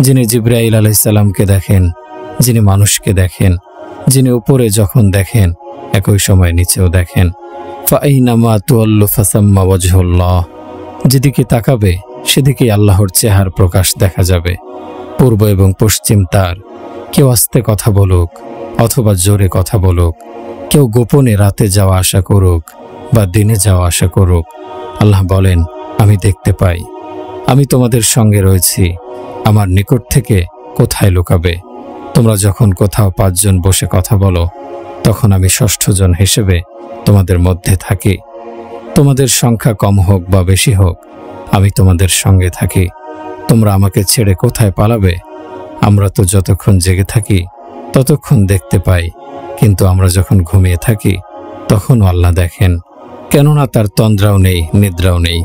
যিনি জিবরাইল আলাইহিস সালামকে দেখেন, যিনি মানুষকে দেখেন, যিনি উপরে যখন দেখেন একই সময় নিচেও দেখেন। ফাইনামা তুয়াল্লু ফাসাম্মা ওয়াজহুল্লাহ, যেদিকে তাকাবে সেদিকেই আল্লাহর চেহারা প্রকাশ দেখা যাবে। পূর্ব এবং পশ্চিম তার, কেউ আস্তে কথা বলুক অথবা জোরে কথা বলুক, কেউ গোপনে রাতে যাওয়া আসা করুক বা দিনে যাওয়া আসা করুক, আল্লাহ বলেন আমি দেখতে পাই, আমি তোমাদের সঙ্গে রয়েছি, আমার নিকট থেকে কোথায় লুকাবে? তোমরা যখন কোথাও 5 জন বসে কথা বলো তখন আমি 6ষ্ঠ জন হিসেবে তোমাদের মধ্যে থাকি। তোমাদের সংখ্যা কম হোক বা বেশি হোক, আমি তোমাদের সঙ্গে থাকি। তোমরা আমাকে ছেড়ে কোথায় পালাবে? আমরা তো যতক্ষণ জেগে থাকি ততক্ষণ দেখতে পাই, কিন্তু আমরা যখন ঘুমিয়ে থাকি তখনও আল্লাহ দেখেন, কেননা তার তন্দ্রাও নেই, নিদ্রাও নেই।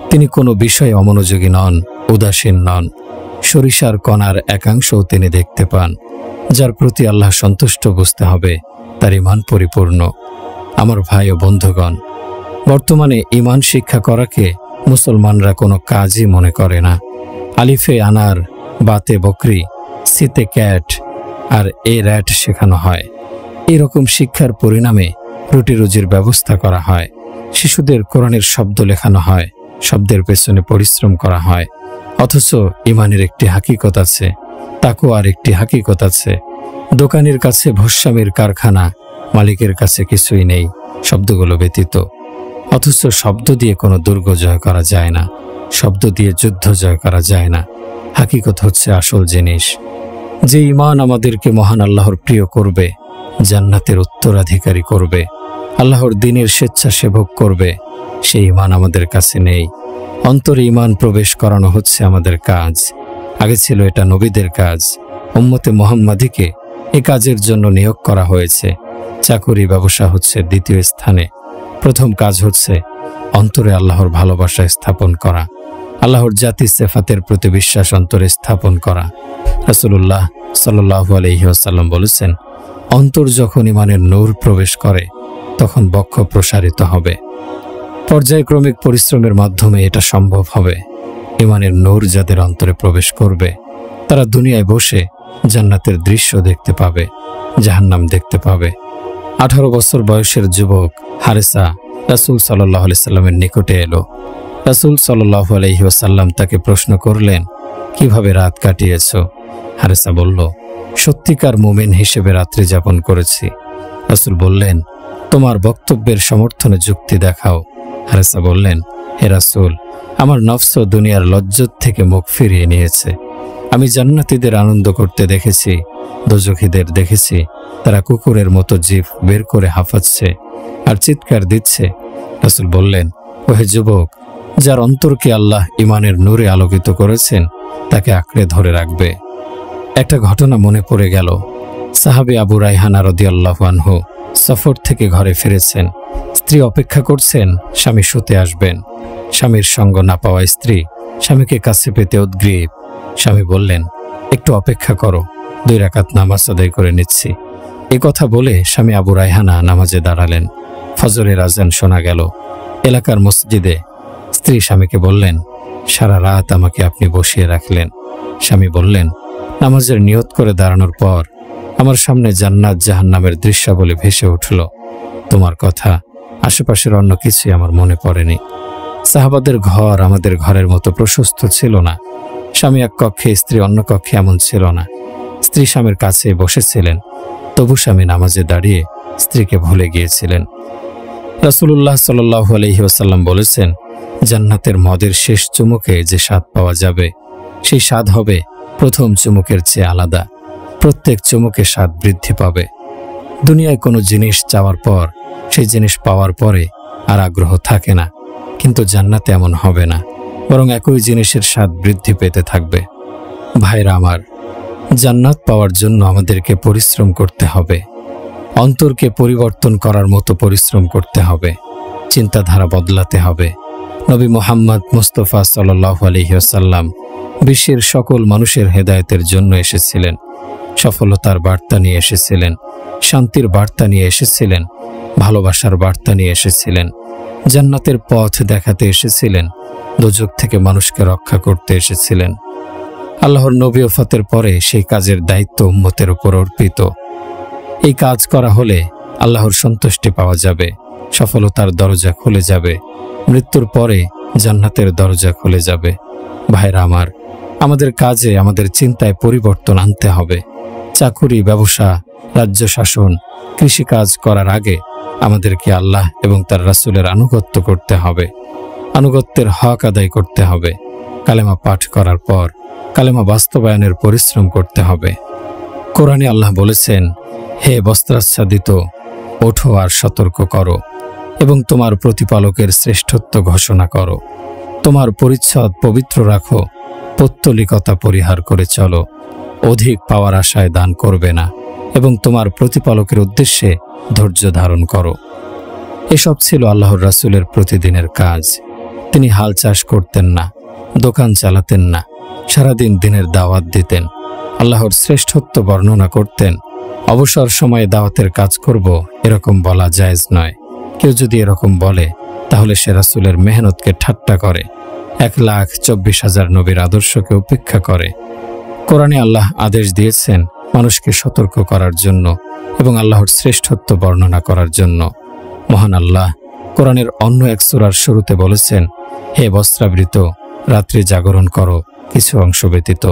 তিনি কোনো বিষয়ে অমনোযোগী নন, উদাসীন নন। সরিষার কণার একাংশও তিনি দেখতে পান। যার প্রতি আল্লাহ সন্তুষ্ট বুঝতে হবে তার ঈমান পরিপূর্ণ। আমার ভাই ও বন্ধুগণ, বর্তমানে ঈমান শিক্ষা করাকে মুসলমানরা কোনো কাজই মনে করে না। আলিফে আনার, বাতে বকরি, সিতে ক্যাট আর এ র্যাট শেখানো হয়। এরকম শিক্ষার পরিণামে রুটি রুজির ব্যবস্থা করা হয়। শিশুদের কোরআনের শব্দ লেখানো হয়, শব্দের পেছনে পরিশ্রম করা হয়। অথচ ঈমানের একটি হাকিকত আছে, তাকওয়ার একটি হাকিকত আছে। দোকানের কাছে ভস্মামির কারখানা, মালিকের কাছে কিছুই নেই শব্দগুলো ব্যতীত। অথচ শব্দ দিয়ে কোনো দুর্গ জয় করা যায় না, শব্দ দিয়ে যুদ্ধ জয় করা যায় না। হাকিকত হচ্ছে আসল জিনিস। যে ঈমান আমাদেরকে মহান আল্লাহর প্রিয় করবে, জান্নাতের উত্তরাধিকারী করবে, আল্লাহর দ্বীনের স্বেচ্ছাসেবক করবে, সেই ঈমান আমাদের কাছে নেই। অন্তরে ঈমান প্রবেশ করানো হচ্ছে আমাদের কাজ। আগে ছিল এটা নবীদের কাজ। উম্মতে মুহাম্মাদীকে এ কাজের জন্য নিয়োগ করা হয়েছে। চাকুরি, ব্যবসা হচ্ছে দ্বিতীয় স্থানে। প্রথম কাজ হচ্ছে অন্তরে আল্লাহর ভালোবাসা স্থাপন করা, আল্লাহর জাতি সিফাতের প্রতি বিশ্বাস অন্তরে স্থাপন করা। রাসূলুল্লাহ সাল্লাল্লাহু আলাইহি ওয়াসাল্লাম বলেছেন, অন্তর যখন ঈমানের নূর প্রবেশ করে তখন বক্ষ প্রসারিত হবে। পর্যায়ক্রমিক পরিশ্রমের মাধ্যমে এটা সম্ভব হবে। ঈমানের নূর যাদের অন্তরে প্রবেশ করবে তারা দুনিয়ায় বসে জান্নাতের দৃশ্য দেখতে পাবে, জাহান্নাম দেখতে পাবে। 18 বছর বয়সের যুবক হারেসা রাসূল সাল্লাল্লাহু আলাইহি সাল্লামের নিকটে এলো। রাসূল সাল্লাল্লাহু আলাইহি ওয়াসাল্লাম তাকে প্রশ্ন করলেন, কিভাবে রাত কাটিয়েছ? হারেসা বলল, সত্যিকার মুমিন হিসেবে রাত্রি যাপন করেছি। রাসূল বললেন, তোমার বক্তব্যের সমর্থনে যুক্তি দেখাও। হারেসা বললেন, হে রাসূল, আমার নফস দুনিয়ার লজ্জত থেকে মুখ ফিরিয়ে নিয়েছে। আমি জান্নাতীদের আনন্দ করতে দেখেছি, দোজখীদের দেখেছি তারা কুকুরের মতো জিভ বের করে হাঁফাচ্ছে আর চিৎকার দিচ্ছে। রাসূল বললেন, ওহে যুবক, যার অন্তরকে আল্লাহ ঈমানের নূরে আলোকিত করেছেন তাকে আঁকড়ে ধরে রাখবে। একটা ঘটনা মনে পড়ে গেল। সাহাবী আবু রায়হানা রাদিয়াল্লাহু আনহু সফর থেকে ঘরে ফিরেছেন। স্ত্রী অপেক্ষা করছেন স্বামী শুতে আসবেন। স্বামীর সঙ্গ না পাওয়া স্ত্রী স্বামীকে কাছে পেতে উদ্গ্রীব। স্বামী বললেন, একটু অপেক্ষা করো, 2 রাকাত নামাজ আদায় করে নিচ্ছি। এ কথা বলে স্বামী আবু রায়হানা নামাজে দাঁড়ালেন। ফজরের আজান শোনা গেল। এলাকার মসজিদে স্ত্রী স্বামীকে বললেন, সারা রাত আমাকে আপনি বসিয়ে রাখলেন। স্বামী বললেন, নামাজের নিয়ত করে দাঁড়ানোর পর আমার সামনে জান্নাত জাহান্নামের দৃশ্যাবলী ভেসে উঠল। তোমার কথা, আশেপাশের অন্য কিছুই আমার মনে পড়েনি। সাহাবাদের ঘর আমাদের ঘরের মতো প্রশস্ত ছিল না। স্বামী এক কক্ষে, স্ত্রী অন্য কক্ষে এমন ছিল না। স্ত্রী স্বামীর কাছে বসেছিলেন, তবু স্বামী নামাজে দাঁড়িয়ে স্ত্রীকে ভুলে গিয়েছিলেন। রাসূলুল্লাহ সাল্লাল্লাহু আলাইহি ওয়াসাল্লাম বলেছেন, জান্নাতের মদের শেষ চুমুকে যে স্বাদ পাওয়া যাবে সেই স্বাদ হবে প্রথম চুমুকের চেয়ে আলাদা। প্রত্যেক চুমুকে স্বাদ বৃদ্ধি পাবে। দুনিয়ায় কোনো জিনিস চাওয়ার পর সেই জিনিস পাওয়ার পরে আর আগ্রহ থাকে না, কিন্তু জান্নাতে এমন হবে না, বরং একই জিনিসের স্বাদ বৃদ্ধি পেতে থাকবে। ভাইরা আমার, জান্নাত পাওয়ার জন্য আমাদেরকে পরিশ্রম করতে হবে। অন্তরকে পরিবর্তন করার মতো পরিশ্রম করতে হবে। চিন্তাধারা বদলাতে হবে। নবী মুহাম্মদ মুস্তাফা সাল্লাল্লাহু আলাইহি ওয়াসাল্লাম বিশ্বের সকল মানুষের হেদায়েতের জন্য এসেছিলেন। সফলতার বার্তা নিয়ে এসেছিলেন, শান্তির বার্তা নিয়ে এসেছিলেন, ভালোবাসার বার্তা নিয়ে এসেছিলেন, জান্নাতের পথ দেখাতে এসেছিলেন, দোজখ থেকে মানুষকে রক্ষা করতে এসেছিলেন। আল্লাহর নবী ওফাতের পরে সেই কাজের দায়িত্ব উম্মতের উপর অর্পিত। এই কাজ করা হলে আল্লাহর সন্তুষ্টি পাওয়া যাবে, সফলতার দরজা খুলে যাবে, মৃত্যুর পরে জান্নাতের দরজা খুলে যাবে। ভাইরা আমার, আমাদের কাজে, আমাদের চিন্তায় পরিবর্তন আনতে হবে। চাকুরি, ব্যবসা, রাজ্য শাসন, কৃষিকাজ করার আগে আমাদেরকে আল্লাহ এবং তার রাসূলের আনুগত্য করতে হবে। আনুগত্যের হক আদায় করতে হবে। কালেমা পাঠ করার পর কালেমা বাস্তবায়নের পরিশ্রম করতে হবে। কোরআনে আল্লাহ বলেছেন, হে বস্ত্রাচ্ছাদিত, ওঠো আর সতর্ক করো এবং তোমার প্রতিপালকের শ্রেষ্ঠত্ব ঘোষণা করো। তোমার পরিচ্ছদ পবিত্র রাখো, পৌত্তলিকতা পরিহার করে চলো, অধিক পাওয়ার আশায় দান করবে না এবং তোমার প্রতিপালকের উদ্দেশ্যে ধৈর্য ধারণ করো। এসব ছিল আল্লাহর রাসূলের প্রতিদিনের কাজ। তিনি হাল চাষ করতেন না, দোকান চালাতেন না, সারাদিন দিনের দাওয়াত দিতেন, আল্লাহর শ্রেষ্ঠত্ব বর্ণনা করতেন। অবসর সময়ে দাওয়াতের কাজ করব এরকম বলা জায়েজ নয়। কেউ যদি এরকম বলে তাহলে সে রাসূলের মেহনতকে ঠাট্টা করে, 1,24,000 নবীর আদর্শকে উপেক্ষা করে। কোরআনে আল্লাহ আদেশ দিয়েছেন মানুষকে সতর্ক করার জন্য এবং আল্লাহর শ্রেষ্ঠত্ব বর্ণনা করার জন্য। মহান আল্লাহ কোরআনের অন্য এক সূরার শুরুতে বলেছেন, হে বস্ত্রাবৃত, রাত্রি জাগরণ করো কিছু অংশ ব্যতীত।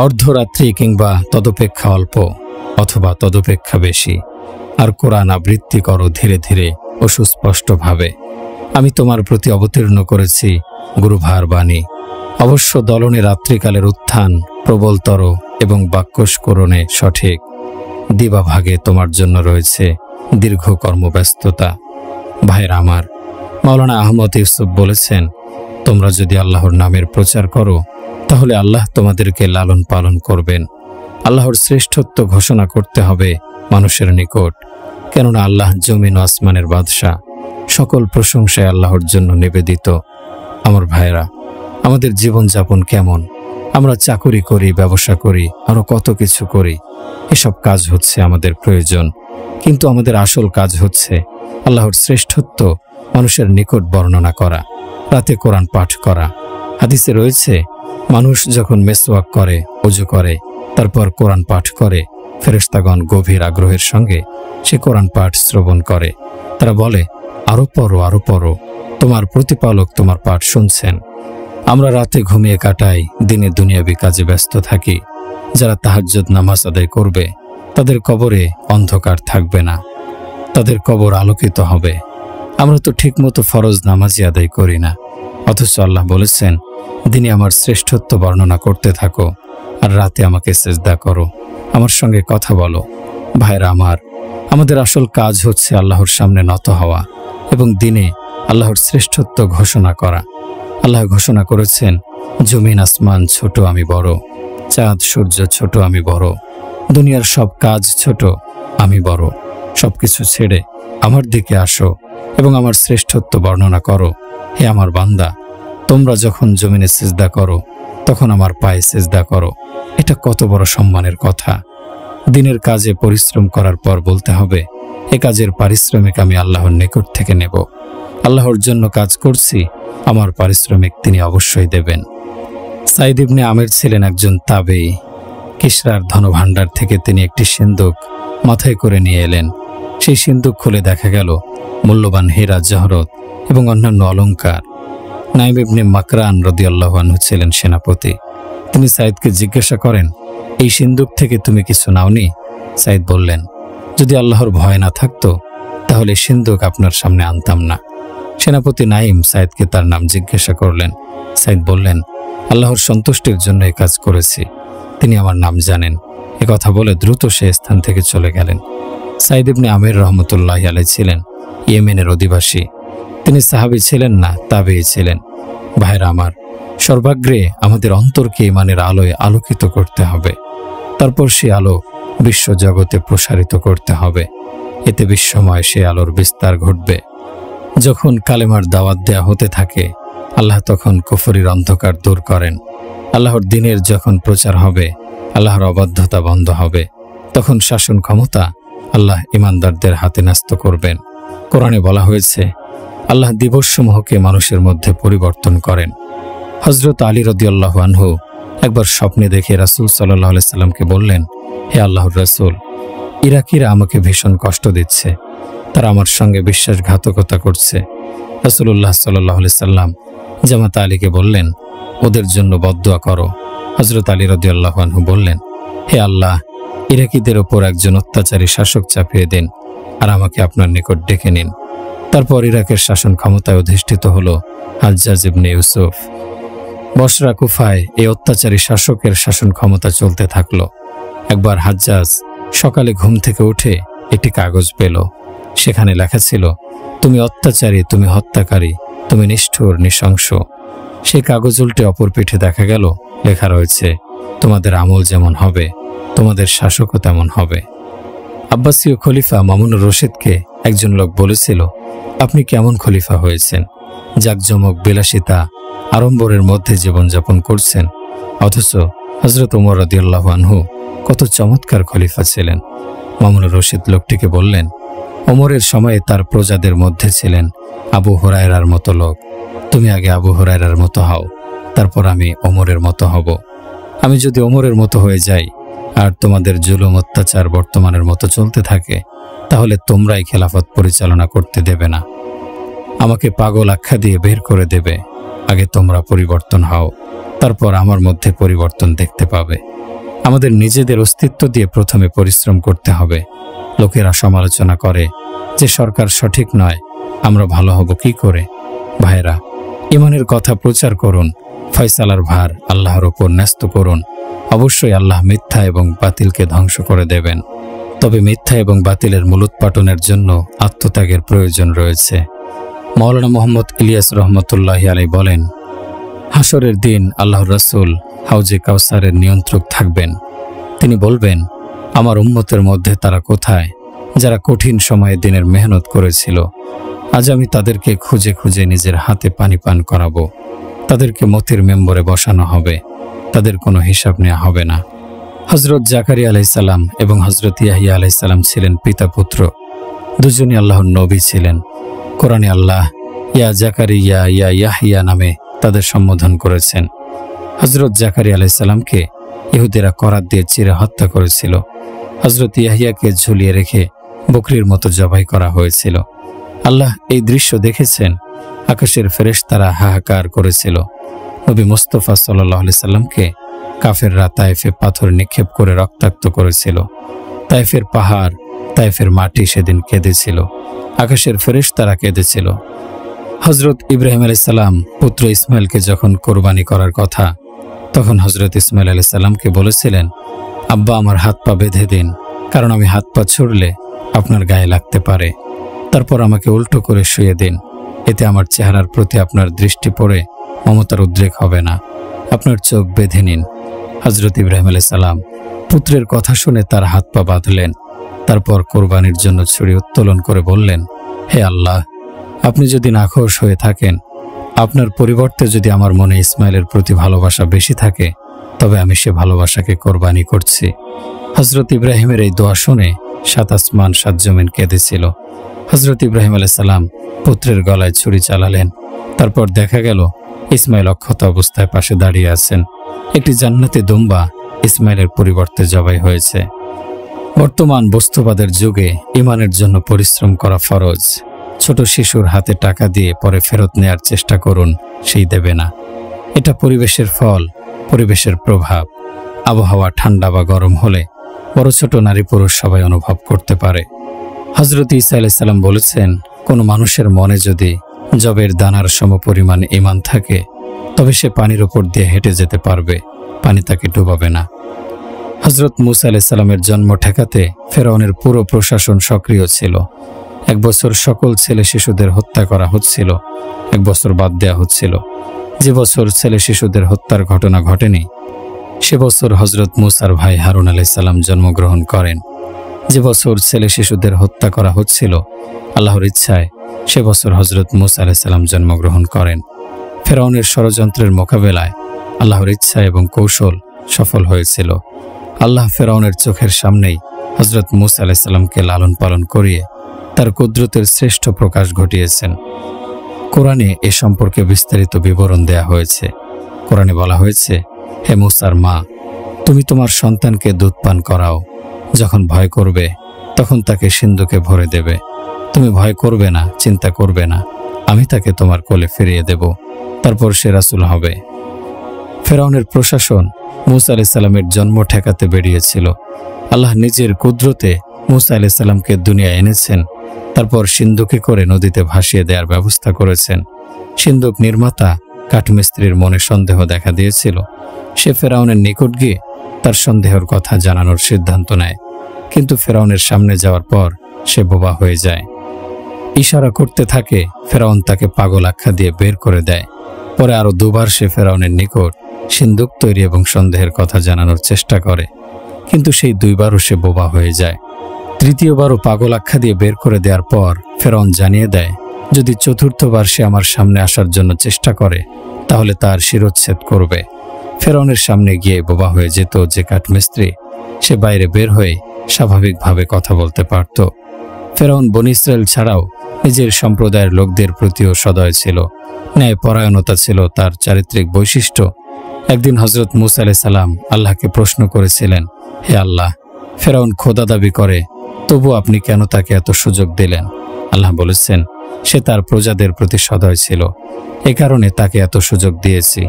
অর্ধরাত্রি কিংবা তদপেক্ষা অল্প অথবা তদপেক্ষা বেশি, আর কোরআন আবৃত্তি করো ধীরে ধীরে ও সুস্পষ্টভাবে। আমি তোমার প্রতি অবতীর্ণ করেছি গুরুভার বাণী। অবশ্য দলনে রাত্রিকালের উত্থান প্রবলতর এবং বাক্যস্করণে সঠিক। দিবাভাগে তোমার জন্য রয়েছে দীর্ঘ কর্মব্যস্ততা। ভাইরা আমার, মাওলানা আহমদ ইউসুফ বলেছেন, তোমরা যদি আল্লাহর নামের প্রচার করো তাহলে আল্লাহ তোমাদেরকে লালন পালন করবেন। আল্লাহর শ্রেষ্ঠত্ব ঘোষণা করতে হবে মানুষের নিকট, কেননা আল্লাহ জমিন ও আসমানের বাদশাহ। সকল প্রশংসায় আল্লাহর জন্য নিবেদিত। আমার ভাইরা, আমাদের জীবনযাপন কেমন? আমরা চাকুরি করি, ব্যবসা করি, আরও কত কিছু করি। এসব কাজ হচ্ছে আমাদের প্রয়োজন, কিন্তু আমাদের আসল কাজ হচ্ছে আল্লাহর শ্রেষ্ঠত্ব মানুষের নিকট বর্ণনা করা, রাতে কোরআন পাঠ করা। হাদিসে রয়েছে, মানুষ যখন মেসওয়াক করে, ওযু করে, তারপর কোরআন পাঠ করে, ফেরেশতাগণ গভীর আগ্রহের সঙ্গে সে কোরআন পাঠ শ্রবণ করে। তারা বলে, আরো পড়ো, আরো পড়ো, তোমার প্রতিপালক তোমার পাঠ শুনছেন। আমরা রাতে ঘুমিয়ে কাটাই, দিনে দুনিয়াবি কাজে ব্যস্ত থাকি। যারা তাহাজ্জুদ নামাজ আদায় করবে তাদের কবরে অন্ধকার থাকবে না। তাদের কবর আলোকিত হবে। আমরা তো ঠিকমতো ফরজ নামাজি আদায় করি না, অথচ আল্লাহ বলেছেন, দিনে আমার শ্রেষ্ঠত্ব বর্ণনা করতে থাকো আর রাতে আমাকে সিজদা করো, আমার সঙ্গে কথা বলো। ভাইরা আমাদের আসল কাজ হচ্ছে আল্লাহর সামনে নত হওয়া এবং দিনে আল্লাহর শ্রেষ্ঠত্ব ঘোষণা করা। আল্লাহ ঘোষণা করেছেন, জমিন আসমান ছোট, আমি বড়। চাঁদ সূর্য ছোট, আমি বড়। দুনিয়ার সব কাজ ছোট, আমি বড়। সবকিছু ছেড়ে আমার দিকে আসো এবং আমার শ্রেষ্ঠত্ব বর্ণনা করো। হে আমার বান্দা, তোমরা যখন জমিনে সিজদা করো তখন আমার পায়ে সিজদা করো। এটা কত বড় সম্মানের কথা। দিনের কাজে পরিশ্রম করার পর বলতে হবে, এ কাজের পারিশ্রমিক আমি আল্লাহর নিকট থেকে নেব। আল্লাহর জন্য কাজ করছি, আমার পারিশ্রমিক তিনি অবশ্যই দেবেন। সাইদ ইবনে আমির ছিলেন একজন তাবেঈ। কিসরার ধনভাণ্ডার থেকে তিনি একটি সিন্দুক মাথায় করে নিয়ে এলেন। সেই সিন্দুক খুলে দেখা গেল মূল্যবান হীরা, জহরত এবং অন্যান্য অলংকার। নাইম ইবনে মাকরান রাদিয়াল্লাহু আনহু ছিলেন সেনাপতি। তিনি সাইদকে জিজ্ঞাসা করেন, এই সিন্দুক থেকে তুমি কিছু নাওনি? সাইদ বললেন, যদি আল্লাহর ভয় না থাকতো তাহলে সিন্দুক আপনার সামনে আনতাম না। সেনাপতি নাইম সাইদকে তার নাম জিজ্ঞাসা করলেন। সাইদ বললেন, আল্লাহর সন্তুষ্টির জন্য এই কাজ করেছি, তিনি আমার নাম জানেন। এ কথা বলে দ্রুত সে স্থান থেকে চলে গেলেন। সাইদ ইবনে আমির রহমতুল্লাহি আলাইহি ছিলেন ইয়েমেনের অধিবাসী। তিনি সাহাবী ছিলেন না, তাবেঈ ছিলেন। ভাইরা সর্বাগ্রে আমাদের অন্তরকে ঈমানের আলোয় আলোকিত করতে হবে। তারপর সে আলো বিশ্বজগতে প্রসারিত করতে হবে। এতে বিশ্বময় সে আলোর বিস্তার ঘটবে। যখন কালেমার দাওয়াত দেয়া হতে থাকে, আল্লাহ তখন কুফরির অন্ধকার দূর করেন। আল্লাহর দ্বীনের যখন প্রচার হবে, আল্লাহর অবাধ্যতা বন্ধ হবে, তখন শাসন ক্ষমতা আল্লাহ ঈমানদারদের হাতে ন্যস্ত করবেন। কোরআনে বলা হয়েছে, আল্লাহ দিবসসমূহকে মানুষের মধ্যে পরিবর্তন করেন। হযরত আলী রাদিয়াল্লাহু আনহু একবার স্বপ্নে দেখে রাসূল সাল্লাল্লাহু আলাইহি সাল্লামকে বললেন, হে আল্লাহর রাসূল, ইরাকিরা আমাকে ভীষণ কষ্ট দিচ্ছে, তারা আমার সঙ্গে বিশ্বাসঘাতকতা করছে। রাসূলুল্লাহ সাল্লাল্লাহু আলাইহি সাল্লাম জামাত আলীকে বললেন, ওদের জন্য বদদুয়া করো। হযরত আলী রাদিয়াল্লাহু আনহু বললেন, হে আল্লাহ, ইরাকিদের ওপর একজন অত্যাচারী শাসক চাপিয়ে দিন আর আমাকে আপনার নিকট ডেকে নিন। তারপর ইরাকের শাসন ক্ষমতায় অধিষ্ঠিত হল হাজ্জাজ ইবনে ইউসুফ। বসরা কুফায় এই অত্যাচারী শাসকের শাসন ক্ষমতা চলতে থাকল। একবার হাজ্জাজ সকালে ঘুম থেকে উঠে একটি কাগজ পেল। সেখানে লেখা ছিল, তুমি অত্যাচারী, তুমি হত্যাকারী, তুমি নিষ্ঠুর, নৃশংস। সেই কাগজ উল্টে অপর পিঠে দেখা গেল লেখা রয়েছে, তোমাদের আমল যেমন হবে তোমাদের শাসকও তেমন হবে। আব্বাসীয় খলিফা মামুনুর রশিদকে একজন লোক বলেছিল, আপনি কেমন খলিফা হয়েছেন? জাকজমক, বিলাসিতা, আড়ম্বরের মধ্যে জীবনযাপন করছেন, অথচ হযরত ওমর রাদিয়াল্লাহু আনহু কত চমৎকার খলিফা ছিলেন। মামুনুর রশিদ লোকটিকে বললেন, ওমরের সময়ে তার প্রজাদের মধ্যে ছিলেন আবু হুরায়রার মতো লোক। তুমি আগে আবু হুরায়রার মতো হও, তারপর আমি ওমরের মতো হব। আমি যদি ওমরের মতো হয়ে যাই আর তোমাদের জুলুম অত্যাচার বর্তমানের মতো চলতে থাকে, তাহলে তোমরাই খেলাফত পরিচালনা করতে দেবে না, আমাকে পাগল আখ্যা দিয়ে বের করে দেবে। আগে তোমরা পরিবর্তন হও, তারপর আমার মধ্যে পরিবর্তন দেখতে পাবে। আমাদের নিজেদের অস্তিত্ব দিয়ে প্রথমে পরিশ্রম করতে হবে। লোকেরা সমালোচনা করে যে সরকার সঠিক নয়, আমরা ভালো হব কি করে? ভাইরা, ঈমানের কথা প্রচার করুন, ফয়সালার ভার আল্লাহর ওপর ন্যস্ত করুন। অবশ্যই আল্লাহ মিথ্যা এবং বাতিলকে ধ্বংস করে দেবেন, তবে মিথ্যা এবং বাতিলের মূলোৎপাটনের জন্য আত্মত্যাগের প্রয়োজন রয়েছে। মাওলানা মোহাম্মদ ইলিয়াস রহমতুল্লাহি আলাইহি বলেন, হাসরের দিন আল্লাহর রাসূল হাউজে কাউসারের নিয়ন্ত্রক থাকবেন। তিনি বলবেন, আমার উম্মতের মধ্যে তারা কোথায় যারা কঠিন সময়ে দিনের মেহনত করেছিল? আজ আমি তাদেরকে খুঁজে খুঁজে নিজের হাতে পানি পান করাবো। তাদেরকে মতির মেম্বরে বসানো হবে, তাদের কোনো হিসাব নেওয়া হবে না। হযরত জাকারিয়া আলাইহিস সালাম এবং হযরত ইয়াহইয়া আলাইহিস সালাম ছিলেন পিতা পুত্র। দুজনই আল্লাহর নবী ছিলেন। কোরআনে আল্লাহ ইয়া জাকারিয়া ইয়া ইয়াহইয়া নামে তাদের সম্বোধন করেছেন। হযরত জাকারিয়া আলাইহিস সালামকে ইহুদিরা করাত দিয়ে চিরে হত্যা করেছিল। হযরত ইয়াহইয়াকে ঝুলিয়ে রেখে বকরির মতো জবাই করা হয়েছিল। আল্লাহ এই দৃশ্য দেখেছেন। আকাশের ফেরেশতারা হাহাকার করেছিল। নবী মুস্তাফা সাল্লাল্লাহু আলাইহি সাল্লামকে কাফেররা তায়েফে পাথর নিক্ষেপ করে রক্তাক্ত করেছিল। তায়েফের পাহাড় তায়েফের মাটি সেদিন কেঁদেছিল, আকাশের ফেরেশতারা কেঁদেছিল। হজরত ইব্রাহিম আলাইহিস সালাম পুত্র ইসমাইলকে যখন কোরবানি করার কথা, তখন হজরত ইসমাইল আলাইহিস সালামকে বলেছিলেন, আব্বা আমার হাত পা বেঁধে দিন, কারণ আমি হাত পা ছুড়লে আপনার গায়ে লাগতে পারে। তারপর আমাকে উল্টো করে শুয়ে দিন, এতে আমার চেহারার প্রতি আপনার দৃষ্টি পড়ে মমতার উদ্রেক হবে না। আপনার চোখ বেঁধে নিন। হজরত ইব্রাহিম আলাইহিস সালাম পুত্রের কথা শুনে তার হাত পা বাঁধলেন। তারপর কোরবানির জন্য ছুরি উত্তোলন করে বললেন, হে আল্লাহ, আপনি যদি নাখোশ হয়ে থাকেন, আপনার পরিবর্তে যদি আমার মনে ইসমাইলের প্রতি ভালোবাসা বেশি থাকে, তবে আমি সে ভালোবাসাকে কোরবানি করছি। হজরত ইব্রাহিমের এই দোয়া শুনে 7 আসমান 7 জমিন কেঁদেছিল। হজরত ইব্রাহিম আলাইহিস সালাম পুত্রের গলায় ছুরি চালালেন। তারপর দেখা গেল ইসমাইল অক্ষত অবস্থায় পাশে দাঁড়িয়ে আছেন। একটি জান্নাতি দুম্বা ইসমাইলের পরিবর্তে জবাই হয়েছে। বর্তমান বস্তুবাদের যুগে ইমানের জন্য পরিশ্রম করা ফরজ। ছোট শিশুর হাতে টাকা দিয়ে পরে ফেরত নেয়ার চেষ্টা করুন, সেই দেবে না। এটা পরিবেশের ফল, পরিবেশের প্রভাব। আবহাওয়া ঠান্ডা বা গরম হলে বড় ছোট নারী পুরুষ সবাই অনুভব করতে পারে। হজরত ঈসা আলাইহিস সালাম বলেছেন, কোনো মানুষের মনে যদি জবের দানার সমপরিমাণ ঈমান থাকে, তবে সে পানির উপর দিয়ে হেঁটে যেতে পারবে, পানি তাকে ডুবাবে না। হজরত মুসা আলাইহিস সালামের জন্ম ঠেকাতে ফেরাউনের পুরো প্রশাসন সক্রিয় ছিল। 1 বছর সকল ছেলে শিশুদের হত্যা করা হচ্ছিল, 1 বছর বাদ দেওয়া হচ্ছিল। যে বছর ছেলে শিশুদের হত্যার ঘটনা ঘটেনি, সে বছর হজরত মুসার ভাই হারুন আলাইহিস সালাম জন্মগ্রহণ করেন। যে বছর ছেলে শিশুদের হত্যা করা হচ্ছিল, আল্লাহর ইচ্ছায় সে বছর হজরত মুসা আলাইহিস সালাম জন্মগ্রহণ করেন। ফেরাউনের ষড়যন্ত্রের মোকাবেলায় আল্লাহর ইচ্ছা এবং কৌশল সফল হয়েছিল। আল্লাহ ফেরাউনের চোখের সামনেই হজরত মুসা আলাইহিস সালামকে লালন পালন করিয়ে তার কুদরতের শ্রেষ্ঠ প্রকাশ ঘটিয়েছেন। কোরআনে এ সম্পর্কে বিস্তারিত বিবরণ দেয়া হয়েছে। কোরআনে বলা হয়েছে, হে মুসার মা, তুমি তোমার সন্তানকে দুধ পান করাও। যখন ভয় করবে, তখন তাকে সিন্ধুকে ভরে দেবে। তুমি ভয় করবে না, চিন্তা করবে না, আমি তাকে তোমার কোলে ফিরিয়ে দেব, তারপর সে রাসূল হবে। ফেরাউনের প্রশাসন মুসা আলাইহিস সালামের জন্ম ঠেকাতে বেরিয়েছিল। আল্লাহ নিজের কুদরতে মুসা আলাইহিস সালামকে দুনিয়ায় এনেছেন, তারপর সিন্ধুকে করে নদীতে ভাসিয়ে দেওয়ার ব্যবস্থা করেছেন। সিন্ধুক নির্মাতা কাঠমিস্ত্রির মনে সন্দেহ দেখা দিয়েছিল। সে ফেরাউনের নিকট গিয়ে তার সন্দেহের কথা জানানোর সিদ্ধান্ত নেয়, কিন্তু ফেরাউনের সামনে যাওয়ার পর সে বোবা হয়ে যায়। ইশারা করতে থাকে, ফেরাউন তাকে পাগল আখ্যা দিয়ে বের করে দেয়। পরে আরো 2 বার সে ফেরাউনের নিকট সিন্ধুক তৈরি এবং সন্দেহের কথা জানানোর চেষ্টা করে, কিন্তু সেই 2 বারও সে বোবা হয়ে যায়। 3য়বারও পাগল আখ্যা দিয়ে বের করে দেওয়ার পর ফেরাউন জানিয়ে দেয়, যদি 4র্থবার সে আমার সামনে আসার জন্য চেষ্টা করে, তাহলে তার শিরোচ্ছেদ করবে। ফেরাউনের সামনে গিয়ে বোবা হয়ে যেত যে কাঠমিস্ত্রি, সে বাইরে বের হয়ে স্বাভাবিকভাবে কথা বলতে পারত। ফেরাউন বনী ইসরায়েল ছাড়াও নিজের সম্প্রদায়ের লোকদের প্রতিও সদয় ছিল। ন্যায় পরায়ণতা ছিল তার চারিত্রিক বৈশিষ্ট্য। একদিন হজরত মুসা আলাইহিস সালাম আল্লাহকে প্রশ্ন করেছিলেন, হে আল্লাহ, ফেরাউন খোদা দাবি করে, তবু আপনি কেন তাকে এত সুযোগ দিলেন? আল্লাহ বলেছেন, সে তার প্রজাদের প্রতি সদয় ছিল, এ কারণে তাকে এত সুযোগ দিয়েছি।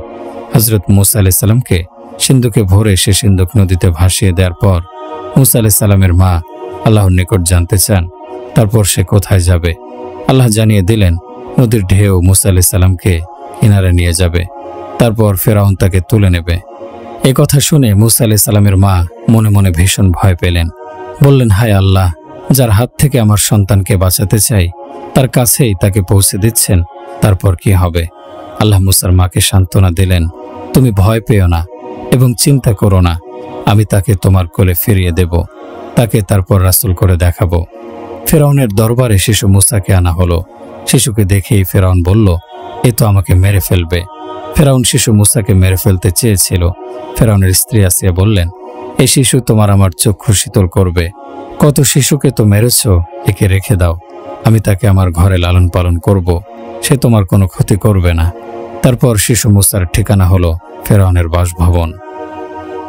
হজরত মুসা আলাইহিস সালামকে সিন্ধুকে ভরে সে সিন্ধুক নদীতে ভাসিয়ে দেওয়ার পর মুসা আলাইহিস সালামের মা আল্লাহর নিকট জানতে চান, তারপর সে কোথায় যাবে। আল্লাহ জানিয়ে দিলেন, নদীর ঢেউ মুসা আলাইহিস সালামকে কিনারে নিয়ে যাবে, তারপর ফেরাউন তাকে তুলে নেবে। এ কথা শুনে মুসা আলাইহিস সালামের মা মনে মনে ভীষণ ভয় পেলেন। বললেন, হায় আল্লাহ, যার হাত থেকে আমার সন্তানকে বাঁচাতে চাই, তার কাছেই তাকে পৌঁছে দিচ্ছেন, তারপর কি হবে? আল্লাহ মুসার মাকে সান্ত্বনা দিলেন, তুমি ভয় পেও না এবং চিন্তা করো না, আমি তাকে তোমার কোলে ফিরিয়ে দেব, তাকে তারপর রাসূল করে দেখাবো। ফেরাউনের দরবারে শিশু মুসাকে আনা হলো। শিশুকে দেখেই ফেরাউন বলল, এ তো আমাকে মেরে ফেলবে। ফেরাউন শিশু মুসাকে মেরে ফেলতে চেয়েছিল। ফেরাউনের স্ত্রী আসিয়া বললেন, এই শিশু তোমার আমার চক্ষু শীতল করবে। কত শিশুকে তো মেরেছ, একে রেখে দাও, আমি তাকে আমার ঘরে লালন পালন করব, সে তোমার কোনো ক্ষতি করবে না। তারপর শিশু মুসার ঠিকানা হলো ফেরাউনের বাসভবন।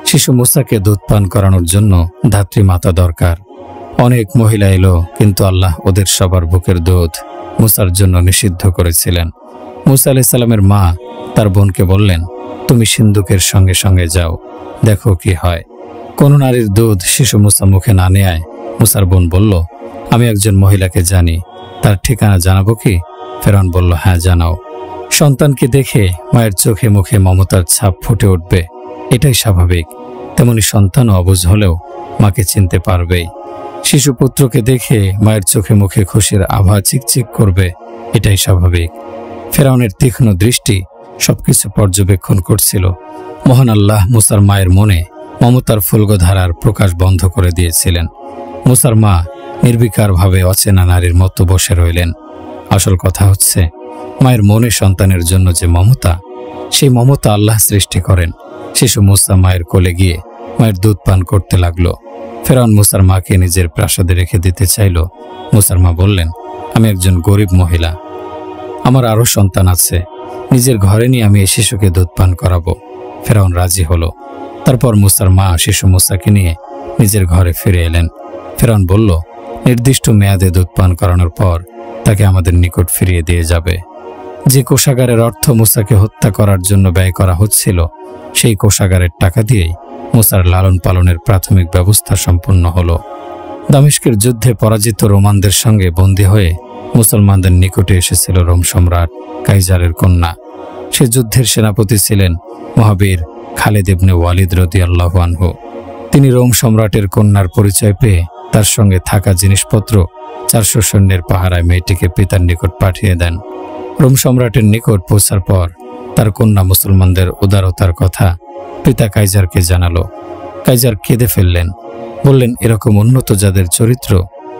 শিশু মুসাকে দুধ পান করানোর জন্য ধাত্রী মাতা দরকার। অনেক মহিলা এলো, কিন্তু আল্লাহ ওদের সবার বুকের দুধ মুসার জন্য নিষিদ্ধ করেছিলেন। মুসা আলাইহিস সালামের মা তার বোনকে বললেন, তুমি সিন্ধুকের সঙ্গে সঙ্গে যাও, দেখো কি হয়। কোন নারীর দুধ শিশু মুসা মুখে না নেয় মুসার বোন বলল, আমি একজন মহিলাকে জানি, তার ঠিকানা জানাবো কি? ফেরাউন বলল, হ্যাঁ জানাও। সন্তানকে দেখে মায়ের চোখে মুখে মমতার ছাপ ফুটে উঠবে, এটাই স্বাভাবিক। তেমনি সন্তানও অবুঝ হলেও মাকে চিনতে পারবেই। শিশুপুত্রকে দেখে মায়ের চোখে মুখে খুশির আভা চিকচিক করবে, এটাই স্বাভাবিক। ফেরাউনের তীক্ষ্ণ দৃষ্টি সবকিছু পর্যবেক্ষণ করছিল। মহান আল্লাহ মুসার মায়ের মনে মমতার ফুলগধারার প্রকাশ বন্ধ করে দিয়েছিলেন। মুসার মা নির্বিকারভাবে অচেনা নারীর মতো বসে রইলেন। আসল কথা হচ্ছে, মায়ের মনে সন্তানের জন্য যে মমতা, সেই মমতা আল্লাহ সৃষ্টি করেন। শিশু মুসা মায়ের কোলে গিয়ে মায়ের দুধ পান করতে লাগলো। ফেরাউন মুসার মাকে নিজের প্রাসাদে রেখে দিতে চাইল। মুসার মা বললেন, আমি একজন গরিব মহিলা, আমার আরও সন্তান আছে, নিজের ঘরে নিয়ে আমি এই শিশুকে দুধ পান করাবো। ফেরাউন রাজি হলো। তারপর মুসার মা শিশু মুসাকে নিয়ে নিজের ঘরে ফিরে এলেন। ফেরাউন বলল, নির্দিষ্ট মেয়াদে দুধ পান করানোর পর তাকে আমাদের নিকট ফিরিয়ে দিয়ে যাবে। যে কোষাগারের অর্থ মুসাকে হত্যা করার জন্য ব্যয় করা হচ্ছিল, সেই কোষাগারের টাকা দিয়েই মুসার লালন পালনের প্রাথমিক ব্যবস্থা সম্পূর্ণ হল। দামেস্কের যুদ্ধে পরাজিত রোমানদের সঙ্গে বন্দী হয়ে মুসলমানদের নিকটে এসেছিল রোম সম্রাট কাইজারের কন্যা। সে যুদ্ধের সেনাপতি ছিলেন মহাবীর খালিদ ইবনে ওয়ালিদ রাদিয়াল্লাহু আনহু। তিনি রোম সম্রাটের কন্যার পরিচয় পেয়ে তার সঙ্গে থাকা জিনিসপত্র 400 সৈন্যের পাহারায় মেয়েটিকে পিতার নিকট পাঠিয়ে দেন। রোম সম্রাটের নিকট পৌঁছার পর তার কন্যা মুসলমানদের উদারতার কথা পিতা কাইজারকে জানালো। কাইজার কেঁদে ফেললেন, বললেন, এরকম উন্নত যাদের চরিত্র,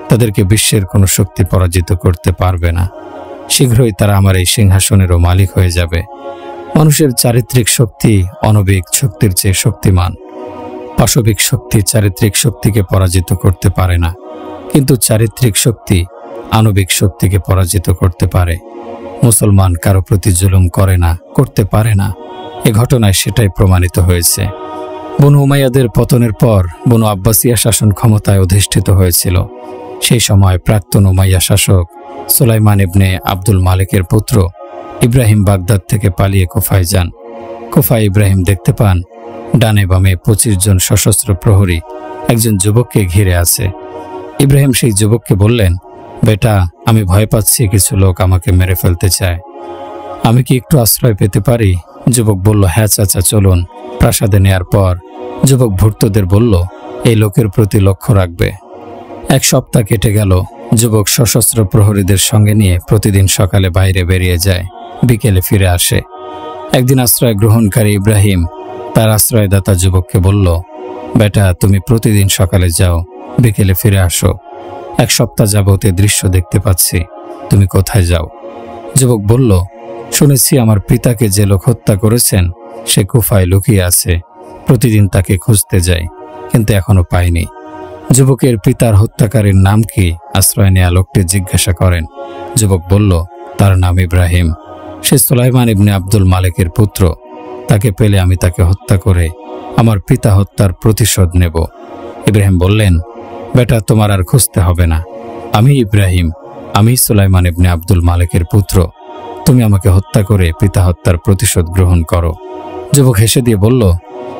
তাদেরকে বিশ্বের কোনো শক্তি পরাজিত করতে পারবে না। শীঘ্রই তারা আমার এই সিংহাসনেরও মালিক হয়ে যাবে। মানুষের চারিত্রিক শক্তি অনবিক শক্তির চেয়ে শক্তিমান। পাশবিক শক্তি চারিত্রিক শক্তিকে পরাজিত করতে পারে না, কিন্তু চারিত্রিক শক্তি আণবিক শক্তিকে পরাজিত করতে পারে। মুসলমান কারো প্রতি জুলুম করে না, করতে পারে না। এ ঘটনায় সেটাই প্রমাণিত হয়েছে। বনু উমাইয়াদের পতনের পর বনু আব্বাসিয়া শাসন ক্ষমতায় অধিষ্ঠিত হয়েছিল। সেই সময় প্রাক্তন উমাইয়া শাসক সুলাইমান ইবনে আব্দুল মালিকের পুত্র ইব্রাহিম বাগদাদ থেকে পালিয়ে কুফায় যান। কুফায় ইব্রাহিম দেখতে পান ডানে বামে 25 জন সশস্ত্র প্রহরী একজন যুবককে ঘিরে আছে। ইব্রাহিম সেই যুবককে বললেন, বেটা, আমি ভয় পাচ্ছি, কিছু লোক আমাকে মেরে ফেলতে চায়, আমি কি একটু আশ্রয় পেতে পারি? যুবক বলল, হ্যাঁ চাচা, চলুন। প্রাসাদে নেয়ার পর যুবক ভূর্তদের বলল, এই লোকের প্রতি লক্ষ্য রাখবে। 1 সপ্তাহ কেটে গেল। যুবক সশস্ত্র প্রহরীদের সঙ্গে নিয়ে প্রতিদিন সকালে বাইরে বেরিয়ে যায়, বিকেলে ফিরে আসে। একদিন আশ্রয় গ্রহণকারী ইব্রাহিম তার আশ্রয়দাতা যুবককে বলল, বেটা, তুমি প্রতিদিন সকালে যাও, বিকেলে ফিরে আসো। 1 সপ্তাহ যাবত এ দৃশ্য দেখতে পাচ্ছি, তুমি কোথায় যাও? যুবক বলল, শুনেছি আমার পিতাকে যে লোক হত্যা করেছেন সে কুফায় লুকিয়ে আছে, প্রতিদিন তাকে খুঁজতে যাই, কিন্তু এখনো পাইনি। যুবকের পিতার হত্যাকারীর নাম কি? আশ্রয় নেয়া লোকটি জিজ্ঞাসা করেন। যুবক বলল, তার নাম ইব্রাহিম, সে সুলাইমান ইবনে আব্দুল মালিকের পুত্র। তাকে পেলে আমি তাকে হত্যা করে আমার পিতা হত্যার প্রতিশোধ নেব। ইব্রাহিম বললেন, বেটা, তোমার আর খুঁজতে হবে না, আমি ইব্রাহিম, আমি সুলাইমান ইবনে আব্দুল মালিকের পুত্র। তুমি আমাকে হত্যা করে পিতা হত্যার প্রতিশোধ গ্রহণ করো। যুবক হেসে দিয়ে বলল,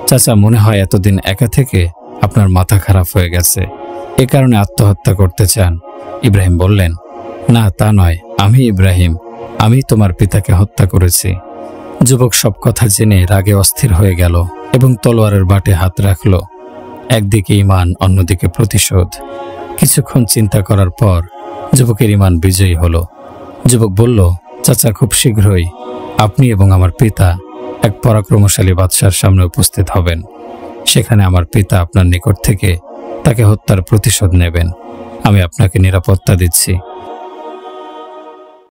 চাচা, মনে হয় এতদিন একা থেকে আপনার মাথা খারাপ হয়ে গেছে, এ কারণে আত্মহত্যা করতে চান। ইব্রাহিম বললেন, না, তা নয়, আমি ইব্রাহিম, আমি তোমার পিতাকে হত্যা করেছি। যুবক সব কথা জেনে রাগে অস্থির হয়ে গেল এবং তলোয়ারের বাটে হাত রাখল। একদিকে ঈমান, অন্যদিকে প্রতিশোধ। কিছুক্ষণ চিন্তা করার পর যুবকের ঈমান বিজয়ী হলো। যুবক বলল, চাচা, খুব শীঘ্রই আপনি এবং আমার পিতা এক পরাক্রমশালী বাদশার সামনে উপস্থিত হবেন। সেখানে আমার পিতা আপনার নিকট থেকে তাকে হত্যার প্রতিশোধ নেবেন। আমি আপনাকে নিরাপত্তা দিচ্ছি।